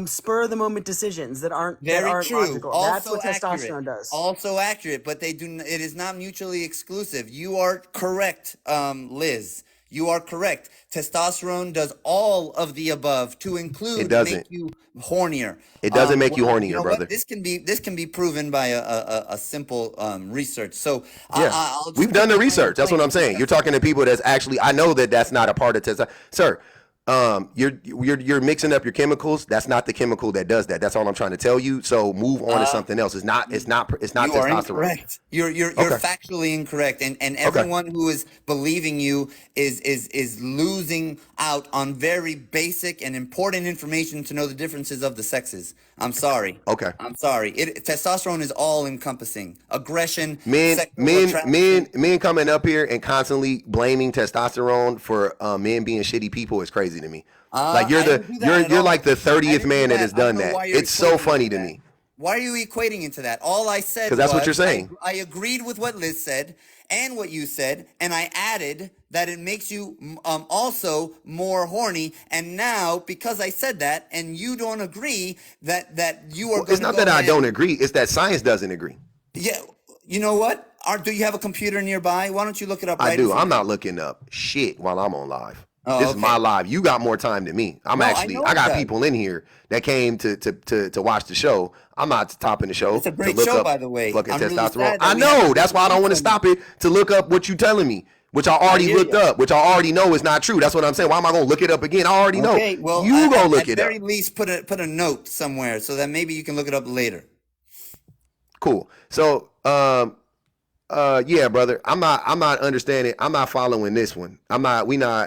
spur of the moment decisions that aren't Very true. logical. That's Also what accurate. testosterone does. Also accurate, but they do. It is not mutually exclusive. You are correct, Liz. You are correct. Testosterone does all of the above to include It doesn't. make you hornier. It doesn't make you well, hornier, you know brother. What? This can be proven by a simple research. So Yeah, I'll just we've done the quickly research. That's what I'm saying. You're talking to people that's actually. I know that that's not a part of testosterone, sir. You're mixing up your chemicals. That's not the chemical that does that. That's all I'm trying to tell you. So move on to something else. It's not you testosterone. are incorrect. You're Okay. factually incorrect, and everyone who is believing you is losing out on very basic and important information to know the differences of the sexes. I'm sorry. Okay. I'm sorry. Testosterone is all encompassing. Aggression, Men sexual attraction. coming up here and constantly blaming testosterone for men being shitty people is crazy to me. Like I didn't do that at you're all. like the I 30th didn't do man that that. has I don't done know that. why you're It's so equating funny to to that. me. Why are you equating into that? All I said 'Cause that's what was, you're saying. I agreed with what Liz said and what you said, and I added that it makes you also more horny. And now, because I said that, and you don't agree that you are Well, going it's to not go that I ahead- don't agree. It's that science doesn't agree. Yeah, you know what? Do you have a computer nearby? Why don't you look it up? I right do. in front I'm of not looking up shit while I'm on live. Oh, This is okay. my live. You got more time than me. No, I know I got that. people in here that came to watch the show. I'm not stopping the show. It's a to great look show, up by the way. Fucking I'm really testosterone. sad that I we have know. to That's why I don't want to from you. stop it to look up what you telling me, which I already hear looked ya. up, which I already know is not true. That's what I'm saying. Why am I gonna look it up again? I already know. Okay, well, You go look at it up. very least put a note somewhere so that maybe you can look it up later. Cool. So, yeah, brother. I'm not understanding. I'm not following this one.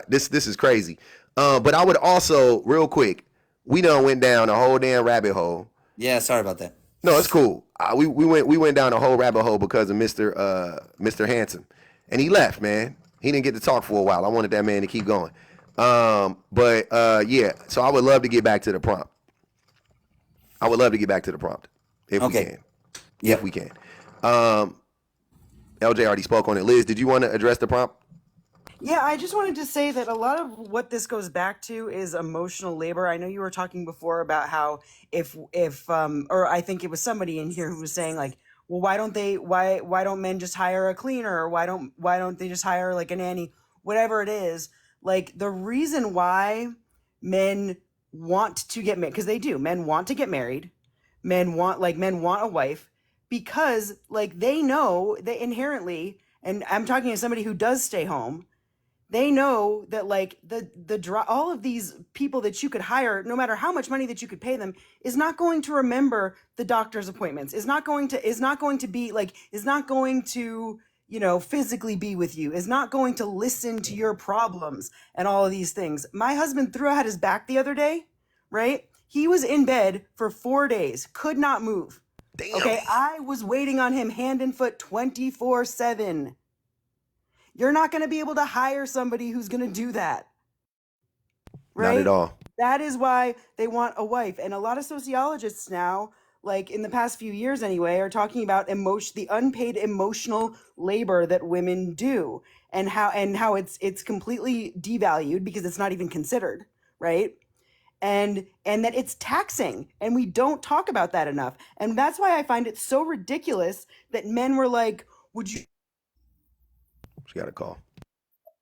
This is crazy. But I would also, real quick, we done went down a whole damn rabbit hole. Yeah, sorry about that. No, it's cool. We went down a whole rabbit hole because of Mr. Handsome. And he left, man. He didn't get to talk for a while. I wanted that man to keep going. But yeah, so I would love to get back to the prompt. If Okay. we can. Yeah. If we can. LJ already spoke on it. Liz, did you want to address the prompt? Yeah, I just wanted to say that a lot of what this goes back to is emotional labor. I know you were talking before about how if or I think it was somebody in here who was saying like, well, why don't men just hire a cleaner, or why don't they just hire like a nanny, whatever it is. Like the reason why men want to get married, because they do, men want to get married, men want a wife, because like they know they inherently, and I'm talking to somebody who does stay home, they know that like all of these people that you could hire, no matter how much money that you could pay them, is not going to remember the doctor's appointments, is not going to physically be with you, is not going to listen to your problems and all of these things. My husband threw out his back the other day, right? He was in bed for 4 days, could not move. Damn. Okay, I was waiting on him hand and foot 24/7. You're not going to be able to hire somebody who's going to do that. Right? Not at all. That is why they want a wife. And a lot of sociologists now, like in the past few years anyway, are talking about the unpaid emotional labor that women do, and how it's completely devalued because it's not even considered, right? And that it's taxing, and we don't talk about that enough. And that's why I find it so ridiculous that men were like, would you She got a call.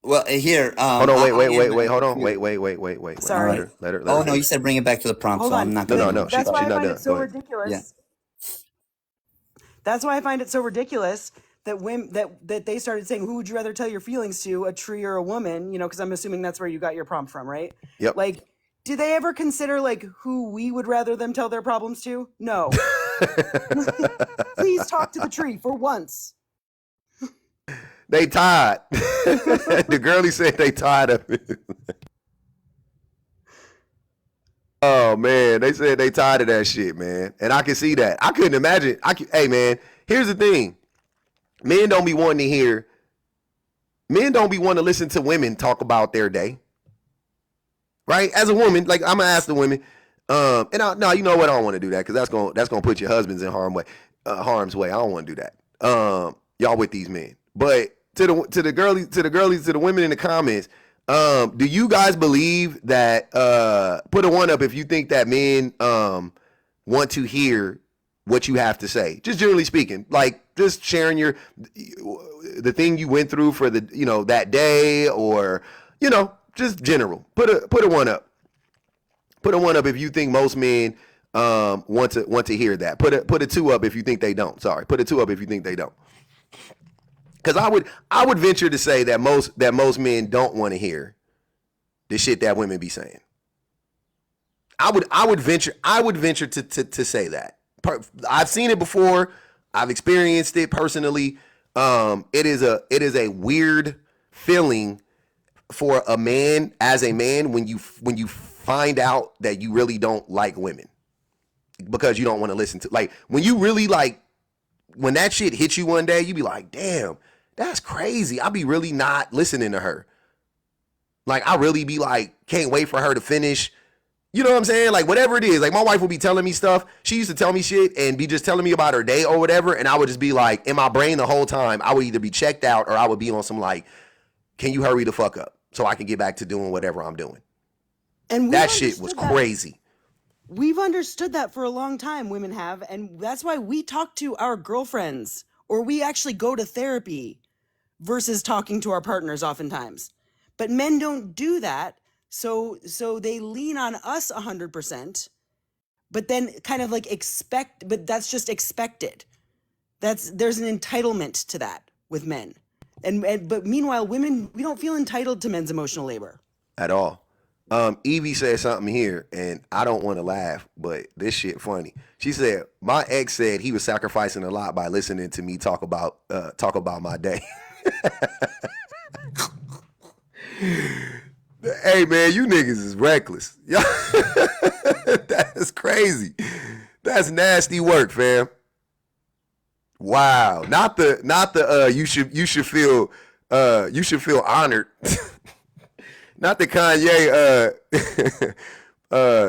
Well, here, Hold on, I'll answer wait. it Hold on, too. wait. Sorry. Let her Oh no, you finish. said bring it back to the prompt, Hold so I'm on. not No, gonna no, do no. it. She, That's why she's I not find done. it so Go ahead. ridiculous. Yeah. That's why I find it so ridiculous that women that they started saying, "Who would you rather tell your feelings to, a tree or a woman?" You know, because I'm assuming that's where you got your prompt from, right? Yep. Like, do they ever consider like who we would rather them tell their problems to? No. Please talk to the tree for once. They tired. The girlie said they tired of it. Oh man, they said they tired of that shit, man. And I can see that. I couldn't imagine. Hey man, here's the thing. Men don't be wanting to hear. Men don't be wanting to listen to women talk about their day. Right? As a woman, like I'm gonna ask the women, no, you know what? I don't want to do that because that's gonna put your husbands in harm's way. I don't want to do that. Y'all with these men, but to the girlies, to the women in the comments, do you guys believe that? Put a 1 up if you think that men want to hear what you have to say. Just generally speaking, like just sharing the thing you went through for the that day, or just general. Put a 1 up. Put a 1 up if you think most men want to hear that. Put a 2 up if you think they don't. Sorry, put a 2 up if you think they don't. Because I would venture to say that most men don't want to hear the shit that women be saying. I would venture to say that. I've seen it before. I've experienced it personally. It is a weird feeling for a man, as a man, when you find out that you really don't like women because you don't want to listen to, like, when you really like, when that shit hits you one day, you be like, damn, that's crazy. I be really not listening to her. Like, I really be like, can't wait for her to finish. You know what I'm saying? Like, whatever it is. Like, my wife will be telling me stuff. She used to tell me shit and be just telling me about her day or whatever. And I would just be like, in my brain the whole time, I would either be checked out or I would be on some like, can you hurry the fuck up so I can get back to doing whatever I'm doing? And That shit was crazy. We've understood that for a long time, women have, and that's why we talk to our girlfriends or we actually go to therapy versus talking to our partners oftentimes. But men don't do that, so they lean on us 100%, but then kind of like but that's just expected. There's an entitlement to that with men. But meanwhile, women, we don't feel entitled to men's emotional labor. At all. Evie said something here, and I don't want to laugh, but this shit funny. She said, my ex said he was sacrificing a lot by listening to me talk about my day. Hey man, you niggas is reckless. That's crazy. That's nasty work, fam. Wow. Not the you should feel honored. Not the Kanye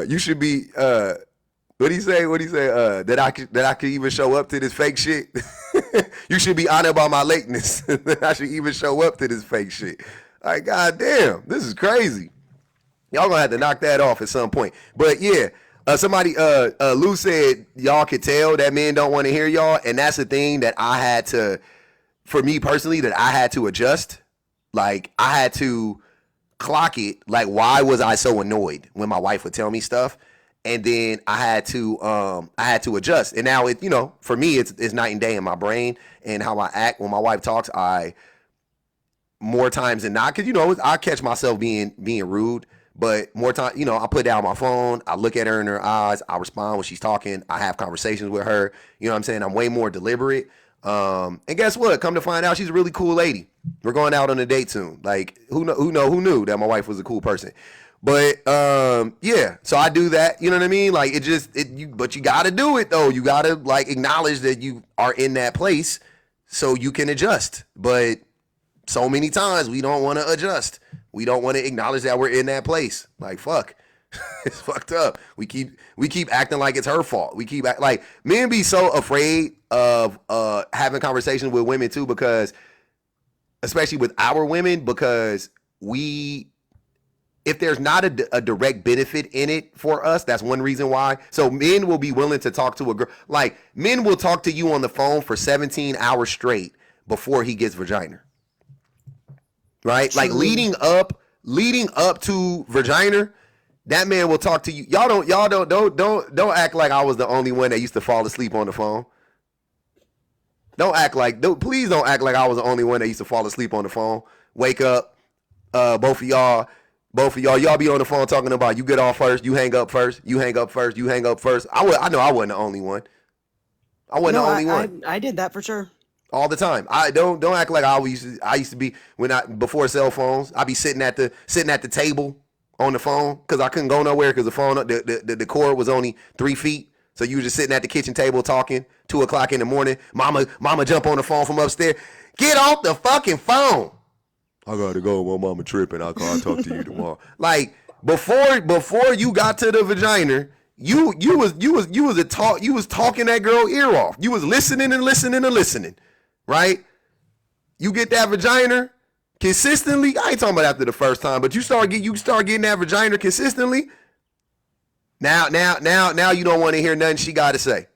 you should be what'd he say? That I could even show up to this fake shit. You should be honored by my lateness. That I should even show up to this fake shit. Like, goddamn, this is crazy. Y'all gonna have to knock that off at some point. But yeah, somebody Lou said y'all could tell that men don't want to hear y'all, and that's the thing that I had to, for me personally, that I had to adjust. Like, I had to clock it. Like, why was I so annoyed when my wife would tell me stuff? And then I had to adjust. And now for me, it's night and day in my brain and how I act when my wife talks. I more times than not, because I catch myself being rude, but more time, I put down my phone, I look at her in her eyes, I respond when she's talking, I have conversations with her. You know what I'm saying? I'm way more deliberate. And guess what? Come to find out, she's a really cool lady. We're going out on a date soon. Like, who knew that my wife was a cool person? But yeah, so I do that. You know what I mean? Like, but you got to do it though. You got to like acknowledge that you are in that place so you can adjust. But so many times we don't want to adjust. We don't want to acknowledge that we're in that place. Like, fuck. It's fucked up. We keep acting like it's her fault. We keep like, men be so afraid of having conversations with women too, because especially with our women, because if there's not a direct benefit in it for us, that's one reason why. So men will be willing to talk to a girl. Like, men will talk to you on the phone for 17 hours straight before he gets vagina. right? Like True. leading up to vagina, that man will talk to you. Y'all don't act like I was the only one that used to fall asleep on the phone. Please don't act like I was the only one that used to fall asleep on the phone. Wake up, both of y'all, y'all be on the phone talking about you get off first, you hang up first, you hang up first, you hang up first. I know I wasn't the only one. I wasn't No, the only one. I did that for sure. All the time. I don't act like I used to be before cell phones. I'd be sitting at the table on the phone because I couldn't go nowhere because the phone the cord was only 3 feet. So you were just sitting at the kitchen table talking, 2:00 in the morning. Mama jump on the phone from upstairs. Get off the fucking phone. I gotta go. My mama tripping. I'll talk to you tomorrow. Like before you got to the vagina, you was talking that girl ear off. You was listening and listening and listening, right? You get that vagina consistently. I ain't talking about after the first time, but you start getting that vagina consistently. Now you don't want to hear nothing she got to say.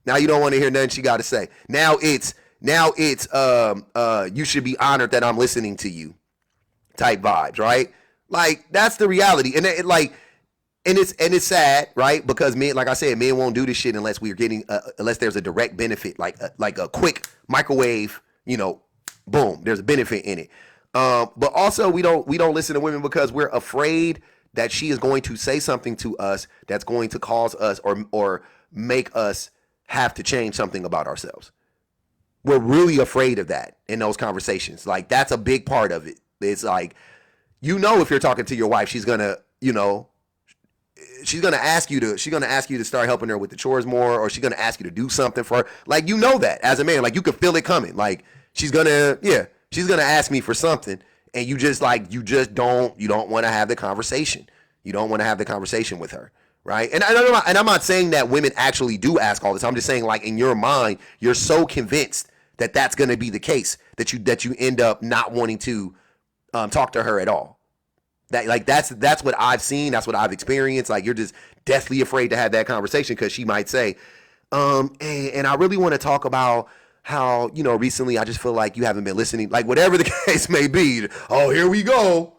Now you don't want to hear nothing she got to say. Now it's you should be honored that I'm listening to you type vibes, right? Like that's the reality. And it's sad, right? Because men, like I said, men won't do this shit unless we're getting unless there's a direct benefit, like a quick microwave, boom, there's a benefit in it. But also we don't listen to women because we're afraid that she is going to say something to us that's going to cause us or make us have to change something about ourselves. We're really afraid of that in those conversations. Like that's a big part of it. It's like, if you're talking to your wife, she's gonna ask you to start helping her with the chores more, or she's gonna ask you to do something for her. Like that as a man, like you can feel it coming. Like she's gonna ask me for something, and you don't want to have the conversation. You don't want to have the conversation with her, right? And I'm not saying that women actually do ask all this. I'm just saying, like in your mind, you're so convinced that that's going to be the case that you end up not wanting to talk to her at all. That's what I've seen. That's what I've experienced. Like you're just deathly afraid to have that conversation because she might say, and I really want to talk about how, recently I just feel like you haven't been listening, like whatever the case may be. Oh, here we go.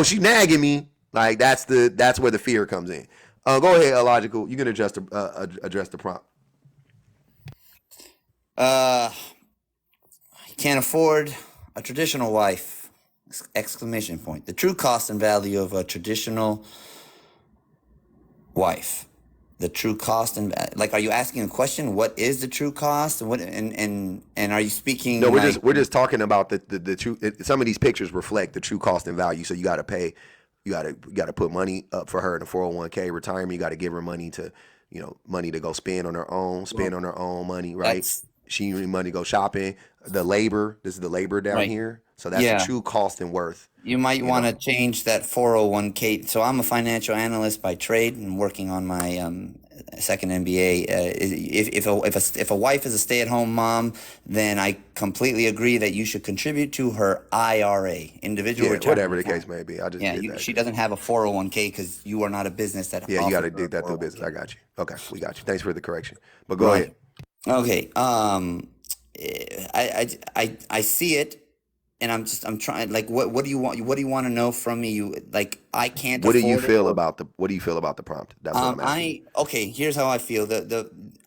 She nagging me. Like that's where the fear comes in. Go ahead, Illogical. You can address the prompt. Can't afford a traditional wife! Exclamation point. The true cost and value of a traditional wife. The true cost and are you asking a question? What is the true cost? And what and are you speaking? No, we're just talking about the true. Some of these pictures reflect the true cost and value. So you got to pay. You got to put money up for her in a 401k retirement. You got to give her money to money to go spend on her own money, right? She need money to go shopping. The labor. This is the labor down here. So that's the true cost and worth. You might want to change that 401k. So I'm a financial analyst by trade and working on my second MBA. If a wife is a stay-at-home mom, then I completely agree that you should contribute to her IRA, individual retirement whatever the account. case may be. I just did that. She doesn't have a 401k because you are not a business that. Yeah, you got to dig that through business. I got you. Okay, we got you. Thanks for the correction. But go ahead. Okay. I see it. And I'm trying. Like, what do you want? What do you want to know from me? I can't. What do you feel about the prompt? That's what I'm asking. Okay. Here's how I feel.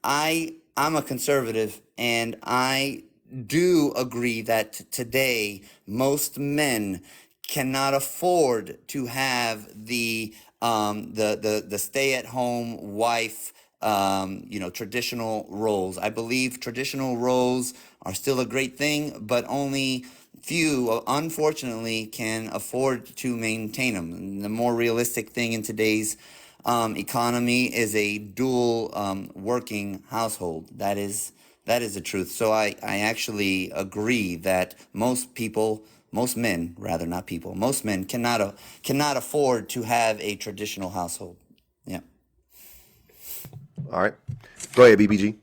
I'm a conservative, and I do agree that today most men cannot afford to have the stay-at-home wife. Traditional roles. I believe traditional roles are still a great thing, but only few, unfortunately, can afford to maintain them. And the more realistic thing in today's economy is a dual working household. That is the truth. So I actually agree that most men cannot afford to have a traditional household. Yeah. All right. Go ahead, BBG.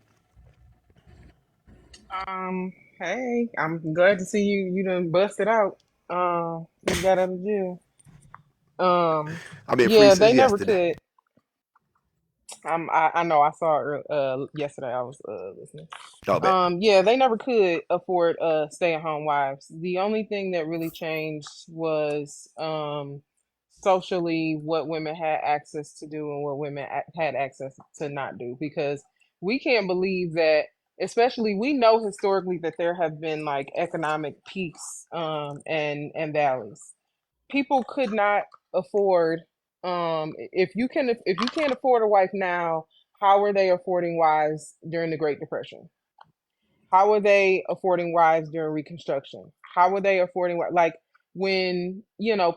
Hey, I'm glad to see you done busted out. You got out of jail. I've been free Yeah, since they never yesterday. could. I know I saw it yesterday. I was listening. Y'all bet. Yeah, they never could afford stay-at-home wives. The only thing that really changed was socially what women had access to do and what women had access to not do. Because we can't believe that, especially we know historically that there have been like economic peaks and valleys. People could not afford if you can't afford a wife now, how were they affording wives during the Great Depression? How were they affording wives during Reconstruction? How were they affording like when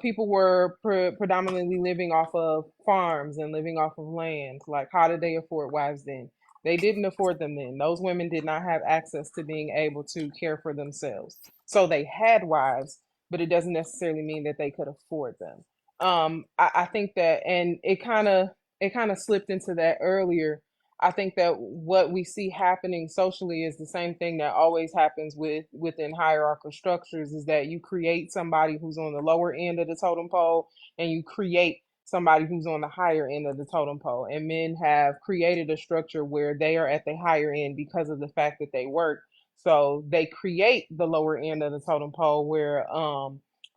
people were predominantly living off of farms and living off of land? Like how did they afford wives then? They didn't afford them then. Those women did not have access to being able to care for themselves. So they had wives, but it doesn't necessarily mean that they could afford them. I think that, and it kind of slipped into that earlier. I think that what we see happening socially is the same thing that always happens within hierarchical structures, is that you create somebody who's on the lower end of the totem pole and you create somebody who's on the higher end of the totem pole. And men have created a structure where they are at the higher end because of the fact that they work. So they create the lower end of the totem pole where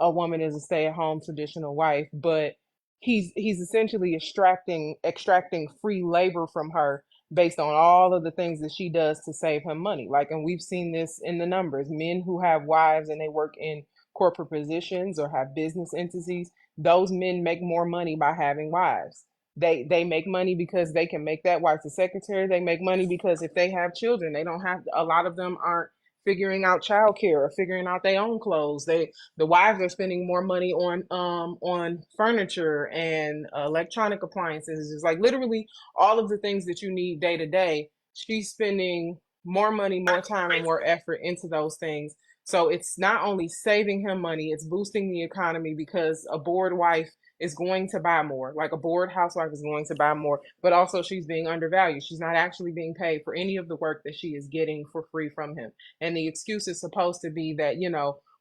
a woman is a stay-at-home traditional wife, but he's essentially extracting free labor from her based on all of the things that she does to save him money. Like, and we've seen this in the numbers. Men who have wives and they work in corporate positions or have business entities, those men make more money by having wives. They make money because they can make that wife the secretary. They make money because if they have children, they don't have, a lot of them aren't figuring out childcare or figuring out their own clothes. The wives are spending more money on furniture and electronic appliances. It's like literally all of the things that you need day to day. She's spending more money, more time, and more effort into those things. So it's not only saving him money, it's boosting the economy because a bored wife is going to buy more. Like a bored housewife is going to buy more, but also she's being undervalued. She's not actually being paid for any of the work that she is getting for free from him. And the excuse is supposed to be that,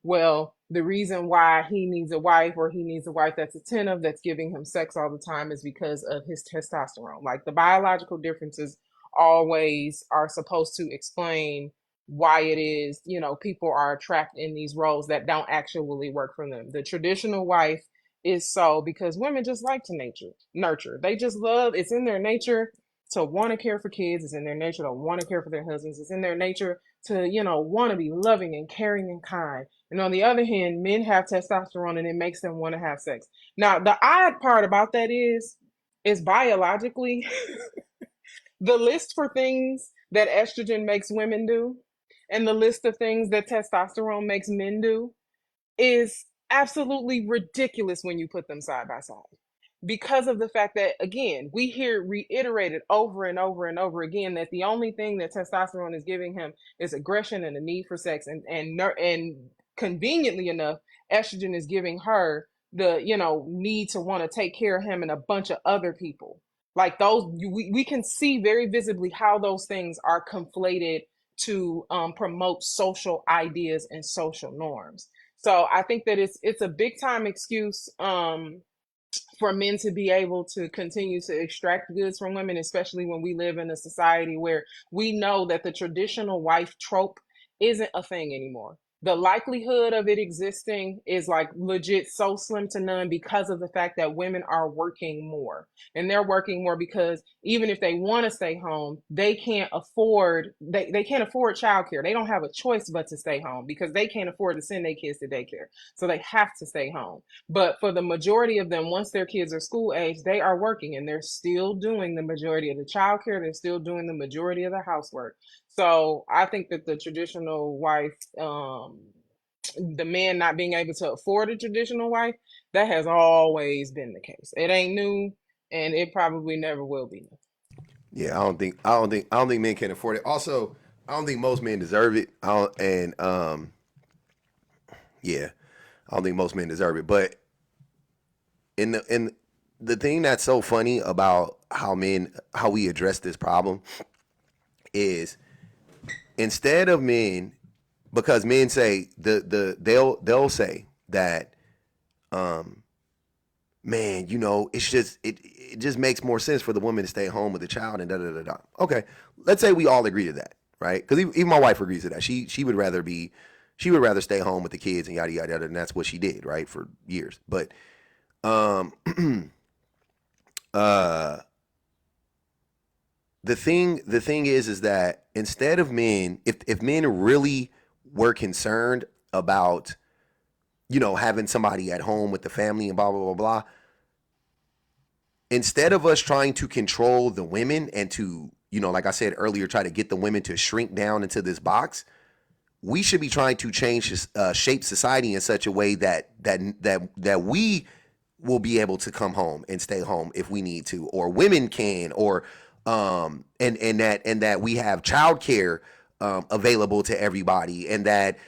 well, the reason why he needs a wife, or he needs a wife that's attentive, that's giving him sex all the time, is because of his testosterone. Like the biological differences always are supposed to explain why it is, people are trapped in these roles that don't actually work for them. The traditional wife is so because women just like to nurture. They just love, it's in their nature to want to care for kids. It's in their nature to want to care for their husbands. It's in their nature to, want to be loving and caring and kind. And on the other hand, men have testosterone and it makes them want to have sex. Now, the odd part about that is biologically, the list for things that estrogen makes women do and the list of things that testosterone makes men do is absolutely ridiculous when you put them side by side. Because of the fact that, again, we hear reiterated over and over and over again that the only thing that testosterone is giving him is aggression and a need for sex, and conveniently enough, estrogen is giving her the need to want to take care of him and a bunch of other people. Like those, we can see very visibly how those things are conflated to promote social ideas and social norms. So I think that it's a big time excuse for men to be able to continue to extract goods from women, especially when we live in a society where we know that the traditional wife trope isn't a thing anymore. The likelihood of it existing is like legit so slim to none because of the fact that women are working more. And they're working more because even if they want to stay home, they can't afford childcare. They don't have a choice but to stay home because they can't afford to send their kids to daycare. So they have to stay home. But for the majority of them, once their kids are school age, they are working and they're still doing the majority of the childcare. They're still doing the majority of the housework. So I think that the traditional wife, the man not being able to afford a traditional wife, that has always been the case. It ain't new, and it probably never will be new. Yeah, I don't think men can afford it. Also, I don't think most men deserve it. Yeah, I don't think most men deserve it. But in the thing that's so funny about how we address this problem is instead of men, because men say they'll say that man, it just makes more sense for the woman to stay home with the child and da da da da. Okay, let's say we all agree to that, right? Because even my wife agrees to that. She would rather stay home with the kids and yada yada yada, and that's what she did, right, for years. But um, uh, the thing is that instead of men, if men really were concerned about having somebody at home with the family and blah blah blah blah, instead of us trying to control the women and to like I said earlier, try to get the women to shrink down into this box, we should be trying to shape society in such a way that we will be able to come home and stay home if we need to, or women can, or and that we have childcare available to everybody, and that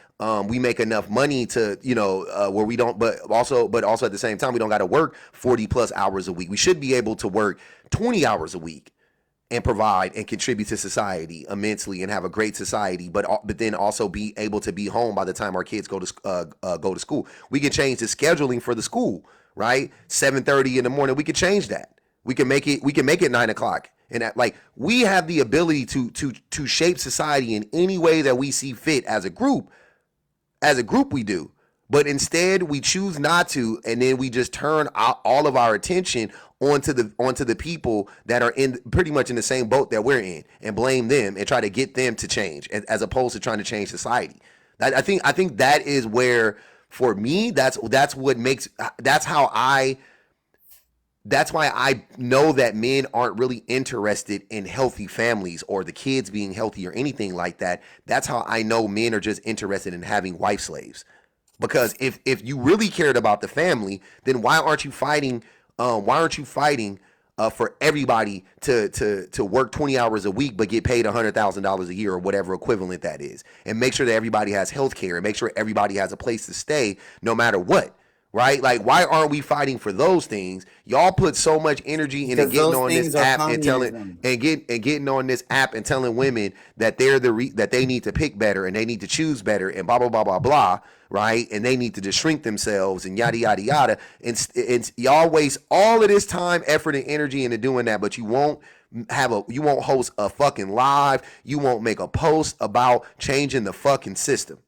we make enough money to where we don't, but also at the same time we don't got to work 40 plus hours a week. We should be able to work 20 hours a week and provide and contribute to society immensely and have a great society, but then also be able to be home by the time our kids go to school. We can change the scheduling for the school, right? 7:30 in the morning. We can change that. We can make it 9:00, and that, like, we have the ability to shape society in any way that we see fit as a group. As a group, we do. But instead, we choose not to, and then we just turn all of our attention onto the people that are in pretty much in the same boat that we're in, and blame them and try to get them to change, as opposed to trying to change society. I think that is where, for me, that's what makes that's why I know that men aren't really interested in healthy families or the kids being healthy or anything like that. That's how I know men are just interested in having wife slaves. Because if you really cared about the family, then why aren't you fighting? For everybody to work 20 hours a week but get paid $100,000 a year or whatever equivalent that is, and make sure that everybody has health care and make sure everybody has a place to stay no matter what, right? Like, why aren't we fighting for those things? Y'all put so much energy into Because getting those on this things are app and communism. getting on this app and telling women that that they need to pick better and they need to choose better and blah blah blah blah blah, right? And they need to just shrink themselves and yada yada yada. And y'all waste all of this time, effort, and energy into doing that, but you won't host a fucking live. You won't make a post about changing the fucking system.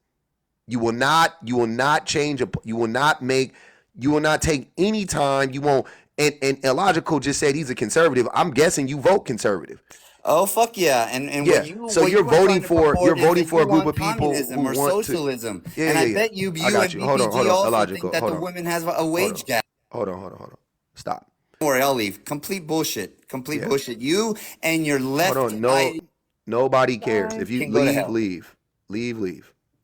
You will not change you will not take any time. You won't. And Illogical just said he's a conservative. I'm guessing you vote conservative. Oh fuck yeah! And Yeah. So what you're you are trying voting to for purport is that a you group want of people communism who or want to. socialism. Yeah, And yeah, I yeah. bet I you got and you. Hold on, BPG also Illogical. think that Hold the on. woman has a Hold wage on. gap. Hold on. Stop. Don't worry, I'll leave. Complete bullshit. Complete Yeah. bullshit. You and your Hold left on. No, nobody cares. Bye. If you can go to hell. leave.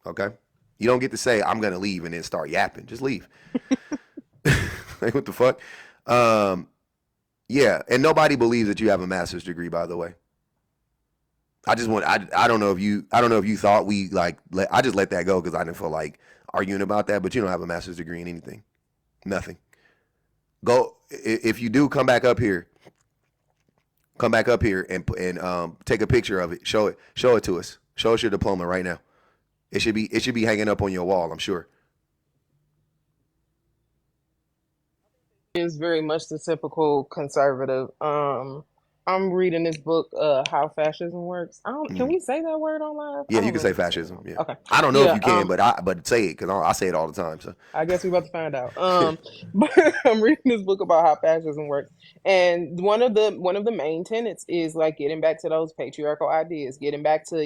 Okay. You don't get to say I'm gonna leave and then start yapping. Just leave. Like, what the fuck? Yeah, and nobody believes that you have a master's degree, by the way. I don't know if you thought I just let that go because I didn't feel like arguing about that, but you don't have a master's degree in anything. Nothing. Go, if you do, come back up here and take a picture of it. Show it to us. Show us your diploma right now. It should be hanging up on your wall, I'm sure. Is very much the typical conservative. I'm reading this book, How Fascism Works. I don't. Can Mhm. we say that word on live? I Yeah, you don't can know say if we can say fascism. that. Yeah, Okay. I don't know if Yeah. you can, but say it because I say it all the time. So I guess we're about to find out. But I'm reading this book about how fascism works, and one of the main tenets is like getting back to those patriarchal ideas, getting back to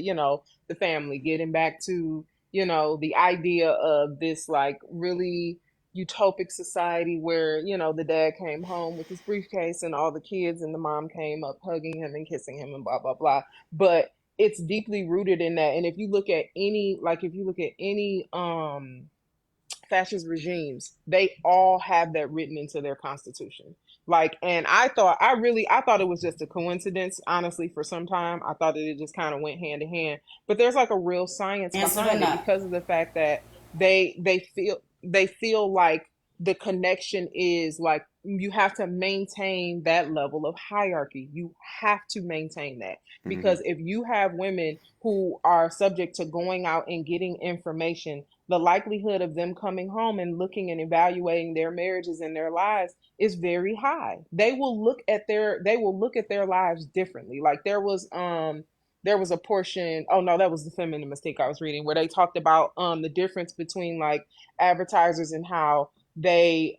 the family, getting back to the idea of this like really utopic society where the dad came home with his briefcase and all the kids and the mom came up hugging him and kissing him and blah blah blah. But it's deeply rooted in that. And if you look at any fascist regimes, they all have that written into their constitution. Like, and I thought it was just a coincidence, honestly, for some time. I thought that it just kind of went hand in hand. But there's like a real science behind it because of the fact that they feel like the connection is like you have to maintain that level of hierarchy. You have to maintain that Mm-hmm. because if you have women who are subject to going out and getting information, the likelihood of them coming home and looking and evaluating their marriages and their lives is very high. They will look at their lives differently. Like there was a portion, oh no, that was the feminine mistake I was reading, where they talked about the difference between like advertisers and how they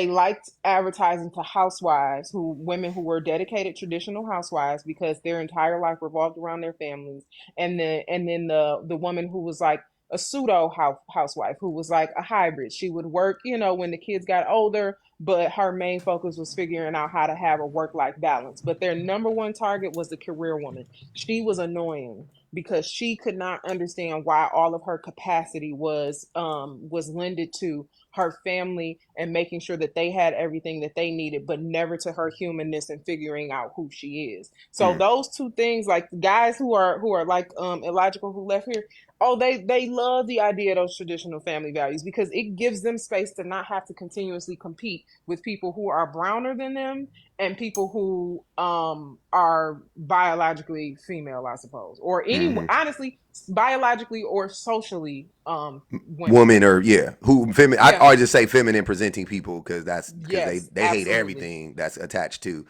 liked advertising to housewives, who women who were dedicated traditional housewives because their entire life revolved around their families, and then the woman who was like a pseudo housewife, who was like a hybrid. She would work, when the kids got older, but her main focus was figuring out how to have a work life balance. But their number one target was the career woman. She was annoying because she could not understand why all of her capacity was lended to her family and making sure that they had everything that they needed, but never to her humanness and figuring out who she is. So Mm. those two things, like guys who are like illogical, who left here, oh, they love the idea of those traditional family values because it gives them space to not have to continuously compete with people who are browner than them and people who are biologically female, I suppose, or any, Mm-hmm. honestly, biologically or socially women. Woman or who feminine. I Yeah. always just say feminine presenting people because they Yes, they hate absolutely. everything that's attached to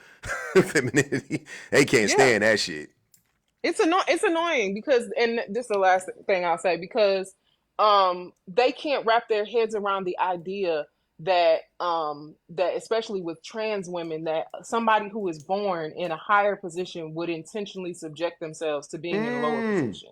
femininity. They can't Yeah. stand that shit. It's annoying because, and this is the last thing I'll say, because they can't wrap their heads around the idea that especially with trans women, that somebody who is born in a higher position would intentionally subject themselves to being in a lower Mm, position.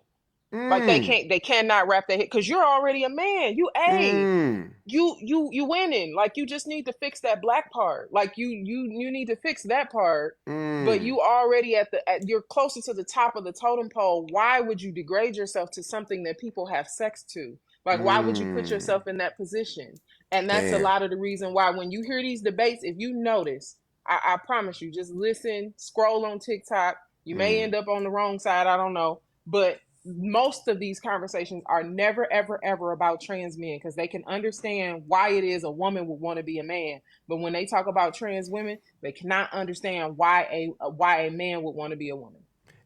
Like mm, they cannot wrap their head, because you're already a man. mm, You winning. Like you just need to fix that black part. Like you need to fix that part. But mm, you already you're closer to the top of the totem pole. Why would you degrade yourself to something that people have sex to? Like why would you put mm. yourself in that position? And that's a Damn. lot of the reason why when you hear these debates, if you notice, I promise you, just listen, scroll on TikTok. You may Mm. end up on the wrong side. I don't know, but most of these conversations are never ever ever about trans men, because they can understand why it is a woman would want to be a man, but when they talk about trans women, they cannot understand why a man would want to be a woman.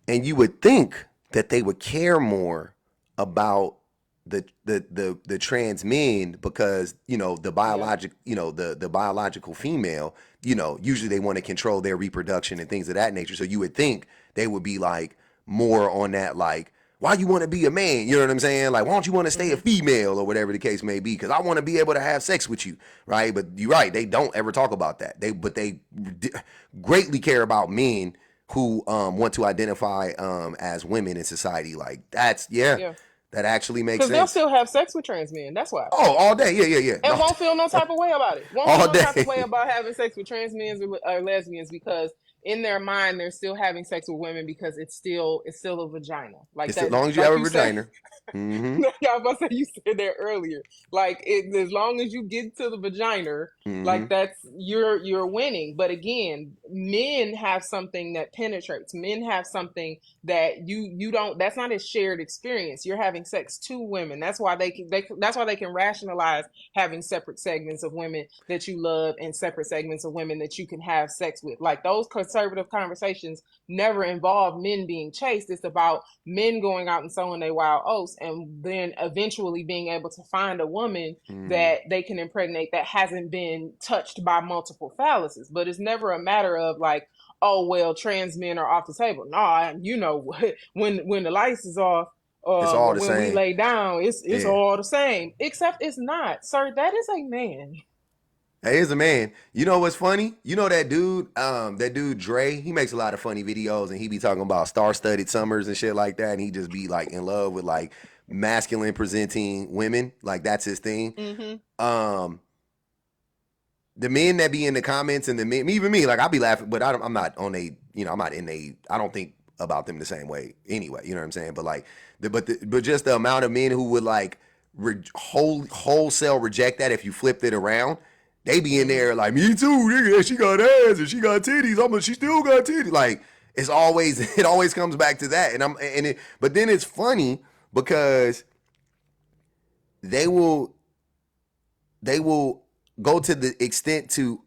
And you would think that they would care more about the trans men because the Yeah. biologic the biological female, usually they want to control their reproduction and things of that nature. So you would think they would be like more on that, like, why you want to be a man? You know what I'm saying? Like, why don't you want to stay a Hmm. female or whatever the case may be? Because I want to be able to have sex with you, right? But you're right, they don't ever talk about that. They greatly care about men who want to identify as women in society. Like Yeah, that actually makes because they'll sense. still have sex with trans men. That's why. Oh, all day, yeah, And all won't feel no day, type of way about it. Won't feel all no type of way day. about having sex with trans men or lesbians, because in their mind they're still having sex with women because it's still a vagina. Like It's as that, long as you have like a you said. vagina. Mm-hmm. No, I was about to say, you said that earlier. Like as long as you get to the vagina, Mm-hmm. like that's you're winning. But again, men have something that penetrates. Men have something that you don't. That's not a shared experience. You're having sex to women. That's why that's why they can rationalize having separate segments of women that you love and separate segments of women that you can have sex with. Like those conservative conversations never involve men being chased. It's about men going out and sowing their wild oats, and then eventually being able to find a woman Mm. that they can impregnate that hasn't been touched by multiple phalluses. But it's never a matter of like, oh well, trans men are off the table. No, when the lights is off, It's all or the when we same. lay down, it's Yeah. all the same. Except it's not, sir. That is a man. Hey, here's a man. You know what's funny? You know that dude Dre. He makes a lot of funny videos, and he be talking about star-studded summers and shit like that. And he just be like in love with like masculine presenting women. Like that's his thing. Mm-hmm. Um, the men that be in the comments and the men, even me, like I'll be laughing, but I'm not on a, I'm not in a, I don't think about them the same way anyway. You know what I'm saying? But like, but just the amount of men who would like wholesale reject that if you flipped it around, they be in Mm-hmm. there like, me too, nigga. She got ass and she got titties. She still got titties. Like it's always, it always comes back to that. But then it's funny because they will go to the extent to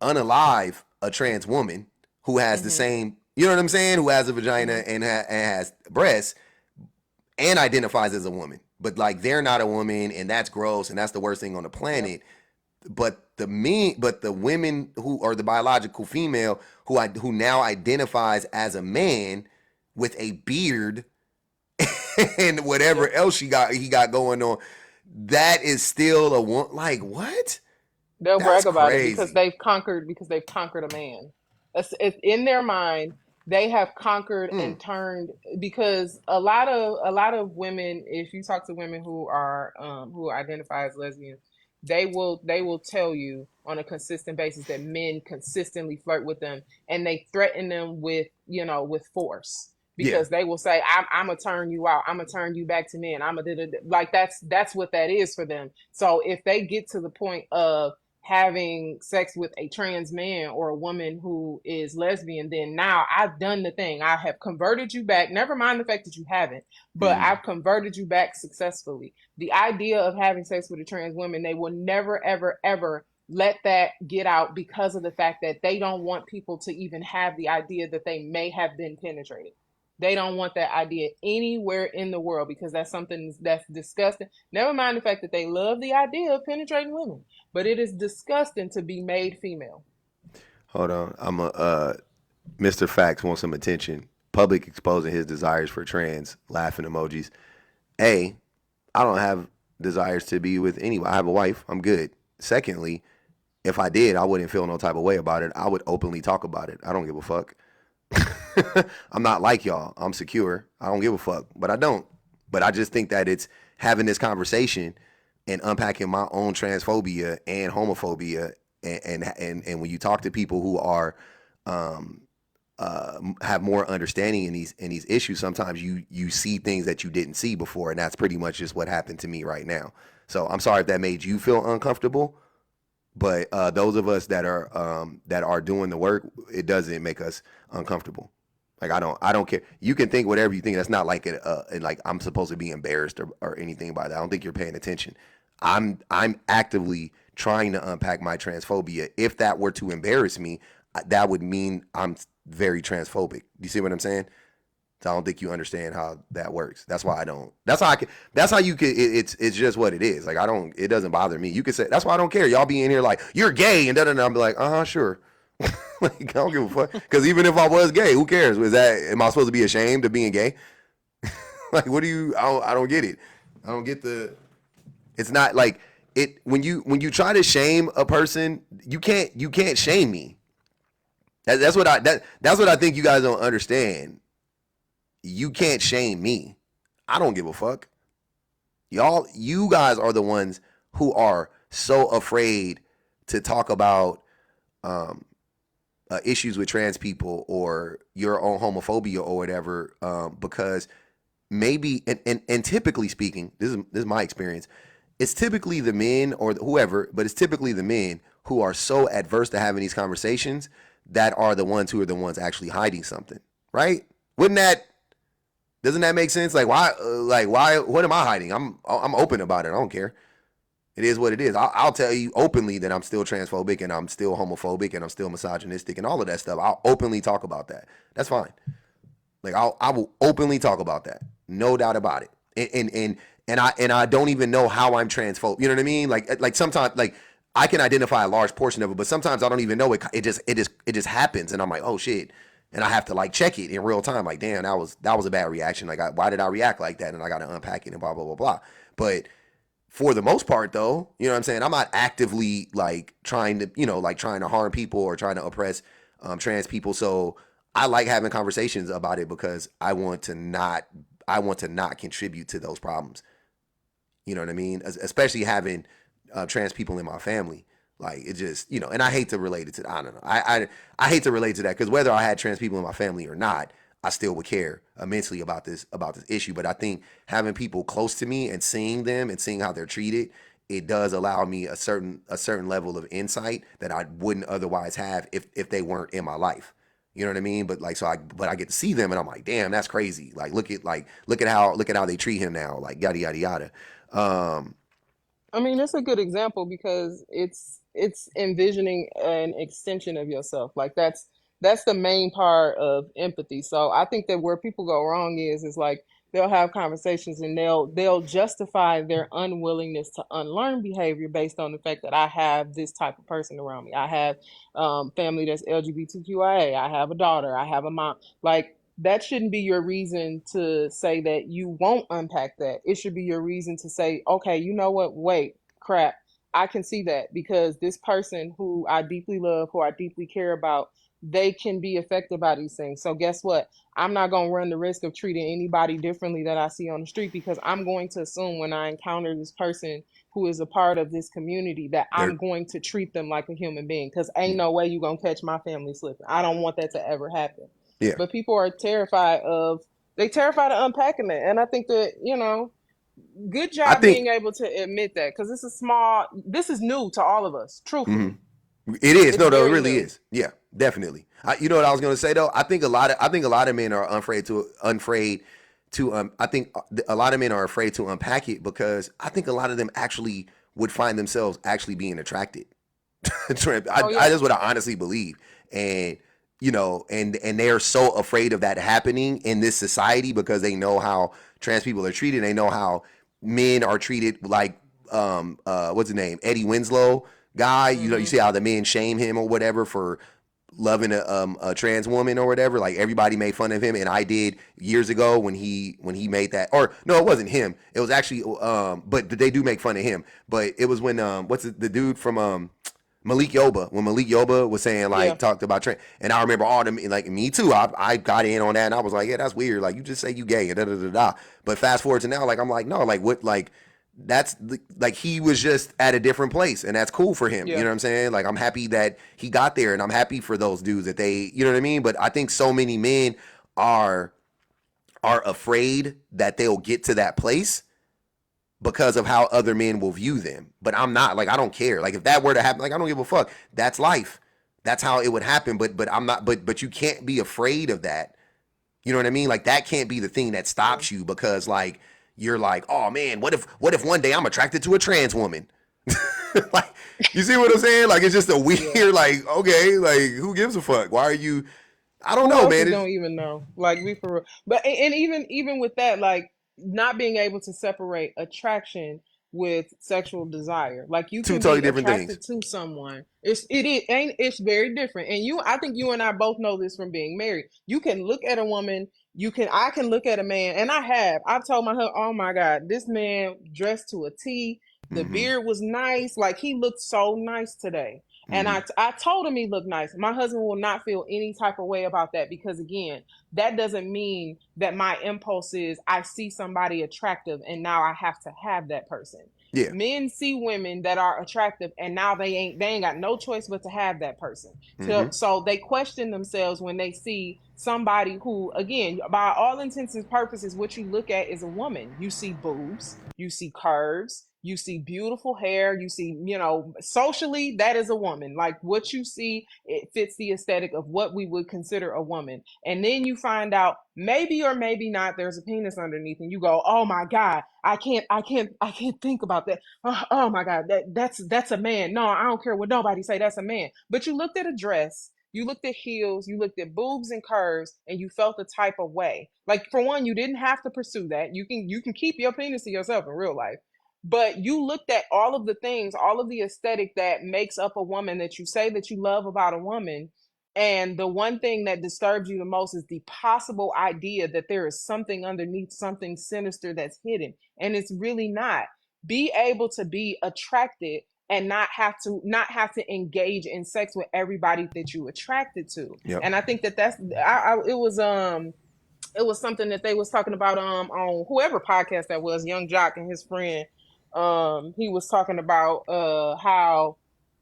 unalive a trans woman who has the Mm-hmm. same, you know what I'm saying, who has a vagina Mm-hmm. and has breasts and identifies as a woman, but like they're not a woman, and that's gross, and that's the worst thing on the Yep. planet. But the women who are the biological female who now identifies as a man with a beard and whatever Yep. else he got going on, that is still a one. Like what? They'll That's brag about it because crazy. they've conquered a man. It's in their mind. They have conquered Mm, and turned, because a lot of women, if you talk to women who identify as lesbians, they will tell you on a consistent basis that men consistently flirt with them, and they threaten them with force, yeah. because they will say, I'm gonna turn you out, I'm gonna turn you back to me, and I'm gonna like that's what that is for them. So if they get to the point of having sex with a trans man or a woman who is lesbian, then now I've done the thing. I have converted you back. Never mind the fact that you haven't, but Mm, I've converted you back successfully. The idea of having sex with a trans woman, they will never, ever, ever let that get out, because of the fact that they don't want people to even have the idea that they may have been penetrated. They don't want that idea anywhere in the world, because that's something that's disgusting. Never mind the fact that they love the idea of penetrating women, but it is disgusting to be made female. hold on. I'm a Mr. Facts wants some attention. Public exposing his desires for trans. Laughing emojis. A, I don't have desires to be with anyone. I have a wife. I'm good. Secondly, if I did, I wouldn't feel no type of way about it. I would openly talk about it. I don't give a fuck. I'm not like y'all. I'm secure. I don't give a fuck, but I don't. But I just think that it's having this conversation and unpacking my own transphobia and homophobia, and when you talk to people who are um, have more understanding in these issues, sometimes you see things that you didn't see before, and that's pretty much just what happened to me right now. So I'm sorry if that made you feel uncomfortable, but those of us that are doing the work, it doesn't make us uncomfortable. Like I don't care. You can think whatever you think. That's not like like I'm supposed to be embarrassed or anything by that. I don't think you're paying attention. I'm actively trying to unpack my transphobia. If that were to embarrass me, that would mean I'm very transphobic. You see what I'm saying? So I don't think you understand how that works. That's why I don't. That's how I can. That's how you can. It's just what it is. Like I don't. It doesn't bother me. You can say that's why I don't care. Y'all be in here like you're gay and da da da. I'm like sure. Like I don't give a fuck. Because even if I was gay, who cares? Was that? Am I supposed to be ashamed of being gay? Like what do you? I don't get it. I don't get the. It's not like it when you try to shame a person. You can't shame me. That's what I think you guys don't understand. You can't shame me. I don't give a fuck. You guys are the ones who are so afraid to talk about issues with trans people or your own homophobia or whatever, because maybe and typically speaking, this is my experience. It's typically the men or whoever, but it's typically the men who are so adverse to having these conversations that are the ones who are the ones actually hiding something, right? Wouldn't that Doesn't that make sense? Like why? What am I hiding? I'm open about it. I don't care. It is what it is. I'll tell you openly that I'm still transphobic and I'm still homophobic and I'm still misogynistic and all of that stuff. I'll openly talk about that. That's fine. Like I will openly talk about that. No doubt about it. And I don't even know how I'm transphobic. You know what I mean? Like sometimes like I can identify a large portion of it, but sometimes I don't even know it. It just happens, and I'm like, oh shit. And I have to like check it in real time. Like, damn, that was a bad reaction. Like, why did I react like that? And I got to unpack it and blah blah blah blah. But for the most part, though, you know what I'm saying? I'm not actively like trying to harm people or trying to oppress trans people. So I like having conversations about it because I want to not contribute to those problems. You know what I mean? Especially having trans people in my family. Like it just, and I hate to relate it to, I don't know. I hate to relate to that because whether I had trans people in my family or not, I still would care immensely about this issue. But I think having people close to me and seeing them and seeing how they're treated, it does allow me a certain level of insight that I wouldn't otherwise have if they weren't in my life. You know what I mean? But I get to see them and I'm like, damn, that's crazy. Like look at how they treat him now. Like yada yada yada. I mean, it's a good example because it's envisioning an extension of yourself. Like that's the main part of empathy. So I think that where people go wrong is like they'll have conversations and they'll justify their unwillingness to unlearn behavior based on the fact that I have this type of person around me. I have family that's LGBTQIA. I have a daughter. I have a mom. Like that shouldn't be your reason to say that you won't unpack that. It should be your reason to say, okay, you know what? Wait, crap. I can see that because this person who I deeply love, who I deeply care about, they can be affected by these things. So guess what? I'm not going to run the risk of treating anybody differently that I see on the street because I'm going to assume when I encounter this person who is a part of this community that I'm They're going to treat them like a human being because ain't no way you're going to catch my family slipping. I don't want that to ever happen. yeah. But people are terrified of unpacking it. And I think that, good I job think being able to admit that because this is new to all of us, truthfully. it is. It's No, it very really new. is. Yeah, definitely. You know what I was gonna say though? I think a lot of men are afraid to I think a lot of men are afraid to unpack it because I think a lot of them actually would find themselves actually being attracted. Oh That's yeah. what I honestly believe. And and they are so afraid of that happening in this society because they know how trans people are treated. They know how men are treated, like what's his name, Eddie Winslow guy. You Hmm. see how the men shame him or whatever for loving a trans woman or whatever. Like everybody made fun of him, and I did years ago when he made that. Or no, it wasn't him. It was actually but they do make fun of him. But it was when the dude from Malik Yoba, when Malik Yoba was saying, Yeah. like, talked about trans, and I remember all them, like, me too. I got in on that, and I was like, yeah, that's weird. Like, you just say you gay and da da da da. But fast forward to now, like, I'm like, no, like, what, like, like he was just at a different place, and that's cool for him. You know Yeah. what I'm saying? Like, I'm happy that he got there, and I'm happy for those dudes that they, you know what I mean. But I think so many men are afraid that they'll get to that place because of how other men will view them. But I'm not, like, I don't care. Like, if that were to happen, like, I don't give a fuck. That's life. That's how it would happen. But I'm not, but you can't be afraid of that. You know what I mean? Like, that can't be the thing that Yeah. stops you because, like, you're like, oh man, what if one day I'm attracted to a trans woman? Like, you see what I'm saying? Like, it's just a Yeah. weird, like, okay, like, who gives a fuck? Why are you, I don't Who know, else man. is gonna even know? Like be for real. But and even with that, like not being able to separate attraction with sexual desire. Like you Two can totally be different things. attracted to someone. It's very different. And I think you and I both know this from being married. You can look at a woman, I can look at a man, and I've told my husband, oh my God, this man dressed to a T. The Mm-hmm. beard was nice. Like he looked so nice today. And Mm-hmm. I told him he looked nice. My husband will not feel any type of way about that because, again, that doesn't mean that my impulse is I see somebody attractive and now I have to have that person. Yeah. Men see women that are attractive and now they ain't got no choice but to have that person. Mm-hmm. So they question themselves when they see somebody who, again, by all intents and purposes, what you look at is a woman. You see boobs, you see curves, you see beautiful hair, you see, socially, that is a woman. Like what you see, it fits the aesthetic of what we would consider a woman. And then you find out maybe or maybe not there's a penis underneath, and you go, oh my God, I can't think about that. Oh my God, that's a man. No, I don't care what nobody say, that's a man. But you looked at a dress, you looked at heels, you looked at boobs and curves, and you felt the type of way. Like for one, you didn't have to pursue that. You can keep your penis to yourself in real life. But you looked at all of the things, all of the aesthetic that makes up a woman that you say that you love about a woman. And the one thing that disturbs you the most is the possible idea that there is something underneath, something sinister that's hidden. And it's really not. Be able to be attracted and not have to engage in sex with everybody that you attracted to. Yep. And I think that's it was something that they was talking about on whoever podcast that was, Young Jock and his friend. He was talking about how,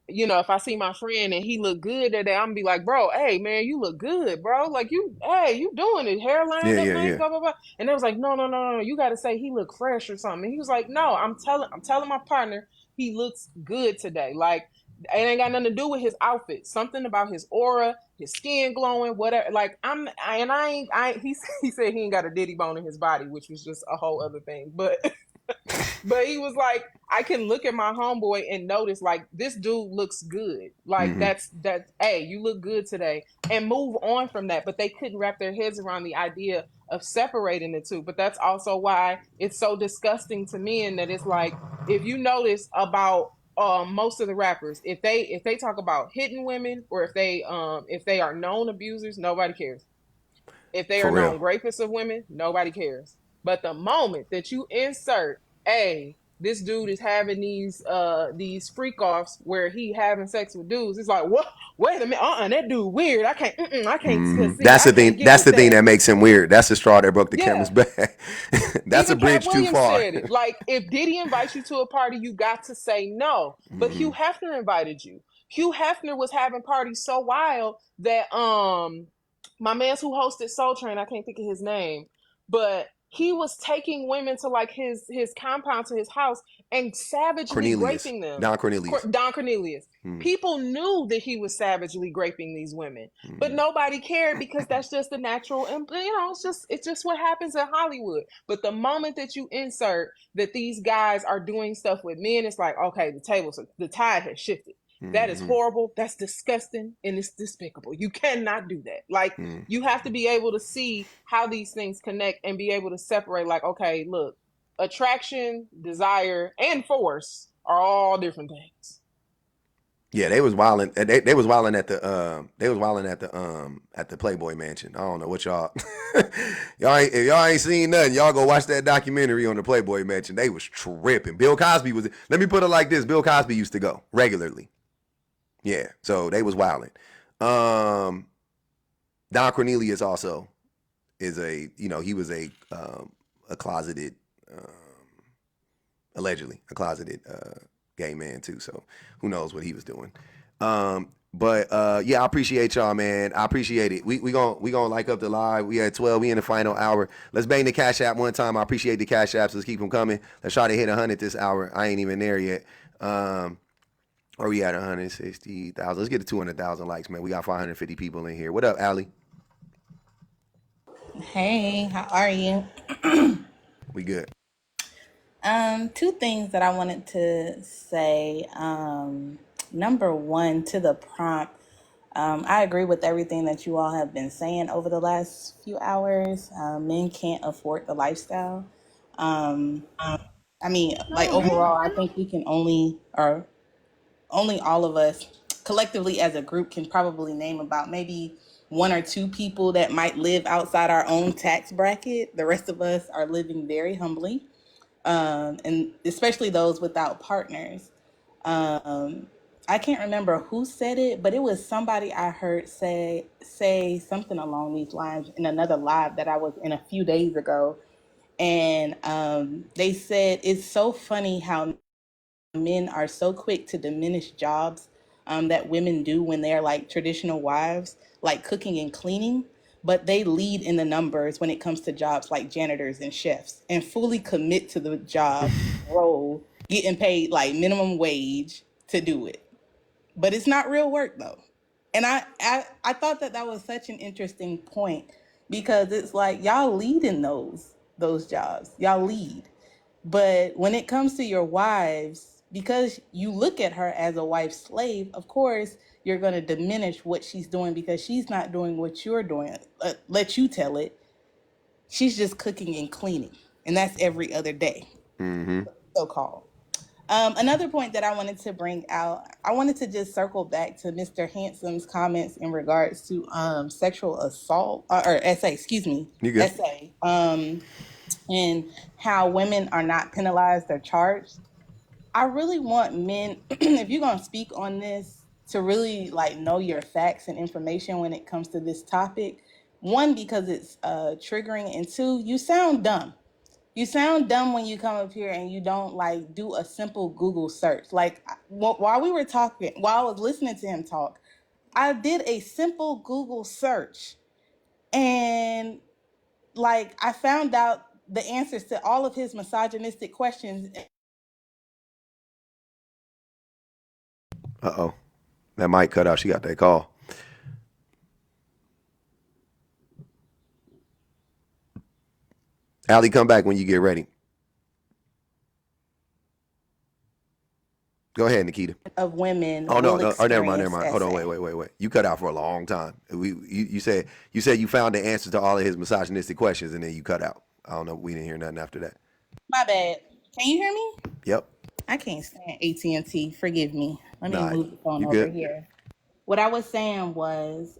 if I see my friend and he look good that day, I'm gonna be like, bro, hey man, you look good, bro. Like you doing it, hairline Yeah, look yeah, nice, yeah. blah blah blah. And they was like, no, no, no, no, you got to say he look fresh or something. And he was like, no, I'm telling my partner he looks good today. Like it ain't got nothing to do with his outfit. Something about his aura, his skin glowing, whatever. Like he said he ain't got a diddy bone in his body, which was just a whole other thing. But But he was like, I can look at my homeboy and notice like this dude looks good. Like Mm-hmm. that's hey, you look good today, and move on from that. But they couldn't wrap their heads around the idea of separating the two. But that's also why it's so disgusting to men that it's like if you notice about most of the rappers, if they talk about hitting women or if they are known abusers, nobody cares. If they For are real. known rapists of women, nobody cares. But the moment that you insert, hey, this dude is having these freak offs where he having sex with dudes, it's like, what? Wait a minute, that dude weird. I can't see. That's I the thing. can't get That's with the thing that. that makes him weird. That's the straw that broke the camel's Yeah. back. That's a Even Cat bridge too Williams far. said it. Like, if Diddy invites you to a party, you got to say no. But Mm-hmm. Hugh Hefner invited you. Hugh Hefner was having parties so wild that my man's who hosted Soul Train, I can't think of his name, but he was taking women to like his compound to his house and savagely Cornelius. raping them. Don Cornelius. Don Cornelius. Mm-hmm. People knew that he was savagely raping these women, but nobody cared because that's just the natural, and it's just what happens in Hollywood. But the moment that you insert that these guys are doing stuff with men, it's like, okay, the tide has shifted. That is Mm-hmm. horrible. That's disgusting, and it's despicable. You cannot do that. Like, Mm-hmm. you have to be able to see how these things connect and be able to separate. Like, okay, look, attraction, desire, and force are all different things. Yeah, they was wilding. They was wilding at the at the Playboy Mansion. I don't know what y'all if y'all ain't seen nothing, y'all go watch that documentary on the Playboy Mansion. They was tripping. Bill Cosby was. Let me put it like this: Bill Cosby used to go regularly. Yeah, so they was wilding. Don Cornelius also is he was a closeted allegedly a closeted gay man too. So who knows what he was doing. But yeah, I appreciate y'all, man. I appreciate it. We gonna like up the live. We at 12. We in the final hour. Let's bang the Cash App one time. I appreciate the Cash Apps. Let's keep them coming. Let's try to hit 100 this hour. I ain't even there yet. Or we at 160,000. Let's get to 200,000 likes, man. We got 550 people in here. What up, Allie? Hey, how are you? We good. Two things that I wanted to say. Number one, to the prompt, I agree with everything that you all have been saying over the last few hours. Men can't afford the lifestyle. I mean, like overall, I think we can only all of us collectively as a group can probably name about maybe one or two people that might live outside our own tax bracket. The rest of us are living very humbly, and especially those without partners. I can't remember who said it, but it was somebody I heard say something along these lines in another live that I was in a few days ago, and they said it's so funny how men are so quick to diminish jobs that women do when they're like traditional wives, like cooking and cleaning, but they lead in the numbers when it comes to jobs like janitors and chefs and fully commit to the job role, getting paid like minimum wage to do it. But it's not real work though. And I thought that was such an interesting point because it's like y'all lead in those jobs. Y'all lead. But when it comes to your wives, because you look at her as a wife slave, of course, you're going to diminish what she's doing because she's not doing what you're doing. Let you tell it. She's just cooking and cleaning. And that's every other day, Mm-hmm. so called. Another point that I wanted to bring out, I wanted to just circle back to Mr. Handsome's comments in regards to sexual assault, or essay, excuse me, You good? essay. And how women are not penalized or charged. I really want men, if you're gonna speak on this, to really like know your facts and information when it comes to this topic. One, because it's triggering, and two, you sound dumb. You sound dumb when you come up here and you don't like do a simple Google search. Like while we were talking, while I was listening to him talk, I did a simple Google search, and like I found out the answers to all of his misogynistic questions. Uh-oh. That mic cut off. She got that call. Allie, come back when you get ready. Go ahead, Nikita. of women Oh no, will no. Oh, never mind, experience Hold on, SA. wait. You cut out for a long time. You said you found the answer to all of his misogynistic questions, and then you cut out. I don't know. We didn't hear nothing after that. My bad. Can you hear me? Yep. I can't stand AT&T. Forgive me. Let me Nah, move the phone you over good? here. What I was saying was,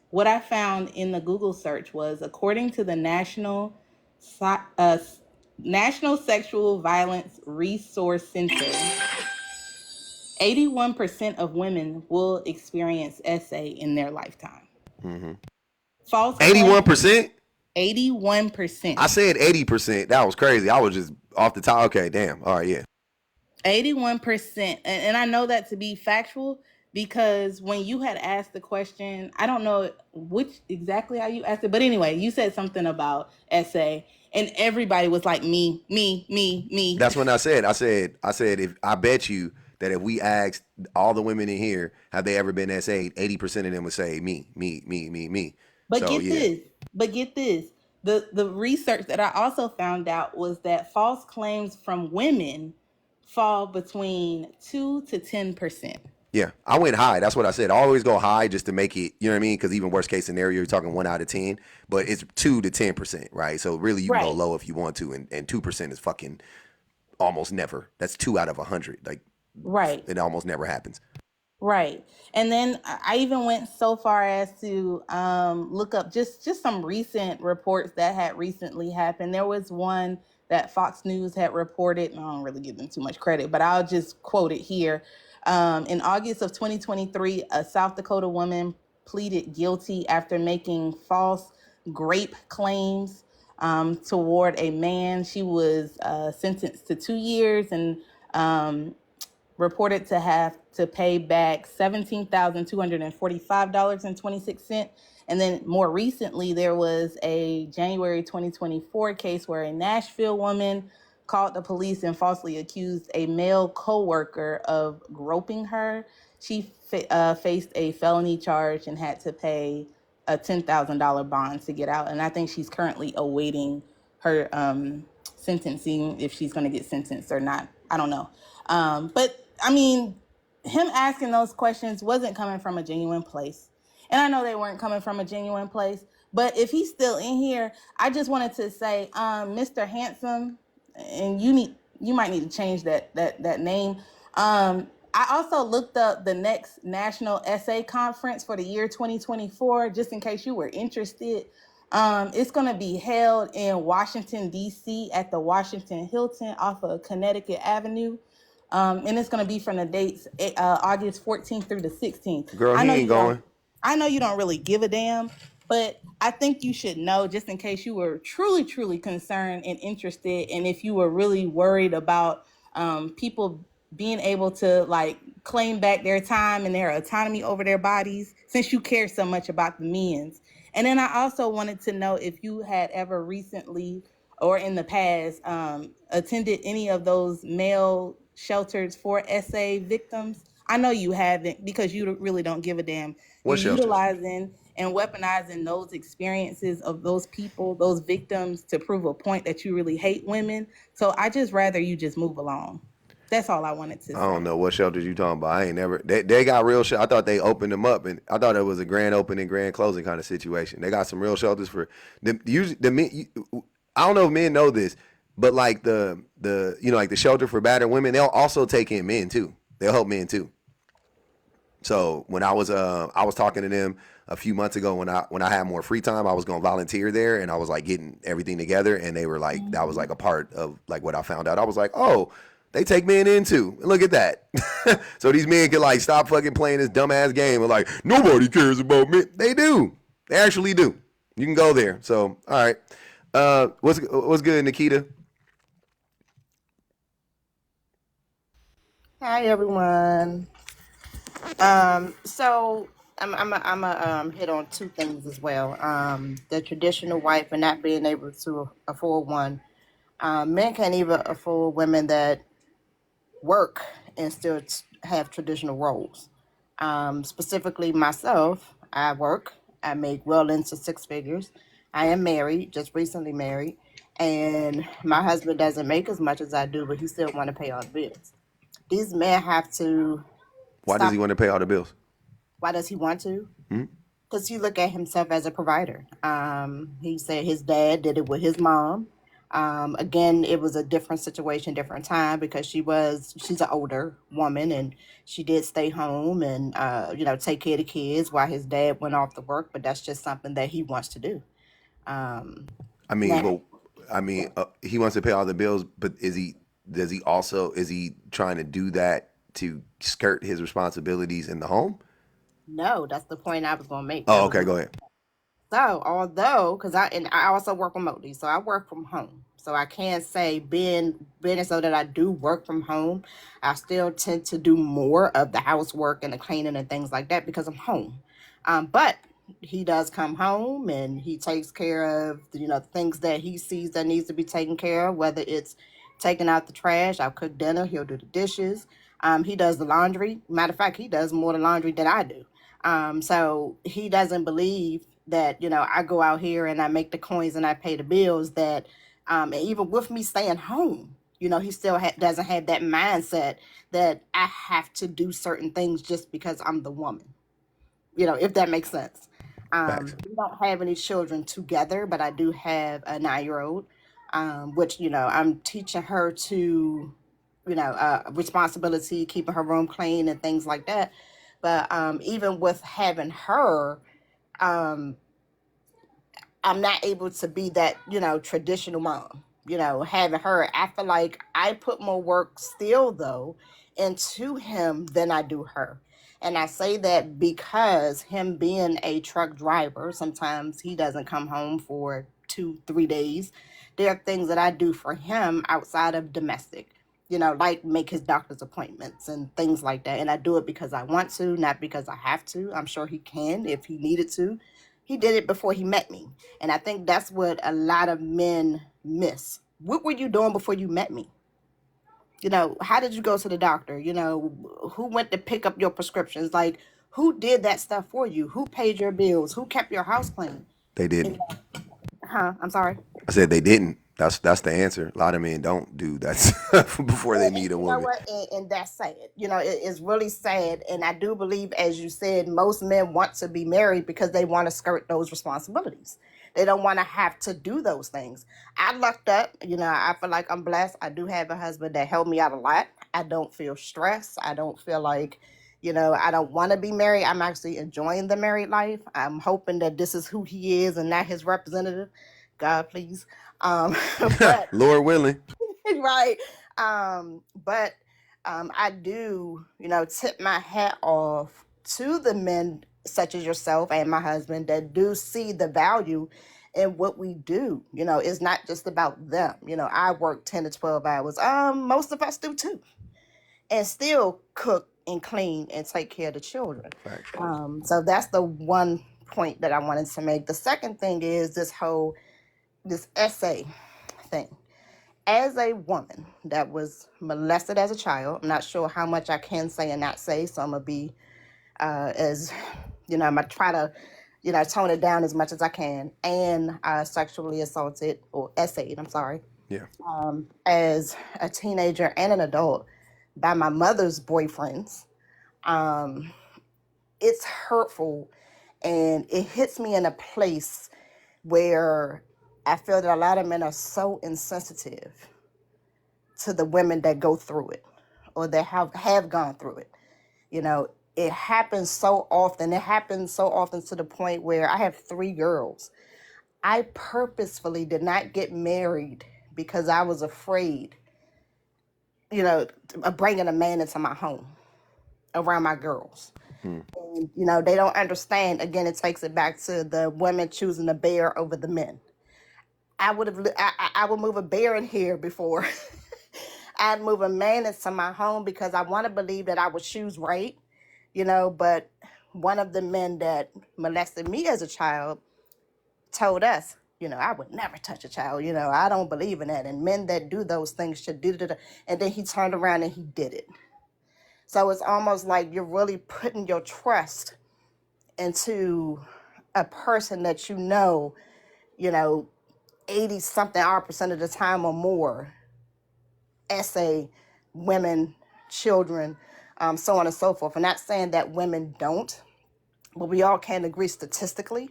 what I found in the Google search was, according to the National Sexual Violence Resource Center, 81% of women will experience SA in their lifetime. Mm-hmm. False 81%. 81%. I said 80%. That was crazy. I was just off the top. Okay, damn. All right, yeah. 81%. And I know that to be factual because when you had asked the question, I don't know which exactly how you asked it, but anyway, you said something about SA and everybody was like me. That's when I said if I bet you that if we asked all the women in here have they ever been SA'd, 80% of them would say me. But So yeah. get this. The research that I also found out was that false claims from women fall between 2 to 10%. Yeah, I went high. That's what I said. I always go high just to make it, you know what I mean? Because even worst case scenario, you're talking 1 out of 10, but it's 2 to 10%, right? So really, you can go Right. low if you want to, and 2% is fucking almost never. That's 2 out of 100. Like, Right. it almost never happens. Right. And then I even went so far as to look up just some recent reports that had recently happened. There was one that Fox News had reported, and I don't really give them too much credit, but I'll just quote it here. In August of 2023, a South Dakota woman pleaded guilty after making false grape claims toward a man. She was sentenced to 2 years and reported to have to pay back $17,245.26. And then more recently, there was a January 2024 case where a Nashville woman called the police and falsely accused a male coworker of groping her. She faced a felony charge and had to pay a $10,000 bond to get out. And I think she's currently awaiting her sentencing, if she's going to get sentenced or not. I don't know. But I mean, him asking those questions wasn't coming from a genuine place. And I know they weren't coming from a genuine place. But if he's still in here, I just wanted to say, Mr. Handsome, and you might need to change that name. I also looked up the next National SA Conference for the year 2024, just in case you were interested. It's going to be held in Washington, D.C. at the Washington Hilton off of Connecticut Avenue. And it's going to be from the dates August 14th through the 16th. Girl, he ain't going. I know you don't really give a damn, but I think you should know, just in case you were truly, truly concerned and interested, and if you were really worried about people being able to like claim back their time and their autonomy over their bodies, since you care so much about the men's. And then I also wanted to know if you had ever recently or in the past attended any of those male shelters for SA victims. I know you haven't, because you really don't give a damn. What You're shelters? utilizing and weaponizing those experiences of those people, those victims, to prove a point that you really hate women. So I just rather you just move along. That's all I wanted to say. I don't know what shelters you talking about. I ain't never. They got real I thought they opened them up, and I thought it was a grand opening, grand closing kind of situation. They got some real shelters for them. Usually, the men. I don't know if men know this, but like the like the shelter for battered women, they'll also take in men too. They'll help men too. So when I was talking to them a few months ago when I had more free time, I was going to volunteer there, and I was like getting everything together, and they were like, that was like a part of like what I found out. I was like, oh, they take men in too. Look at that. So these men can like stop fucking playing this dumbass game and like nobody cares about men. They do. They actually do. You can go there. So all right. What's good, Nikita? Hi everyone. So I'm a hit on two things as well. The traditional wife and not being able to afford one. Men can't even afford women that work and still have traditional roles. Specifically myself, I work. I make well into six figures. I am married, just recently married, and my husband doesn't make as much as I do, but he still want to pay all the bills. These men have to Why does he stop. want to pay all the bills? Why does he want to? Hmm? Because he look at himself as a provider. He said his dad did it with his mom. Again, it was a different situation, different time because she's an older woman and she did stay home and take care of the kids while his dad went off to work. But that's just something that he wants to do. Um, I mean, now, but he wants to pay all the bills, but is he trying to do that to skirt his responsibilities in the home? no, that's the point I was gonna make. Oh, That was okay, go ahead. So, although, because I also work remotely, so I work from home. So I can't say being as though that I do work from home, I still tend to do more of the housework and the cleaning and things like that because I'm home. But he does come home and he takes care of things that he sees that needs to be taken care of, whether it's taking out the trash, I'll cook dinner, he'll do the dishes. He does the laundry. Matter of fact, he does more the laundry than I do. So he doesn't believe that, I go out here and I make the coins and I pay the bills and even with me staying home, he still doesn't have that mindset that I have to do certain things just because I'm the woman, if that makes sense. Facts. We don't have any children together, but I do have a 9-year-old, which, I'm teaching her to, responsibility, keeping her room clean and things like that. But even with having her, um, I'm not able to be that, traditional mom. Having her, I feel like I put more work still though into him than I do her. And I say that because him being a truck driver, sometimes he doesn't come home for 2-3 days. There are things that I do for him outside of domestic, like make his doctor's appointments and things like that. And I do it because I want to, not because I have to. I'm sure he can if he needed to. He did it before he met me. And I think that's what a lot of men miss. What were you doing before you met me? How did you go to the doctor? Who went to pick up your prescriptions? Like, who did that stuff for you? Who paid your bills? Who kept your house clean? They And, didn't. I'm sorry. I said they didn't. That's the answer. A lot of men don't do that before they meet a You know woman. what? And that's sad. It's really sad. And I do believe, as you said, most men want to be married because they want to skirt those responsibilities. They don't want to have to do those things. I lucked up. I feel like I'm blessed. I do have a husband that helped me out a lot. I don't feel stressed. I don't feel like, I don't want to be married. I'm actually enjoying the married life. I'm hoping that this is who he is and not his representative. God, please. But Lord willing. right. But I do, tip my hat off to the men such as yourself and my husband that do see the value in what we do. It's not just about them. I work 10 to 12 hours. Most of us do too. And still cook and clean and take care of the children. Facts. So that's the one point that I wanted to make. The second thing is this essay thing. As a woman that was molested as a child, I'm not sure how much I can say and not say, so I'm gonna be as I'm gonna try to tone it down as much as I can. And sexually assaulted or essayed, I'm sorry, Yeah. as a teenager and an adult by my mother's boyfriends. Um, it's hurtful and it hits me in a place where I feel that a lot of men are so insensitive to the women that go through it or that have gone through it. It happens so often. It happens so often to the point where I have 3 girls. I purposefully did not get married because I was afraid, of bringing a man into my home around my girls. Hmm. And, they don't understand. Again, it takes it back to the women choosing the bear over the men. I would move a bear in here before I'd move a man into my home because I want to believe that I would choose right, but one of the men that molested me as a child told us, I would never touch a child, I don't believe in that. And men that do those things should do it. And then he turned around and he did it. So it's almost like you're really putting your trust into a person that 80 something % of the time or more essay women children, so on and so forth. I'm not saying that women don't, but we all can agree statistically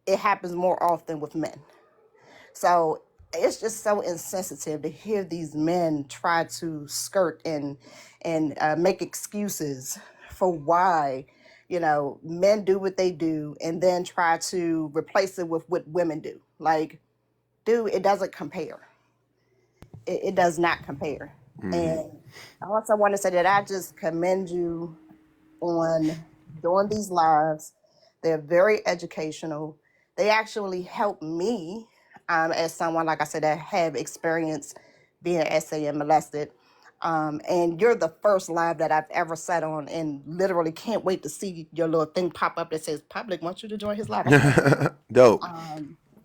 it happens more often with men. So it's just so insensitive to hear these men try to skirt and make excuses for why, men do what they do and then try to replace it with what women do. Like, dude, it doesn't compare. It does not compare. And I also want to say that I just commend you on doing these lives. They're very educational. They actually help me as someone, like I said, that have experience being essay and molested. And you're the first live that I've ever sat on, and literally can't wait to see your little thing pop up that says public wants you to join his live. Dope.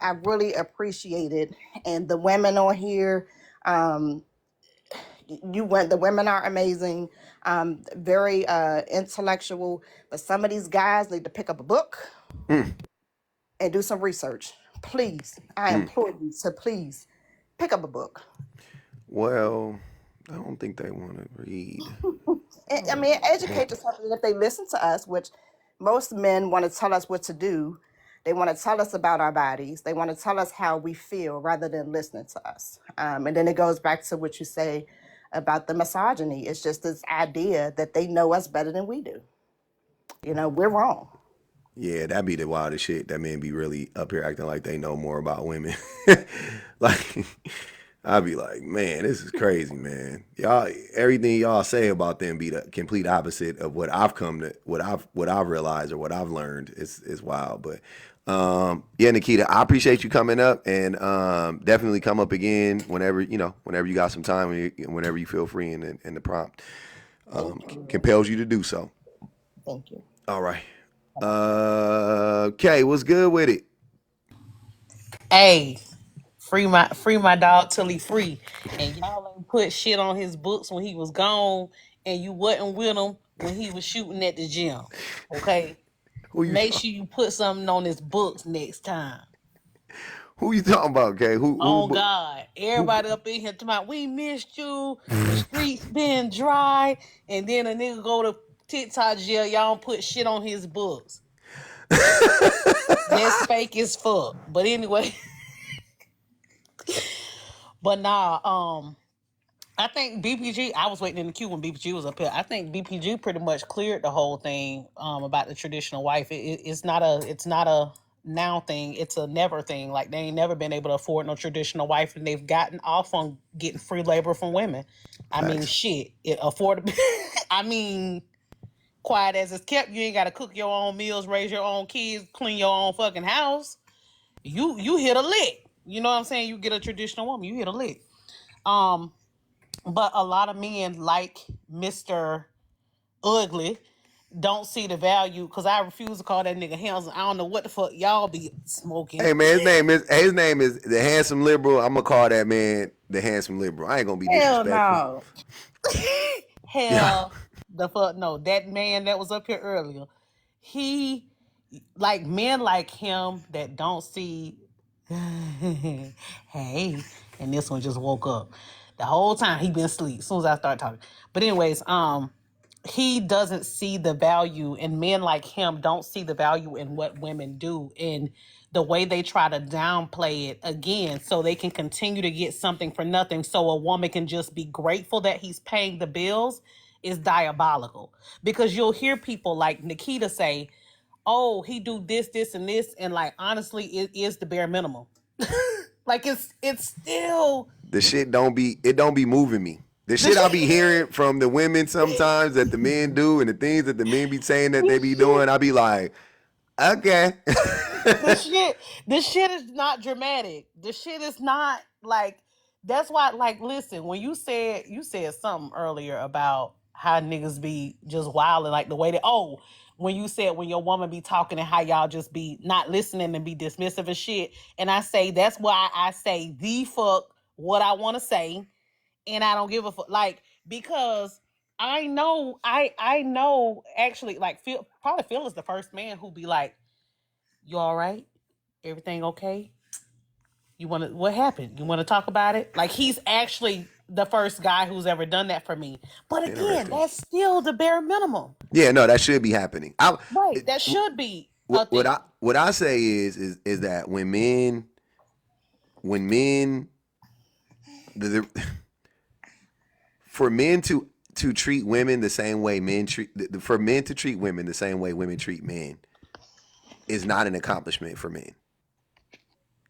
I really appreciate it. And the women on here, the women are amazing, very intellectual, but some of these guys need to pick up a book and do some research. Please, I implore you to please pick up a book. Well, I don't think they want to read. I mean, educate yourself. And if they listen to us, which most men want to tell us what to do, they want to tell us about our bodies. They want to tell us how we feel rather than listening to us. And then it goes back to what you say about the misogyny. It's just this idea that they know us better than we do. We're wrong. Yeah, that'd be the wildest shit. That men be really up here acting like they know more about women. Like, I'd be like, man, this is crazy, man. Y'all, everything y'all say about them be the complete opposite of what I've realized or what I've learned. It's wild. But yeah, Nikita, I appreciate you coming up, and definitely come up again whenever you got some time, whenever you feel free and the prompt compels you to do so. Thank you. All right. Okay, what's good with it? Hey, free my dog till he free. And y'all ain't put shit on his books when he was gone, and you wasn't with him when he was shooting at the gym. Okay? Make sure you put something on his books next time. Who you talking about, Kay? Oh God. Everybody up in here talking about, we missed you, the streets been dry, and then a nigga go to TikTok jail, y'all don't put shit on his books. That's fake as fuck. But anyway. But nah, I think BPG, I was waiting in the queue when BPG was up here. I think BPG pretty much cleared the whole thing about the traditional wife. It's not a now thing, it's a never thing. Like, they ain't never been able to afford no traditional wife, and they've gotten off on getting free labor from women. I mean, shit, it affordable. I mean, quiet as it's kept, you ain't got to cook your own meals, raise your own kids, clean your own fucking house. You hit a lick. You know what I'm saying? You get a traditional woman, you hit a lick. But a lot of men, like Mr. Ugly, don't see the value, because I refuse to call that nigga handsome. I don't know what the fuck y'all be smoking. Hey man, his name is the handsome liberal. I'm gonna call that man the handsome liberal. I ain't gonna be disrespectful. Hell no. Hell the fuck no. That man that was up here earlier, he, like, men like him that don't see hey, and this one just woke up. The whole time he been asleep as soon as I start talking. But anyways, he doesn't see the value, and men like him don't see the value in what women do, and the way they try to downplay it again so they can continue to get something for nothing, so a woman can just be grateful that he's paying the bills, is diabolical. Because you'll hear people like Nikita say, oh, he do this, and this, and like, honestly, it is the bare minimum. Like, it's still, the shit don't be moving me. The shit I be hearing from the women sometimes that the men do, and the things that the men be saying that they be doing, I be like, okay. the shit is not dramatic. The shit is not like, that's why, like, listen, when you said something earlier about how niggas be just wilding, like the way that, when you said when your woman be talking and how y'all just be not listening and be dismissive of shit. And I say, that's why I say the fuck what I want to say. And I don't give a fuck, like, because I know actually, like, Phil is the first man who be like, you all right? Everything okay? What happened? You want to talk about it? Like, he's actually the first guy who's ever done that for me. But again, Interesting. that's still the bare minimum. Yeah, no, that should be happening. Right. That should be a thing. What I say is that when men for men to treat women the same way for men to treat women the same way women treat men is not an accomplishment for men.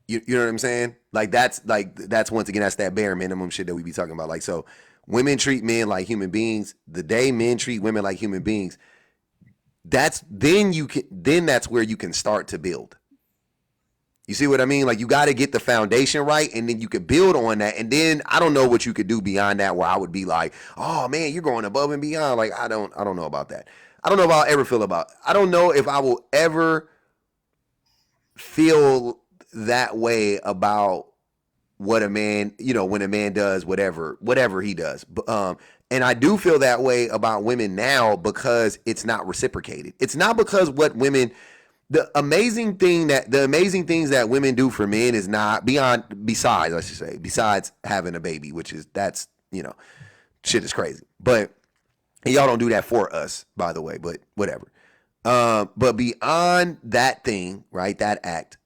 You know what I'm saying? Like that's once again, that's that bare minimum shit that we be talking about. Like, so women treat men like human beings. The day men treat women like human beings, that's where you can start to build. You see what I mean? Like, you got to get the foundation right, and then you can build on that. And then I don't know what you could do beyond that, where I would be like, oh man, you're going above and beyond. Like, I don't know about that. I don't know if I'll ever feel about it. I don't know if I will ever feel that way about what a man, when a man does whatever he does. And I do feel that way about women now because it's not reciprocated. It's not because the amazing things that women do for men is not besides having a baby, that's shit is crazy. But y'all don't do that for us, by the way, but whatever. But beyond that thing, right, that act,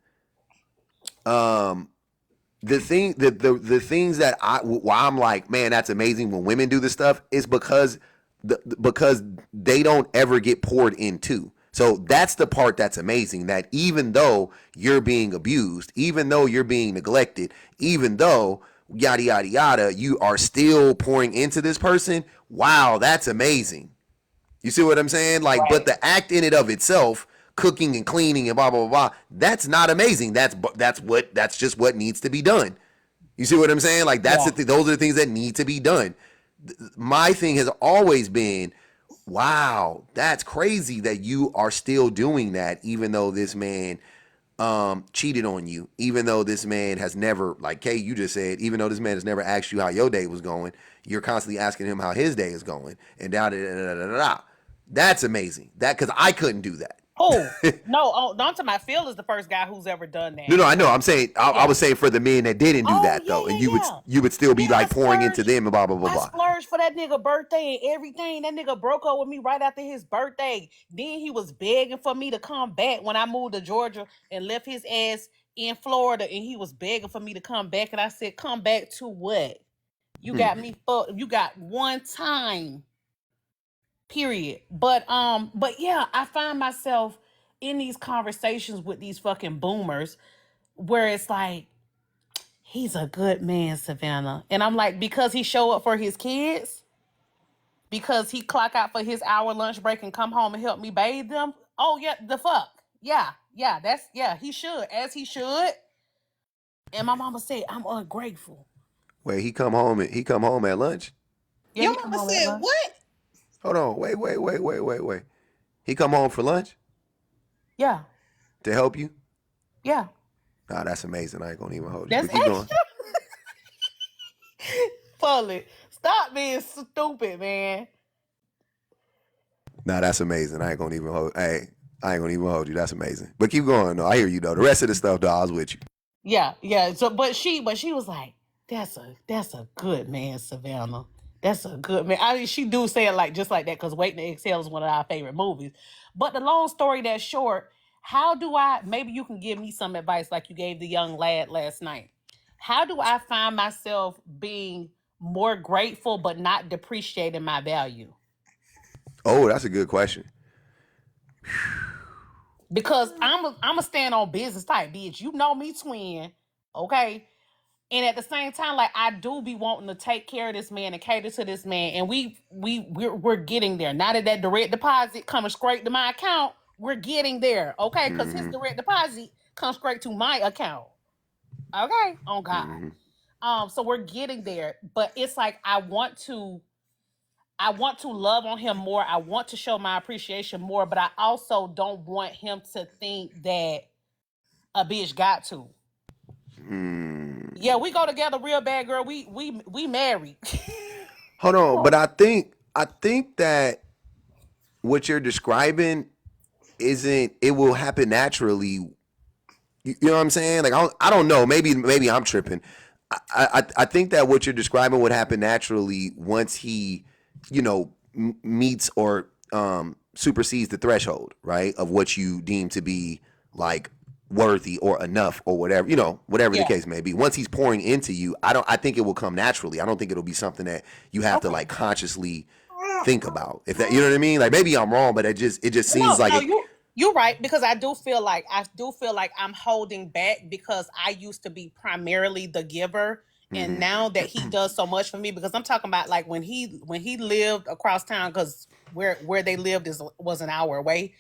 the things that why I'm like, man, that's amazing when women do this stuff is because they don't ever get poured into. So that's the part that's amazing, that even though you're being abused, even though you're being neglected, even though yada, yada, yada, you are still pouring into this person. Wow, that's amazing. You see what I'm saying? Like, right. But the act in and of itself, cooking and cleaning and blah, blah, blah, blah, that's not amazing. That's just what needs to be done. You see what I'm saying? Like, those are the things that need to be done. My thing has always been, wow, that's crazy that you are still doing that, even though this man cheated on you, even though this man has never, like Kay, you just said, even though this man has never asked you how your day was going, you're constantly asking him how his day is going, and da da da da da da. That's amazing. That, because I couldn't do that. Oh no! Don't to my Phil is the first guy who's ever done that. No, I know. I'm saying I was saying for the men that didn't do that though, and you would still be like pouring into them and blah blah blah blah. I splurged for that nigga birthday and everything. That nigga broke up with me right after his birthday. Then he was begging for me to come back when I moved to Georgia and left his ass in Florida, and he was begging for me to come back, and I said, "Come back to what? You got me fucked. You got one time." Period. But yeah, I find myself in these conversations with these fucking boomers where it's like, he's a good man, Savannah. And I'm like, because he show up for his kids, because he clock out for his hour lunch break and come home and help me bathe them. Oh yeah, the fuck. Yeah, he should, as he should. And my mama said, I'm ungrateful. Wait, he come home at lunch? Yeah, Your mama said what? Hold on, wait. He come home for lunch? Yeah. To help you? Yeah. Nah, that's amazing. I ain't gonna even hold you. That's extra. Fully. Stop being stupid, man. Nah, that's amazing. I ain't gonna even hold you. That's amazing. But keep going though. I hear you though. The rest of the stuff though, I was with you. Yeah. So but she was like, that's a good man, Savannah. That's a good man. I mean, she do say it like just like that because Waiting to Exhale is one of our favorite movies. But the long story that's short, maybe you can give me some advice like you gave the young lad last night. How do I find myself being more grateful but not depreciating my value? Oh, that's a good question. Because I'm a stand on business type bitch. You know me, twin. Okay. And at the same time, like, I do be wanting to take care of this man and cater to this man. And we're getting there. Now that direct deposit coming straight to my account, we're getting there. Okay. Because his direct deposit comes straight to my account. Okay. Oh God. So we're getting there. But it's like, I want to love on him more. I want to show my appreciation more, but I also don't want him to think that a bitch got to. Yeah, we go together real bad, girl. We married. Hold on, but I think that what you're describing it will happen naturally. You know what I'm saying? Like, I don't know. Maybe I'm tripping. I think that what you're describing would happen naturally once he, meets or supersedes the threshold, right, of what you deem to be like worthy or enough or whatever, whatever the Yeah. case may be. Once he's pouring into you, I think it will come naturally. I don't think it'll be something that you have to Okay. like consciously think about. If that, you know what I mean? Like maybe I'm wrong, but it just seems like No, it. you're right, because I do feel like I'm holding back because I used to be primarily the giver, and Mhm. now that he does so much for me, because I'm talking about like when he lived across town, because where they lived was an hour away.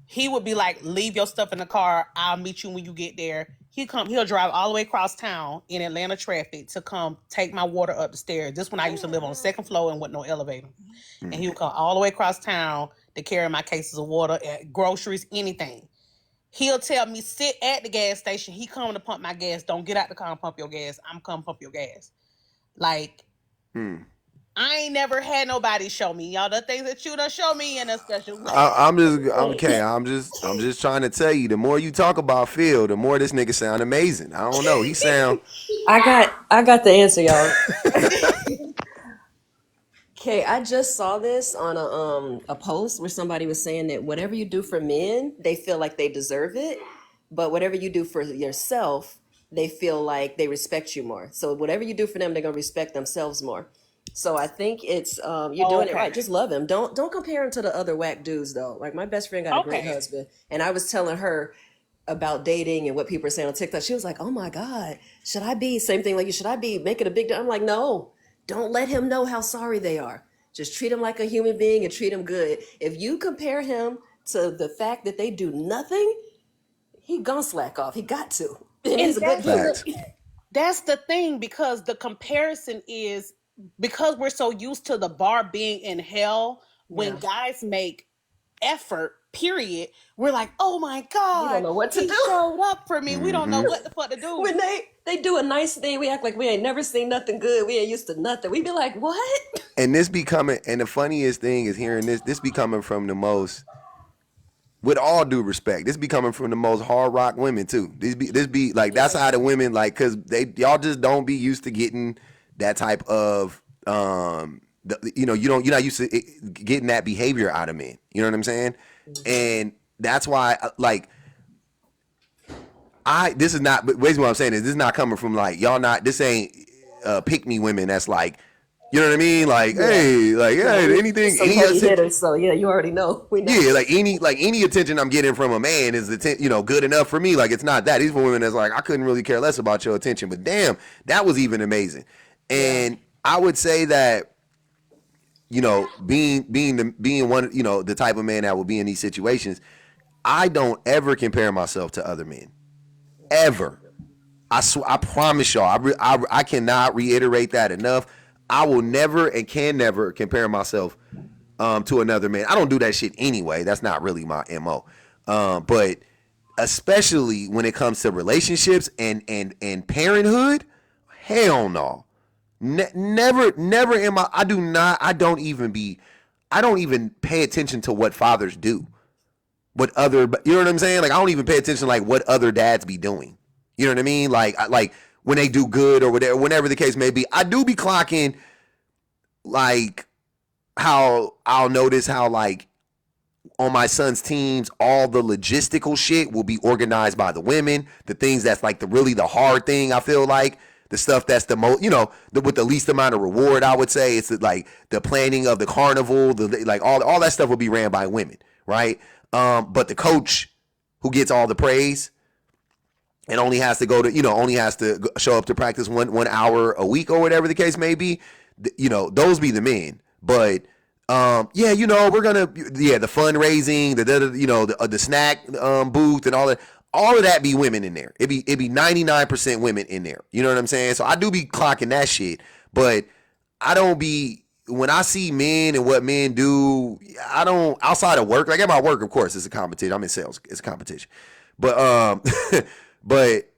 He would be like, leave your stuff in the car. I'll meet you when you get there. He'll drive all the way across town in Atlanta traffic to come take my water up the stairs. This when I used to live on the second floor and with no elevator. And he would come all the way across town to carry my cases of water, groceries, anything. He'll tell me, sit at the gas station. He coming to pump my gas. Don't get out the car and pump your gas. I'm coming to pump your gas. Like, Hmm. I ain't never had nobody show me, y'all, the things that you done show me in a special way. I'm okay. I'm just trying to tell you. The more you talk about Phil, the more this nigga sound amazing. I don't know. He sound. I got the answer, y'all. Okay, I just saw this on a post where somebody was saying that whatever you do for men, they feel like they deserve it, but whatever you do for yourself, they feel like they respect you more. So whatever you do for them, they're gonna respect themselves more. So I think it's you're doing it right. Okay. Just love him. Don't compare him to the other whack dudes though. Like my best friend got a great Okay. husband, and I was telling her about dating and what people are saying on TikTok. She was like, "Oh my God, should I be same thing like you? Should I be making a big deal?" I'm like, "No, don't let him know how sorry they are. Just treat him like a human being and treat him good. If you compare him to the fact that they do nothing, he gonna slack off. He got to, and And he's a good dude." Facts. that's the thing, because the comparison is because we're so used to the bar being in hell. When Yeah, guys make effort, period, we're like, oh my we don't God, know what to he do. showed up for me. We don't know Hmm. what the fuck to do. When they do a nice thing, we act like we ain't never seen nothing good. We ain't used to nothing. We be like, "What?" And this be coming. And the funniest thing is hearing this. This be coming from the most. With all due respect, this be coming from the most hard rock women too. This be like that's how the women like, cause y'all just don't be used to getting that type of you're not used to getting that behavior out of men. You know what I'm saying? And that's why like this is not. But basically what I'm saying is this is not coming from like y'all not. This ain't pick me women. That's like. You know what I mean? Like, Yeah, hey, like, yeah. hey, We anything, some any heavy attention, hitters, so yeah, you already know. We know. yeah, like any attention I'm getting from a man is good enough for me. Like it's not that. These women that's like I couldn't really care less about your attention, but damn, that was even amazing. Yeah. And I would say that being one, the type of man that will be in these situations, I don't ever compare myself to other men ever. I promise y'all. I cannot reiterate that enough. I will never and can never compare myself to another man. I don't do that shit anyway. That's not really my MO. But especially when it comes to relationships and parenthood, hell no. Never am I. I don't even pay attention to what fathers do. You know what I'm saying? Like I don't even pay attention to like what other dads be doing. You know what I mean? Like when they do good or whatever the case may be. I do be clocking like how I'll notice how like on my son's teams, all the logistical shit will be organized by the women. The things that's like the hard thing, I feel like the stuff that's the most, with the least amount of reward, I would say it's like the planning of the carnival, like all that stuff will be ran by women, right? But the coach who gets all the praise and only has to show up to practice 1 hour a week or whatever the case may be, those be the men. But we're gonna the fundraising, the snack booth and all of that be women in there. It be 99% women in there. You know what I'm saying? So I do be clocking that shit, but I don't be when I see men and what men do. I don't outside of work. Like at my work, of course, it's a competition. I'm in sales. It's a competition, but but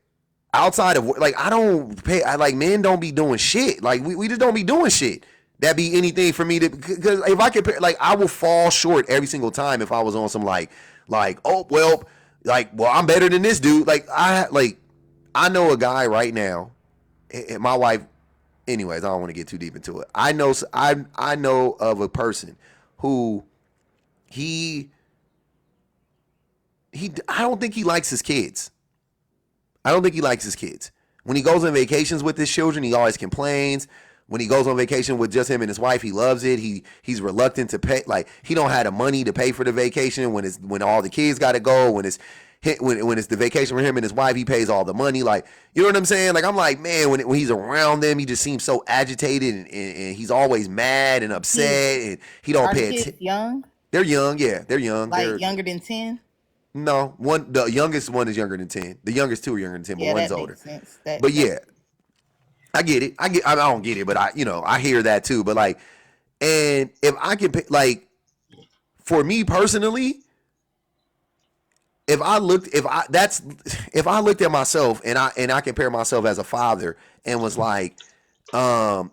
outside of like I don't pay. Men don't be doing shit. Like we just don't be doing shit. That be anything for me to, because if I compare, like I will fall short every single time if I was on some like oh well I'm better than this dude. I know a guy right now. and my wife. Anyways, I don't want to get too deep into it. I know of a person who he I don't think he likes his kids. I don't think he likes his kids. When he goes on vacations with his children, he always complains. When he goes on vacation with just him and his wife, he loves it. He's reluctant to pay. Like, he don't have the money to pay for the vacation when all the kids got to go. When it's the vacation for him and his wife, he pays all the money. Like, you know what I'm saying? Like, I'm like, man, when he's around them, he just seems so agitated and he's always mad and upset and he don't Are the pay kids attention. young? They're young, yeah, they're young. Like younger than 10? No, the youngest one is younger than 10. The youngest two are younger than 10, but Yeah, one's that older. makes sense. That, But yeah, I get it. I don't get it, but I hear that too. But like, and if I can pick, like, for me personally, if I looked at myself and I compare myself as a father and was like, well,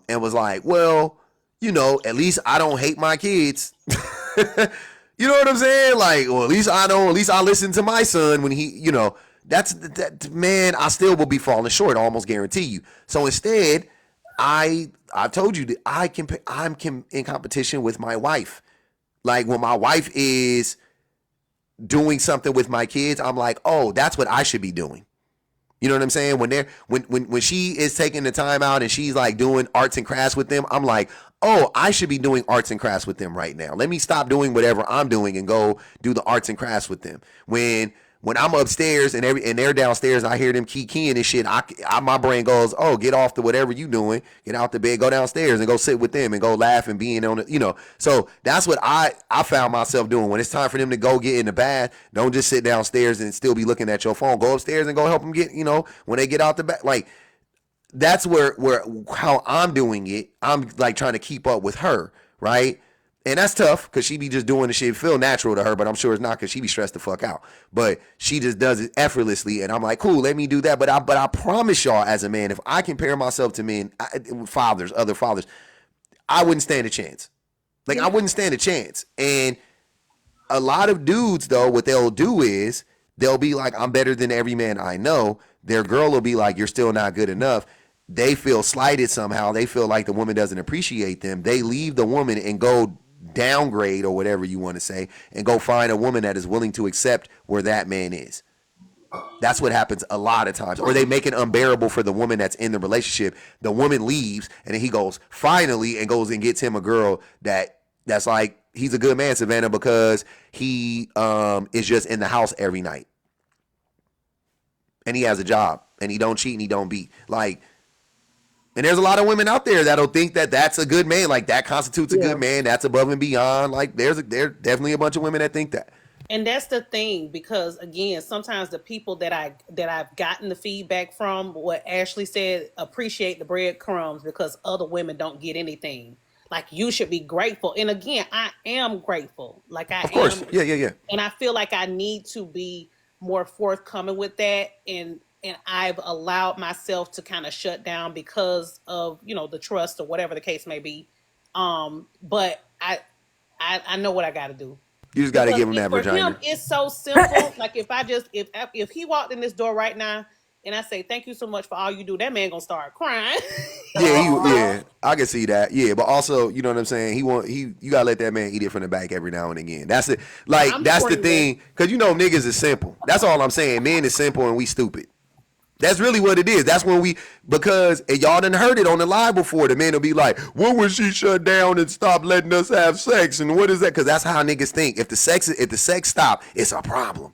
at least I don't hate my kids. You know what I'm saying? Like, well, at least I listen to my son when he, man, I still will be falling short, I almost guarantee you. So instead, I've told you that I'm in competition with my wife. Like, when my wife is doing something with my kids, I'm like, oh, that's what I should be doing. You know what I'm saying? When she is taking the time out and she's like doing arts and crafts with them, I'm like, oh, I should be doing arts and crafts with them right now. Let me stop doing whatever I'm doing and go do the arts and crafts with them. When I'm upstairs and they're downstairs, I hear them keying and shit. My brain goes, oh, get off the whatever you doing, get out the bed, go downstairs and go sit with them and go laugh and being on it, So that's what I found myself doing. When it's time for them to go get in the bath, don't just sit downstairs and still be looking at your phone. Go upstairs and go help them get, when they get out the bath. Like, that's where how I'm doing it. I'm like trying to keep up with her, right? And that's tough because she be just doing the shit, feel natural to her, but I'm sure it's not because she be stressed the fuck out. But she just does it effortlessly, and I'm like, cool, let me do that. But I promise y'all, as a man, if I compare myself to men, other fathers, I wouldn't stand a chance. Like, I wouldn't stand a chance. And a lot of dudes, though, what they'll do is they'll be like, I'm better than every man I know. Their girl will be like, you're still not good enough. They feel slighted somehow. They feel like the woman doesn't appreciate them. They leave the woman and go downgrade, or whatever you want to say, and go find a woman that is willing to accept where that man is. That's what happens a lot of times. Or they make it unbearable for the woman that's in the relationship. The woman leaves, and then he goes finally and goes and gets him a girl that's like, he's a good man, Savannah, because he is just in the house every night. And he has a job, and he don't cheat and he don't beat. Like, and there's a lot of women out there that'll think that that's a good man. Like, that constitutes a good man. That's above and beyond. Like, there definitely a bunch of women that think that. And that's the thing, because again, sometimes the people that I've gotten the feedback from, what Ashley said, appreciate the breadcrumbs because other women don't get anything. Like, you should be grateful. And again, I am grateful. Like, I Of course. am. Yeah. And I feel like I need to be more forthcoming with that. And I've allowed myself to kind of shut down because of, the trust or whatever the case may be. But I know what I got to do. You just got to give him that For vagina. him, it's so simple. Like, if he walked in this door right now and I say, thank you so much for all you do, that man gonna start crying. Yeah, I can see that. Yeah, but also, you know what I'm saying? You gotta let that man eat it from the back every now and again. That's it. Like, that's the thing. Because niggas is simple. That's all I'm saying. Men is simple and we stupid. That's really what it is. That's when because y'all done heard it on the live before. The men will be like, when was she shut down and stop letting us have sex? And what is that? Because that's how niggas think. If the sex stop, it's a problem.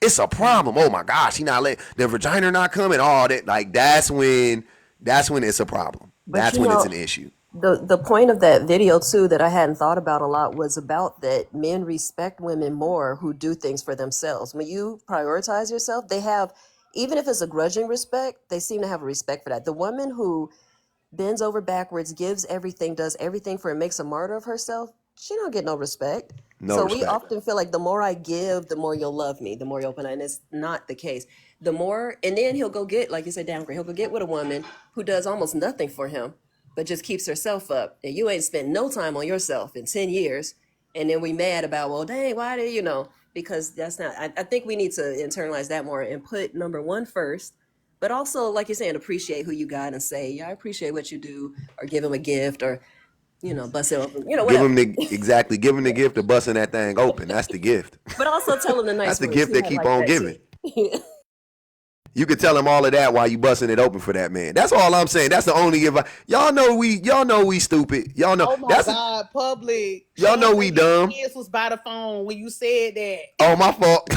It's a problem. Oh my gosh, he not letting the vagina not coming. All that. Like, that's when it's a problem. But That's when it's an issue. The point of that video too that I hadn't thought about a lot was about that men respect women more who do things for themselves. When you prioritize yourself, they have, even if it's a grudging respect, they seem to have a respect for that. The woman who bends over backwards, gives everything, does everything for, and makes a martyr of herself, she don't get no respect. No So respect. we often feel like the more I give, the more you'll love me, the more you'll open. And it's not the case. The more, and then he'll go get, like you said, downgrade. He'll go get with a woman who does almost nothing for him, but just keeps herself up. And you ain't spent no time on yourself in 10 years. And then we mad about, well, dang, why did, because that's not, I think we need to internalize that more and put number one first. but also, like you're saying, appreciate who you got and say, yeah, I appreciate what you do, or give them a gift, or, bust it open, Give whatever. them give them the gift of busting that thing open. That's the gift. But also tell them the nice That's the words. gift He they might keep like on that giving. too. You could tell him all of that while you busting it open for that man. That's all I'm saying. That's the only advice. Y'all know we stupid. Y'all know Oh my God, public. y'all know we dumb. Kids was by the phone when you said that. Oh, my fault.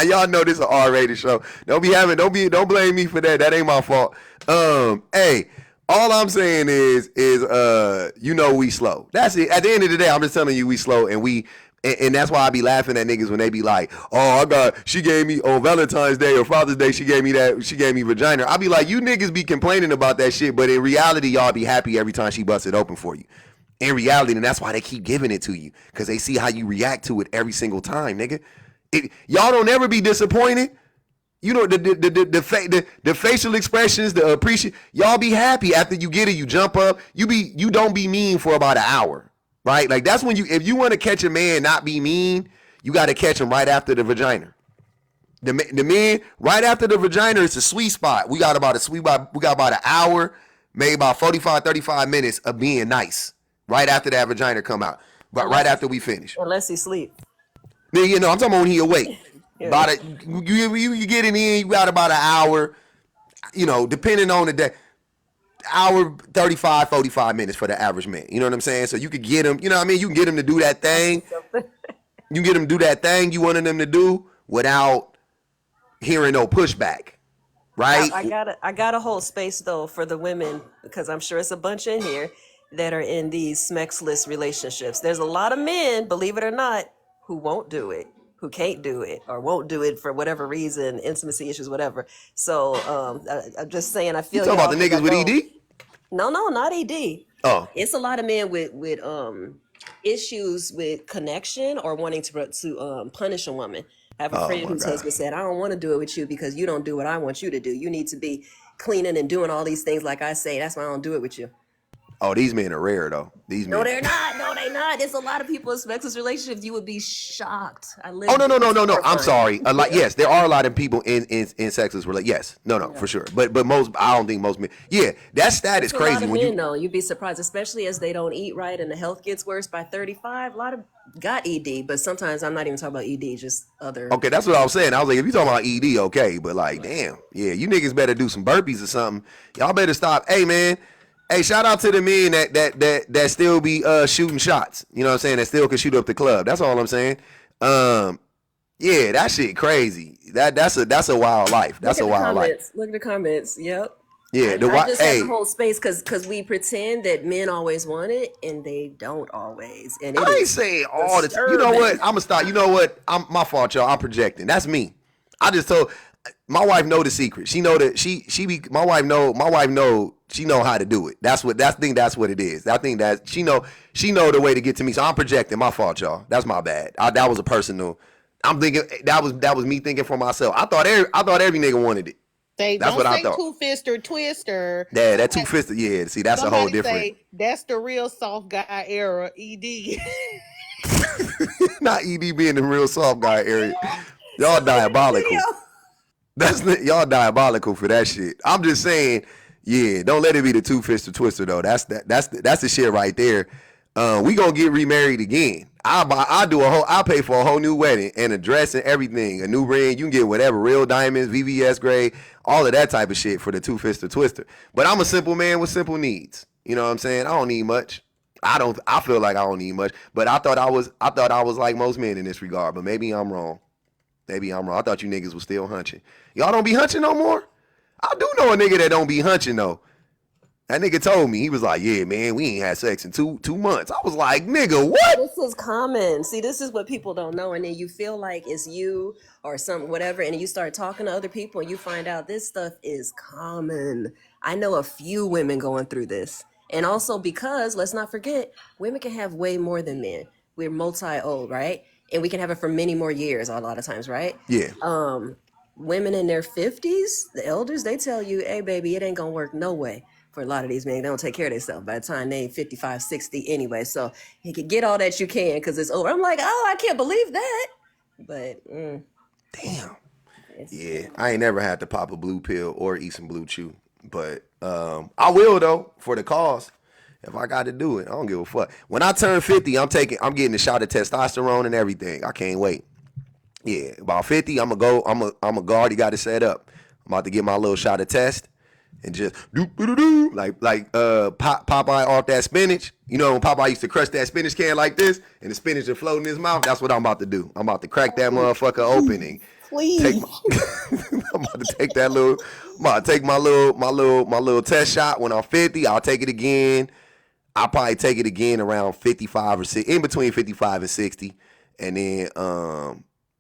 Y'all know this is an R-rated show. Don't blame me for that. That ain't my fault. Hey, all I'm saying is we slow. That's it. At the end of the day, I'm just telling you we slow, and that's why I be laughing at niggas when they be like, oh, she gave me on Valentine's Day or Father's Day, she gave me vagina. I be like, you niggas be complaining about that shit, but in reality, y'all be happy every time she busts it open for you. In reality, and that's why they keep giving it to you, because they see how you react to it every single time, nigga. Y'all don't ever be disappointed. You know, the facial expressions, the appreciation, y'all be happy after you get it, you jump up, you don't be mean for about an hour. Right? Like that's when if you want to catch a man not be mean, you got to catch him right after the vagina. The man right after the vagina is a sweet spot. We got about an hour, maybe about 45, 35 minutes of being nice right after that vagina come out. But right after we finish. Unless he sleep. Then, I'm talking about when he awake. Yeah. You get it in, you got about an hour, depending on the day. Hour 35, 45 minutes for the average man. You know what I'm saying? So you could get him, you know what I mean? You can get him to do that thing. You can get him to do that thing you wanted him to do without hearing no pushback. Right? I gotta hold space though for the women, because I'm sure it's a bunch in here that are in these smexless relationships. There's a lot of men, believe it or not, who won't do it, who can't do it, or won't do it for whatever reason, intimacy issues, whatever. So I'm just saying, I feel you talking about the niggas with ED? No, not ED. Oh, it's a lot of men with issues with connection or wanting to punish a woman. I have a friend whose husband said, I don't want to do it with you because you don't do what I want you to do. You need to be cleaning and doing all these things like I say. That's why I don't do it with you. Oh, these men are rare though. These men. No, they're not. No, they're not. There's a lot of people in sexless relationships. You would be shocked. No. I'm sorry. Yes, there are a lot of people in sexless relationships. Yes, no, for sure. But most, I don't think most men. Yeah, that stat is crazy. A lot of men, though, you'd be surprised, especially as they don't eat right and the health gets worse by 35. A lot of got ED, but sometimes I'm not even talking about ED, just other. Okay, that's what I was saying. I was like, if you talking about ED, okay, but like, damn, yeah, you niggas better do some burpees or something. Y'all better stop. Hey, man. Hey, shout out to the men that still be shooting shots. You know what I'm saying? That still can shoot up the club. That's all I'm saying. Yeah, that shit crazy. That's a wild life. That's a wild life. Look at the comments. Yep. Yeah, I just have to hold space because we pretend that men always want it and they don't always. And I ain't saying all the time. You know what? I'm gonna stop. You know what? My fault, y'all. I'm projecting. That's me. I just told my wife know the secret. She know that my wife know she know how to do it. I think that's what it is. I think that she know the way to get to me. So I'm projecting. My fault, y'all. That's my bad. That was a personal. I'm thinking that was me thinking for myself. I thought every nigga wanted it. That's what I thought. Two-fist or twister. Yeah, that two-fisted. Yeah, see, that's a whole different. Say, that's the real soft guy era. ED. Not ED being the real soft guy area. Y'all diabolical. Y'all diabolical for that shit. I'm just saying, yeah, don't let it be the two-fist or twister though. That's the shit right there. We gonna get remarried again. I'll pay for a whole new wedding and a dress and everything, a new ring. You can get whatever, real diamonds, VVS grade, all of that type of shit for the two-fist or twister. But I'm a simple man with simple needs. You know what I'm saying? I don't need much. I feel like I don't need much. But I thought I was like most men in this regard. But maybe I'm wrong. I thought you niggas was still hunching. Y'all don't be hunching no more? I do know a nigga that don't be hunching though. That nigga told me, he was like, yeah, man, we ain't had sex in two months. I was like, nigga, what? This is common. See, this is what people don't know. And then you feel like it's you or something, whatever. And you start talking to other people and you find out this stuff is common. I know a few women going through this. And also because, let's not forget, women can have way more than men. We're multi-old, right? And we can have it for many more years a lot of times, right? Yeah. Women in their 50s, the elders, they tell you, hey, baby, it ain't going to work no way. For a lot of these men, they don't take care of themselves by the time they 55, 60 anyway. So you can get all that you can because it's over. I'm like, oh, I can't believe that. But damn. Yeah, I ain't never had to pop a blue pill or eat some blue chew, but I will though for the cause. If I got to do it, I don't give a fuck. When I turn 50, I'm getting a shot of testosterone and everything. I can't wait. Yeah, about 50, I'm gonna go. Already got it set up. I'm about to get my little shot of test and just do like Popeye off that spinach. You know when Popeye used to crush that spinach can like this, and the spinach would float in his mouth. That's what I'm about to do. I'm about to crack that motherfucker open and take. I'm about to take that little. I'm about to take my little test shot. When I'm 50, I'll take it again. I'll probably take it again around 55 or 60, in between 55 and 60, and then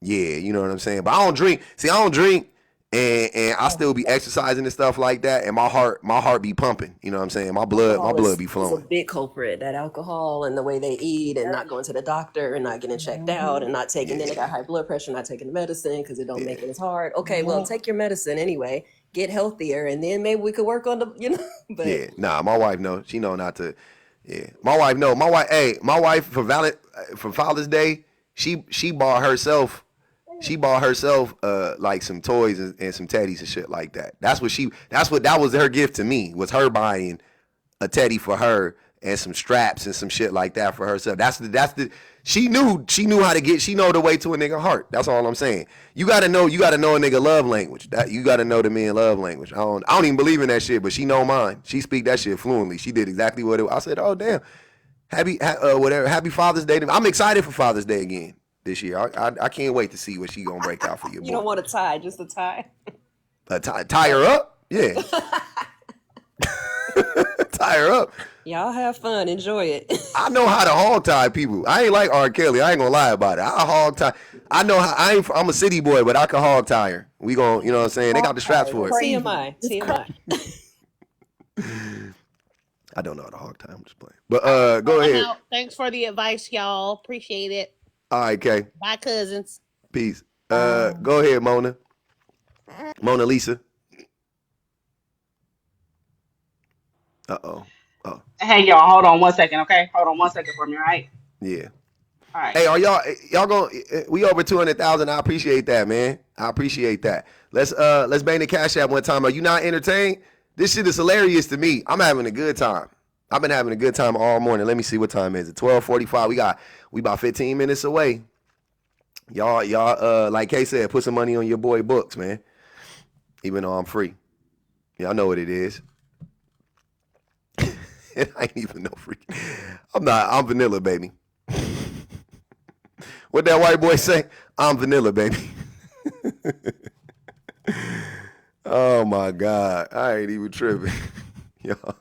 yeah, you know what I'm saying. But I don't drink. See, I don't drink. And I still be exercising and stuff like that, and my heart be pumping. You know what I'm saying? My blood be Is a flowing. big culprit. That alcohol and the way they eat and not going to the doctor and not getting checked out and not taking. Then they got high blood pressure, not taking the medicine because it don't make it as hard. Okay, well, take your medicine anyway. Get healthier, and then maybe we could work on the. But Yeah, nah, my wife know. She know not to. Yeah, my wife know. My wife for Father's Day, she bought herself. She bought herself like some toys and some teddies and shit like that. That was her gift to me, was her buying a teddy for her and some straps and some shit like that for herself. She knew how to get, she know the way to a nigga heart. That's all I'm saying. You gotta know a nigga love language. That you gotta know the man love language. I don't even believe in that shit, but she know mine. She speak that shit fluently. She did exactly what I said. Oh damn. Happy Father's Day. I'm excited for Father's Day again this year. I can't wait to see what she gonna break out for your boy. you don't want a tie, just a tie. Tie her up? Yeah. Tie her up. Y'all have fun, enjoy it. I know how to hog tie people. I ain't like R. Kelly. I ain't gonna lie about it. I hog tie. I know how. I'm a city boy, but I can hog tie her. We gon', you know what I'm saying? They got the straps for it. TMI. I don't know how to hog tie. I'm just playing. But go ahead. Thanks for the advice, y'all. Appreciate it. All right, Kay. Bye, cousins. Peace. Go ahead, Mona. Mona Lisa. Oh. Hey, y'all, hold on 1 second, okay? Hold on 1 second for me, all right? Yeah. All right. Hey, are y'all going? We over 200,000. I appreciate that, man. I appreciate that. Let's bang the cash app one time. Are you not entertained? This shit is hilarious to me. I'm having a good time. I've been having a good time all morning. Let me see what time is it. 12:45. We about 15 minutes away. Y'all, like Kay said, put some money on your boy books, man. Even though I'm free. Y'all know what it is. I ain't even no freak. I'm vanilla, baby. What that white boy say? I'm vanilla, baby. Oh my God. I ain't even tripping. Y'all.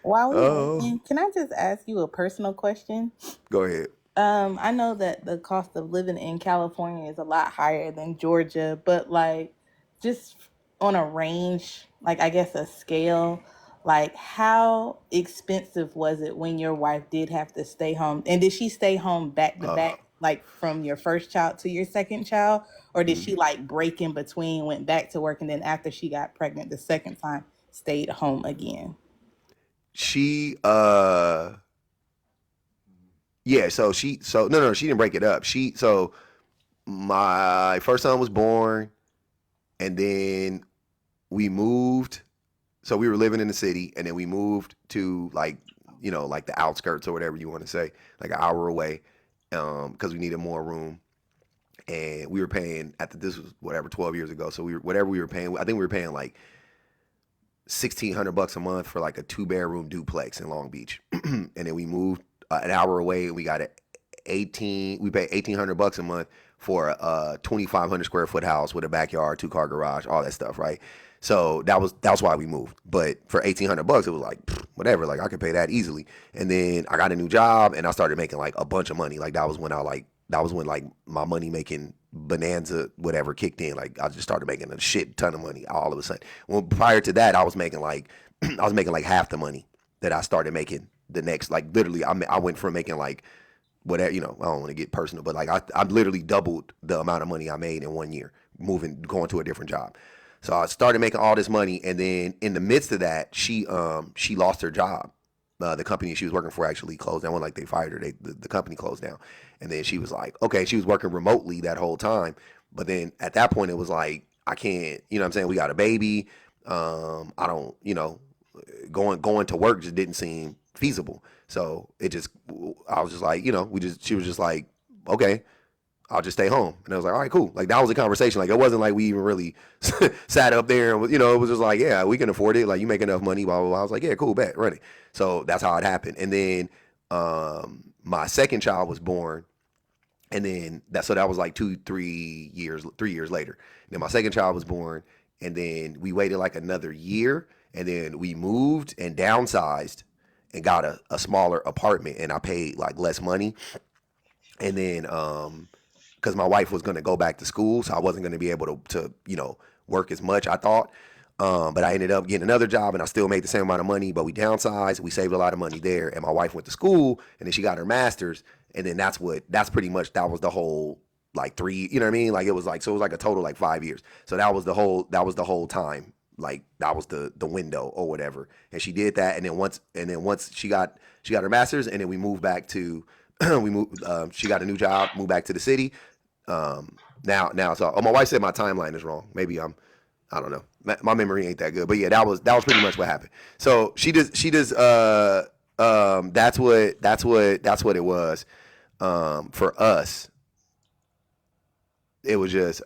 While we're waiting, can I just ask you a personal question? Go ahead. I know that the cost of living in California is a lot higher than Georgia, but like just on a range, like I guess a scale, like how expensive was it when your wife did have to stay home? And did she stay home back to back, like from your first child to your second child? Or did she like break in between, went back to work, and then after she got pregnant the second time, stayed home again? She yeah, so she didn't break it up. So my first son was born, and then we moved. So we were living in the city, and then we moved to like the outskirts or whatever you want to say, like an hour away, because we needed more room. And we were paying this was whatever 12 years ago. So we were paying, I think we were paying like $1,600 a month for like a 2-bedroom duplex in Long Beach. And then we moved an hour away, and we got we paid $1,800 a month for a 2,500 square foot house with a backyard, 2-car garage, all that stuff, right? So that was why we moved. But for $1,800, it was like whatever. Like I could pay that easily. And then I got a new job, and I started making like a bunch of money. Like that was when my money making bonanza whatever kicked in. Like I just started making a shit ton of money all of a sudden. Well, prior to that, I was making like half the money that I started making the next. Like literally, I went from making like whatever. I don't want to get personal, but like I literally doubled the amount of money I made in 1 year going to a different job. So I started making all this money, and then in the midst of that, she lost her job. The company she was working for actually closed down. When like they fired her, the company closed down. And then she was like, okay, she was working remotely that whole time, But then at that point, it was like, I can't, you know what I'm saying? We got a baby. I don't, going to work just didn't seem feasible. So I was just like, she was just like, okay, I'll just stay home. And I was like, all right, cool. Like, that was a conversation. Like, it wasn't like we even really sat up there and, it was just like, yeah, we can afford it. Like, you make enough money, blah, blah, blah. I was like, yeah, cool, bet, ready. So that's how it happened. And then my second child was born. And then that was like 3 years later. And then my second child was born. And then we waited like another year. And then we moved and downsized and got a smaller apartment. And I paid like less money. And then, because my wife was going to go back to school, so I wasn't going to be able to work as much, I thought. But I ended up getting another job, and I still made the same amount of money, but we downsized. We saved a lot of money there, and my wife went to school, and then she got her master's, and then that was the whole, like, 3, you know what I mean? Like, it was like a total like 5 years. So that was the whole time. Like, that was the window or whatever. And she did that, and then once she got her master's, and then we moved back to she got a new job, moved back to the city. Now, so my wife said my timeline is wrong. Maybe I don't know. My memory ain't that good, but yeah, that was pretty much what happened. So she does. That's what it was. For us, it was just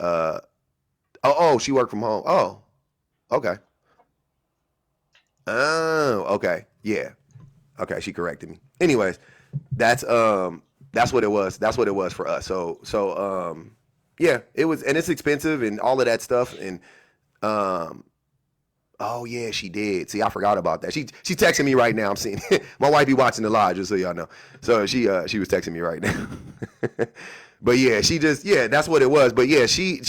she worked from home. Oh, okay. Oh, okay. Yeah. Okay, she corrected me. Anyways, that's what it was. That's what it was for us. So yeah, it was, and it's expensive and all of that stuff. And oh yeah, she did. See, I forgot about that. She texting me right now. I'm seeing my wife be watching the live, just so y'all know. So she was texting me right now. But yeah, that's what it was. But yeah, she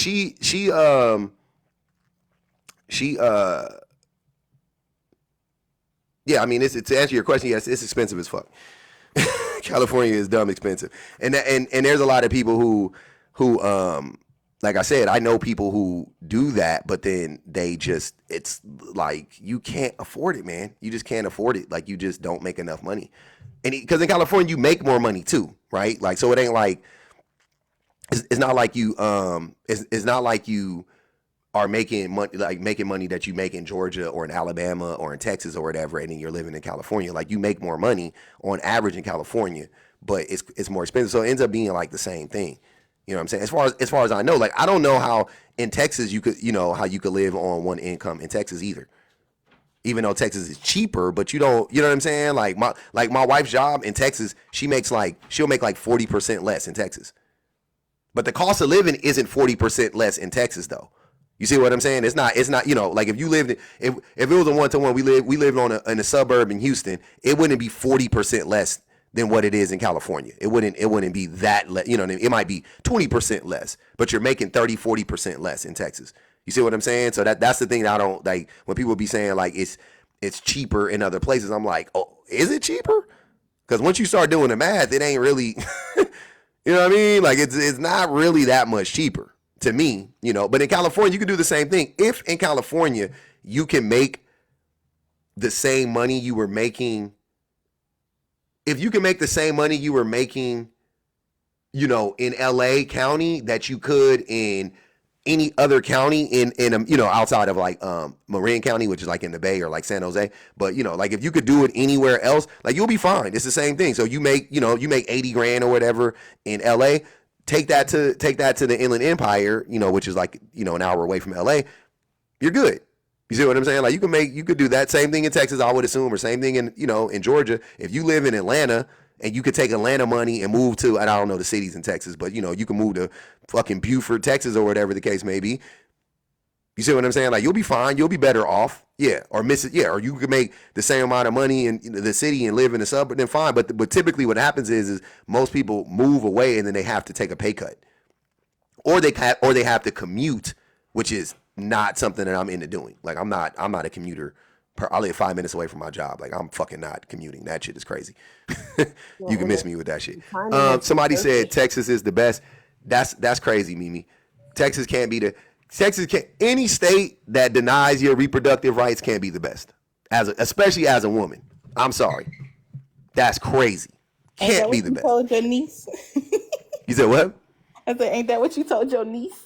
yeah, I mean, it's to answer your question, yes, it's expensive as fuck. California is dumb expensive, and there's a lot of people who like I said, I know people who do that, but then it's like, you can't afford it, man. You just can't afford it. Like, you just don't make enough money, and because in California you make more money too, right? Like, so it ain't like it's not like you it's not like you are making money that you make in Georgia or in Alabama or in Texas or whatever, and then you're living in California. Like, you make more money on average in California, but it's more expensive. So it ends up being like the same thing. You know what I'm saying? As far as I know, like, I don't know how in Texas you could live on one income in Texas either. Even though Texas is cheaper, but you know what I'm saying? Like my wife's job in Texas, she'll make like 40% less in Texas. But the cost of living isn't 40% less in Texas though. You see what I'm saying? It's not, like, if you lived if it was a 1-to-1, we lived in a suburb in Houston, it wouldn't be 40% less than what it is in California. It wouldn't be that less, you know what I mean? It might be 20% less, but you're making 30-40% less in Texas. You see what I'm saying? So that's the thing that I don't like when people be saying like it's cheaper in other places. I'm like, oh, is it cheaper? Because once you start doing the math, it ain't really you know what I mean? Like, it's not really that much cheaper to me, but in California, you can do the same thing. If in California, you can make the same money you were making, if you can make the same money you were making, in LA County that you could in any other county in outside of like Marin County, which is like in the Bay, or like San Jose, but like if you could do it anywhere else, like, you'll be fine. It's the same thing. So you make 80 grand or whatever in LA. Take that to the Inland Empire, which is like, an hour away from LA. You're good. You see what I'm saying? Like, you could do that same thing in Texas, I would assume, or same thing in Georgia. If you live in Atlanta and you could take Atlanta money and move to, and I don't know the cities in Texas, but you can move to fucking Beaufort, Texas, or whatever the case may be. You see what I'm saying? Like, you'll be fine. You'll be better off. Yeah. Or or you can make the same amount of money in the city and live in the suburb, then fine. But typically what happens is most people move away and then they have to take a pay cut. Or they have to commute, which is not something that I'm into doing. Like, I'm not a commuter. I live 5 minutes away from my job. Like, I'm fucking not commuting. That shit is crazy. You can miss me with that shit. Somebody said Texas is the best. That's crazy, Mimi. Texas can't any state that denies your reproductive rights can't be the best, especially as a woman. I'm sorry. That's crazy. Ain't Can't that be what the you best. told your niece? You said what? I said, ain't that what you told your niece?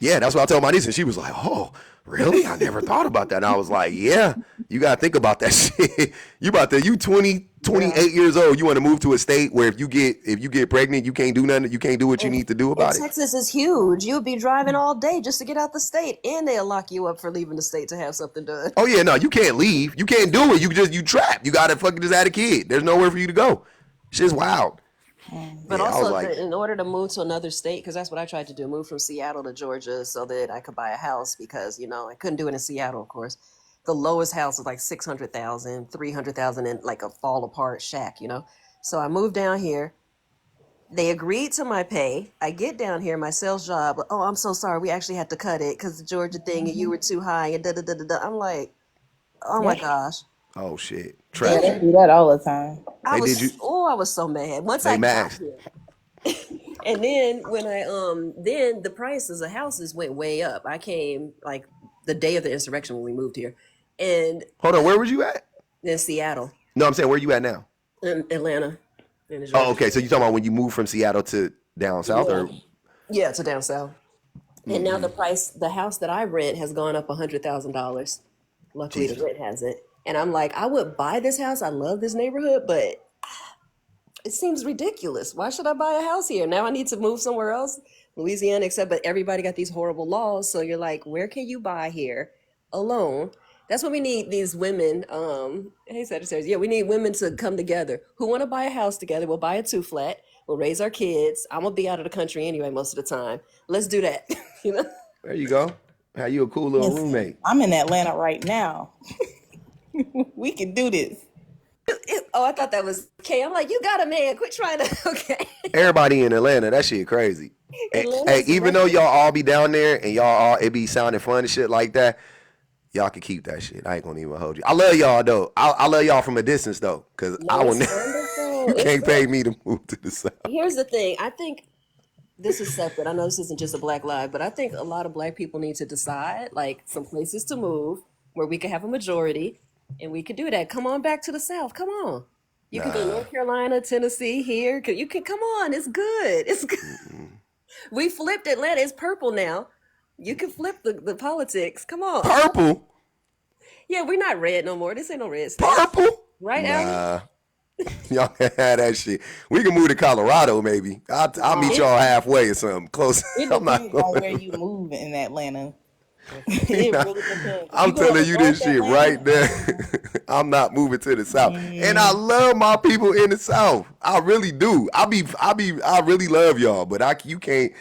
Yeah, that's what I told my niece, and she was like, "Oh, really? I never thought about that." And I was like, "Yeah, you gotta think about that shit. You 20, 28 years old. You want to move to a state where if you get pregnant, you can't do nothing. You can't do what you need to do And about it. Texas is huge. You'll be driving all day just to get out the state, and they'll lock you up for leaving the state to have something done. Oh yeah, no, you can't leave. You can't do it. You trapped. You gotta fucking just add a kid. There's nowhere for you to go. Shit's wild. But Yeah, I was also, like, in order to move to another state, because that's what I tried to do, move from Seattle to Georgia so that I could buy a house because, I couldn't do it in Seattle, of course. The lowest house was like 600,000, 300,000 in like a fall apart shack. So I moved down here. They agreed to my pay. I get down here, my sales job. Oh, I'm so sorry. We actually had to cut it because the Georgia thing and you were too high and da da da da da. I'm like, oh my Yeah. gosh. oh shit, Yeah, trapped they you. do that all the time. I They did you. was so mad. Once They I got maxed. here. And then when then the prices of houses went way up. I came like the day of the insurrection when we moved here, and Hold on, where was you at? in Seattle, No, I'm saying where you at now. in Atlanta, in the Oh, Georgia. okay. So you talking about when you moved from Seattle to down south, Yeah, or yeah, to down south. And now the house that I rent has gone up $100,000. Luckily, the Jesus? rent hasn't. And I'm like, I would buy this house. I love this neighborhood, but it seems ridiculous. Why should I buy a house here? Now I need to move somewhere else, Louisiana, but everybody got these horrible laws. So you're like, where can you buy here alone? That's what we need these women. Hey, Sagittarius. Yeah, we need women to come together who want to buy a house together. We'll buy a 2-flat. We'll raise our kids. I'm going to be out of the country anyway most of the time. Let's do that. you know? There you go. How you a cool little Listen, roommate? I'm in Atlanta right now. We can do this. Oh, I thought that was okay. I'm like, you got a man. Quit trying to. Okay. Everybody in Atlanta, that shit crazy. Hey, Atlanta's even though wrecking. y'all all be down there and y'all all it be sounding fun and shit like that, y'all can keep that shit. I ain't gonna even hold you. I love y'all though. I love y'all from a distance though, cause No, I will it's never. wonderful. You It's can't good. pay me to move to the south. Here's the thing. I think this is separate. I know this isn't just a black live, but I think a lot of black people need to decide like some places to move where we can have a majority and we can do that. Come on back to the South. Come on. You can go Nah. North Carolina, Tennessee, here. You can come on. It's good. It's good. We flipped Atlanta. It's purple now. You can flip the politics. Come on. Purple, Yeah, we're not red no more. This ain't no red state. purple. Right, Albert? Nah, y'all can have that shit. We can move to Colorado maybe. I'll meet It, y'all halfway or something close. It I'm not depends on where going. you move in Atlanta. You It know, really depends. If you I'm go to telling you North this shit right Atlanta, there. I'm not moving to the south, and I love my people in the south. I really do. I really love y'all, but you can't.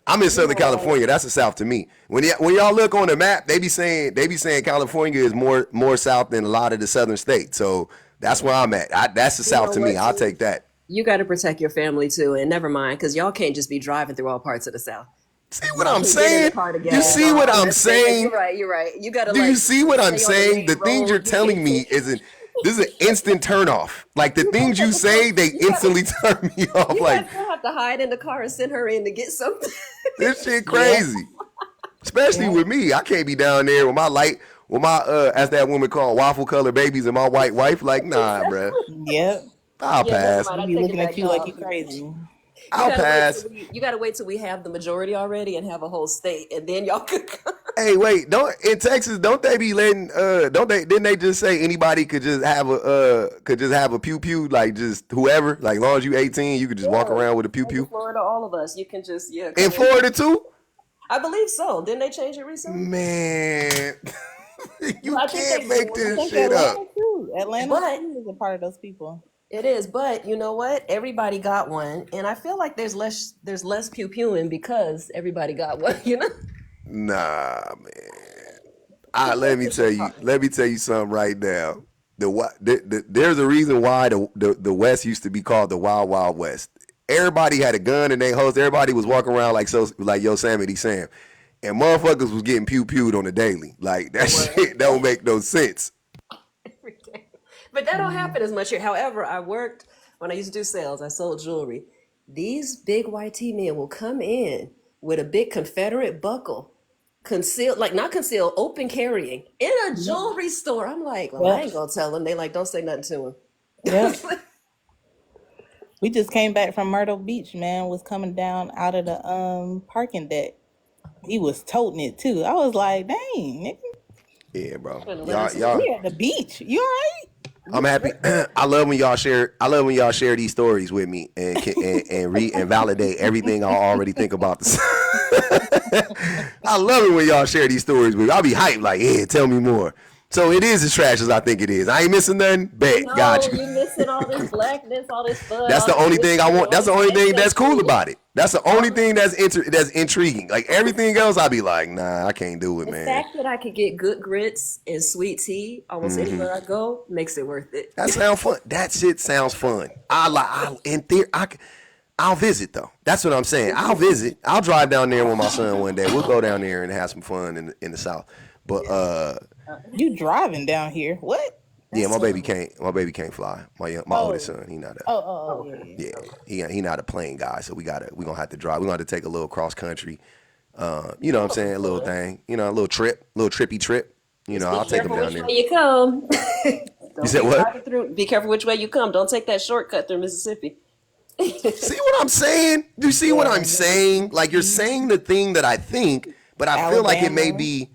I'm in you Southern know, California. That's the South to me. When y'all look on the map, they be saying California is more south than a lot of the southern states. So that's where I'm at. That's the you South know to me. what, I'll too? take that. You got to protect your family too, and never mind, because y'all can't just be driving through all parts of the South. See what Y'all I'm can't get in the saying? car You together and see what all. I'm Let's stay. You're saying? right. You're right. You got to Do you like see what I'm stay on the saying? main The things you're road. You telling me this is an instant turn off. Like the you things got you to say, they you got instantly turn me off. you Like guys still have to hide in the car and send her in to get something. this shit yeah, crazy. Especially yeah. with me. I can't be down there with my as that woman called waffle color babies and my white wife. Like, nah, bruh. Yep. I'll Yeah, never pass. mind. We I be take it looking at back, you like y'all. you crazy. You I'll gotta wait till pass. we have the majority already and have a whole state, and then y'all could come. Hey, wait, in Texas, don't they be letting didn't they just say anybody could just have a pew pew, like just whoever, like long as you 18, you could just walk Yeah, around with a pew like in pew? Florida, all of us, you can just In come in. Florida too? I believe so. Didn't they change it recently? Man, you I think can't they make did. I this think shit up. Atlanta too. Atlanta But too is a part of those people. it is. But you know what? Everybody got one, and I feel like there's less pew pewing because everybody got one. You know. Nah, man. People are just retarded. Let me tell you something right now. There's a reason why the West used to be called the Wild Wild West. Everybody had a gun in their host. Everybody was walking around like Yosemite Sam, and motherfuckers was getting pew pewed on the daily. Like that shit don't make no sense. Every day. But that don't happen as much here. However, I worked when I used to do sales. I sold jewelry. These big white tee men will come in with a big Confederate buckle, concealed, like not concealed, open carrying in a jewelry store. I'm like, well, I Yep. ain't gonna tell them. They like, don't say nothing to him. Yep. We just came back from Myrtle Beach, man. Was coming down out of the parking deck. He was toting it too. I was like, dang, nigga, Yeah, bro. Shouldn't let him see Y'all. we at the beach. You all right? I'm happy. I love when y'all share. I love when y'all share these stories with me and read and validate everything I already think about this. I love it when y'all share these stories with me. I'll be hyped like, yeah, tell me more. So it is as trash as I think it is. I ain't missing nothing. Bet, got No, you. you missing all this blackness, all this fun, That's all the this only thing I mystery, want. all That's the this only thing that's cool ancestry. about it. That's the only thing that's that's intriguing. Like everything else, I'll be like, nah, I can't do it, The man. fact that I could get good grits and sweet tea almost anywhere I go makes it worth it. That sounds fun. That shit sounds fun. In theory, I'll visit though. That's what I'm saying. I'll visit. I'll drive down there with my son one day. We'll go down there and have some fun in the South. But You driving down here? What? yeah, That's my baby terrible. can't. My baby can't fly. My oldest Oh, son, he not a Okay. yeah. he not a plane guy. So we gonna have to drive. We gonna have to take a little cross country. You know what I'm That'll be saying? A little fun. thing. You know, a little trippy trip. You know, Just be I'll take him careful down which there. way you come. You Don't said be what? driving through. Be careful which way you come. Don't take that shortcut through Mississippi. See what I'm saying? Do you see what I'm Yeah. saying? Like you're saying the thing that I think, but I feel like it may Alabama. be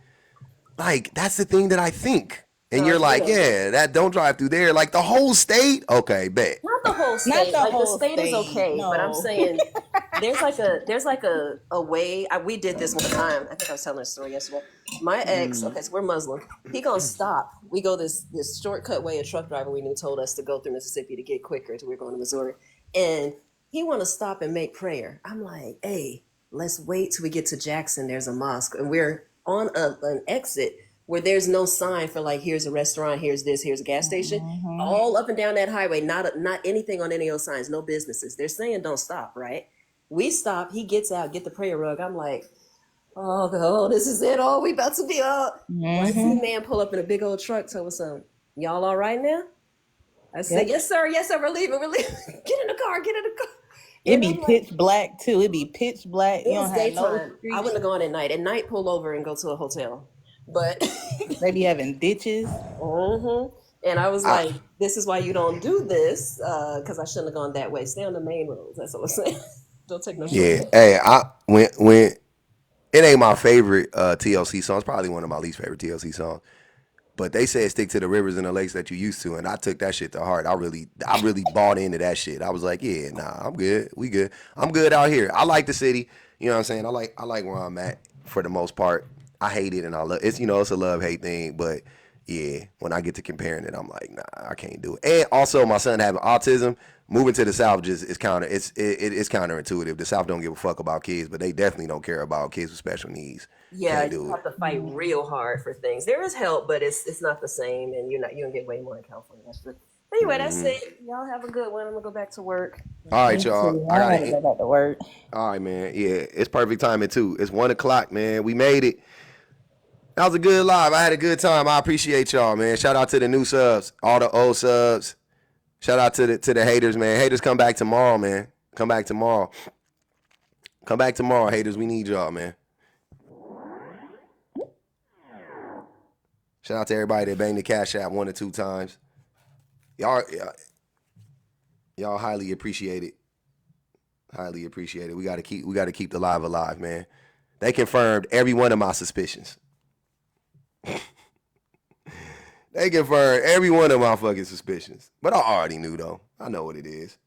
like that's the thing that I think. And No, you're you like, know, yeah, that don't drive through there. Like the whole state? Okay, bet. not the whole Not state. the Like the whole state is state. okay, but I'm No. saying there's like a way. We did this one time. I think I was telling a story yesterday. My ex, okay, so we're Muslim. He gonna stop. We go this shortcut way. A truck driver we knew told us to go through Mississippi to get quicker. To we're going to Missouri, and he want to stop and make prayer. I'm like, hey, let's wait till we get to Jackson. There's a mosque, and we're on an exit where there's no sign for like here's a restaurant, here's this, here's a gas station. Mhm. All up and down that highway, not anything on any of those signs, no businesses. They're saying don't stop, right? We stop. He gets out, get the prayer rug. I'm like, oh, this is it. Oh, we about to be up. One see Mhm. man pull up in a big old truck. Told us, y'all all right now? I said, Yep. yes, sir. Yes, sir. We're leaving. We're leaving. Get in the car. Get in the car. It And be I'm like, pitch black too. It be pitch black. it You was don't have no daytime. I streets. wouldn't have gone at night. At night, pull over and go to a hotel. But They be having ditches. And I was I, like, this is why you don't do this, because I shouldn't have gone that way. Stay on the main roads. That's what I'm saying. Don't take no yeah. shortcut. Hey, I when it ain't my favorite TLC song. It's probably one of my least favorite TLC songs. But they said stick to the rivers and the lakes that you used to, and I took that shit to heart. I really bought into that shit. I was like, yeah, nah, I'm good. We good. I'm good out here. I like the city. You know what I'm saying? I like where I'm at for the most part. I hate it and I love it's it's a love hate thing, but yeah, when I get to comparing it, I'm like, nah, I can't do it. And also, my son having autism, moving to the South just is it's counterintuitive. The South don't give a fuck about kids, but they definitely don't care about kids with special needs. Yeah, Can't you do it. have to fight real hard for things. There is help, but it's not the same, and you don't get way more in California. That's true. Anyway, that's it. Y'all have a good one. I'm gonna go back to work. All right, Me y'all. too. I I gotta. gotta go back to work. All right, man. Yeah, it's perfect timing too. It's 1:00, man. We made it. That was a good live. I had a good time. I appreciate y'all, man. Shout out to the new subs, all the old subs. Shout out to the haters, man. Haters, come back tomorrow, man. Come back tomorrow. Come back tomorrow, haters. We need y'all, man. Shout out to everybody that banged the Cash App 1 or 2 times. Y'all highly appreciate it. Highly appreciate it. We gotta keep the live alive, man. They confirmed every one of my suspicions. They confirmed every one of my fucking suspicions. But I already knew though. I know what it is.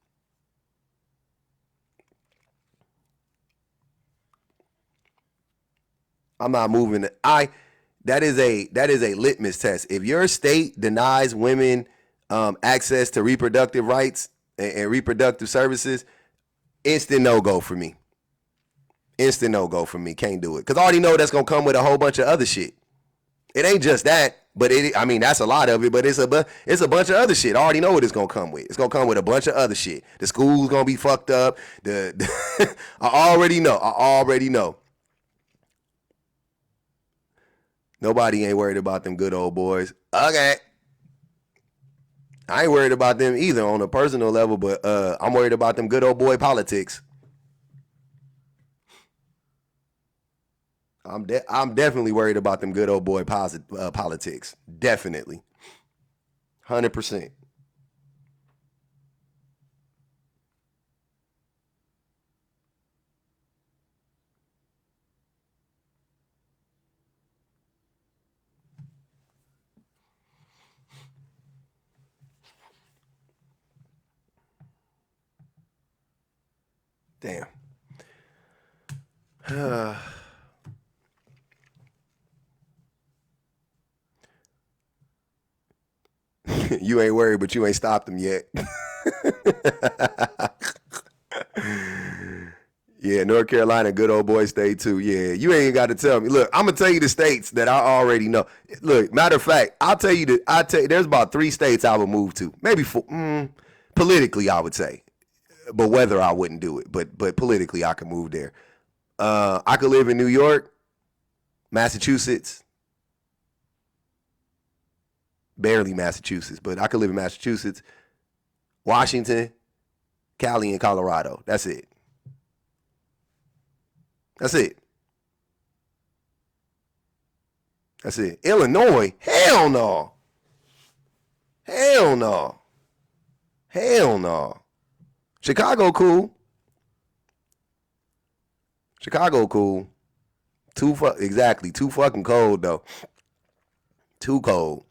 I'm not moving. That is a litmus test. If your state denies women access to reproductive rights and reproductive services, instant no go for me. Instant no go for me. Can't do it. Because I already know that's going to come with a whole bunch of other shit. It ain't just that, but that's a lot of it, but it's a bunch of other shit. I already know what it's going to come with. It's going to come with a bunch of other shit. The school's going to be fucked up. I already know. Nobody ain't worried about them good old boys. Okay. I ain't worried about them either on a personal level, but I'm worried about them good old boy politics. I'm definitely worried about them good old boy politics. Definitely. 100%. Damn. You ain't worried, but you ain't stopped them yet. Yeah, North Carolina, good old boy state too. Yeah, you ain't got to tell me. Look, I'm gonna tell you the states that I already know. Look, matter of fact, I'll tell you there's about 3 states I would move to. Maybe 4. Politically, I would say, but whether I wouldn't do it. But politically, I could move there. I could live in New York, Massachusetts, barely Massachusetts, but I could live in Massachusetts, Washington, Cali, and Colorado. That's it. That's it. That's it. Illinois? Hell no. Hell no. Hell no. Chicago cool. Chicago cool. Exactly. Too fucking cold though. Too cold.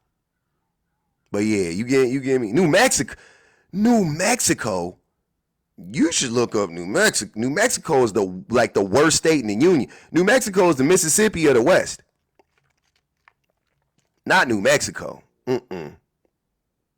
But yeah, you get me. New Mexico. You should look up New Mexico. New Mexico is the worst state in the union. New Mexico is the Mississippi of the West. Not New Mexico.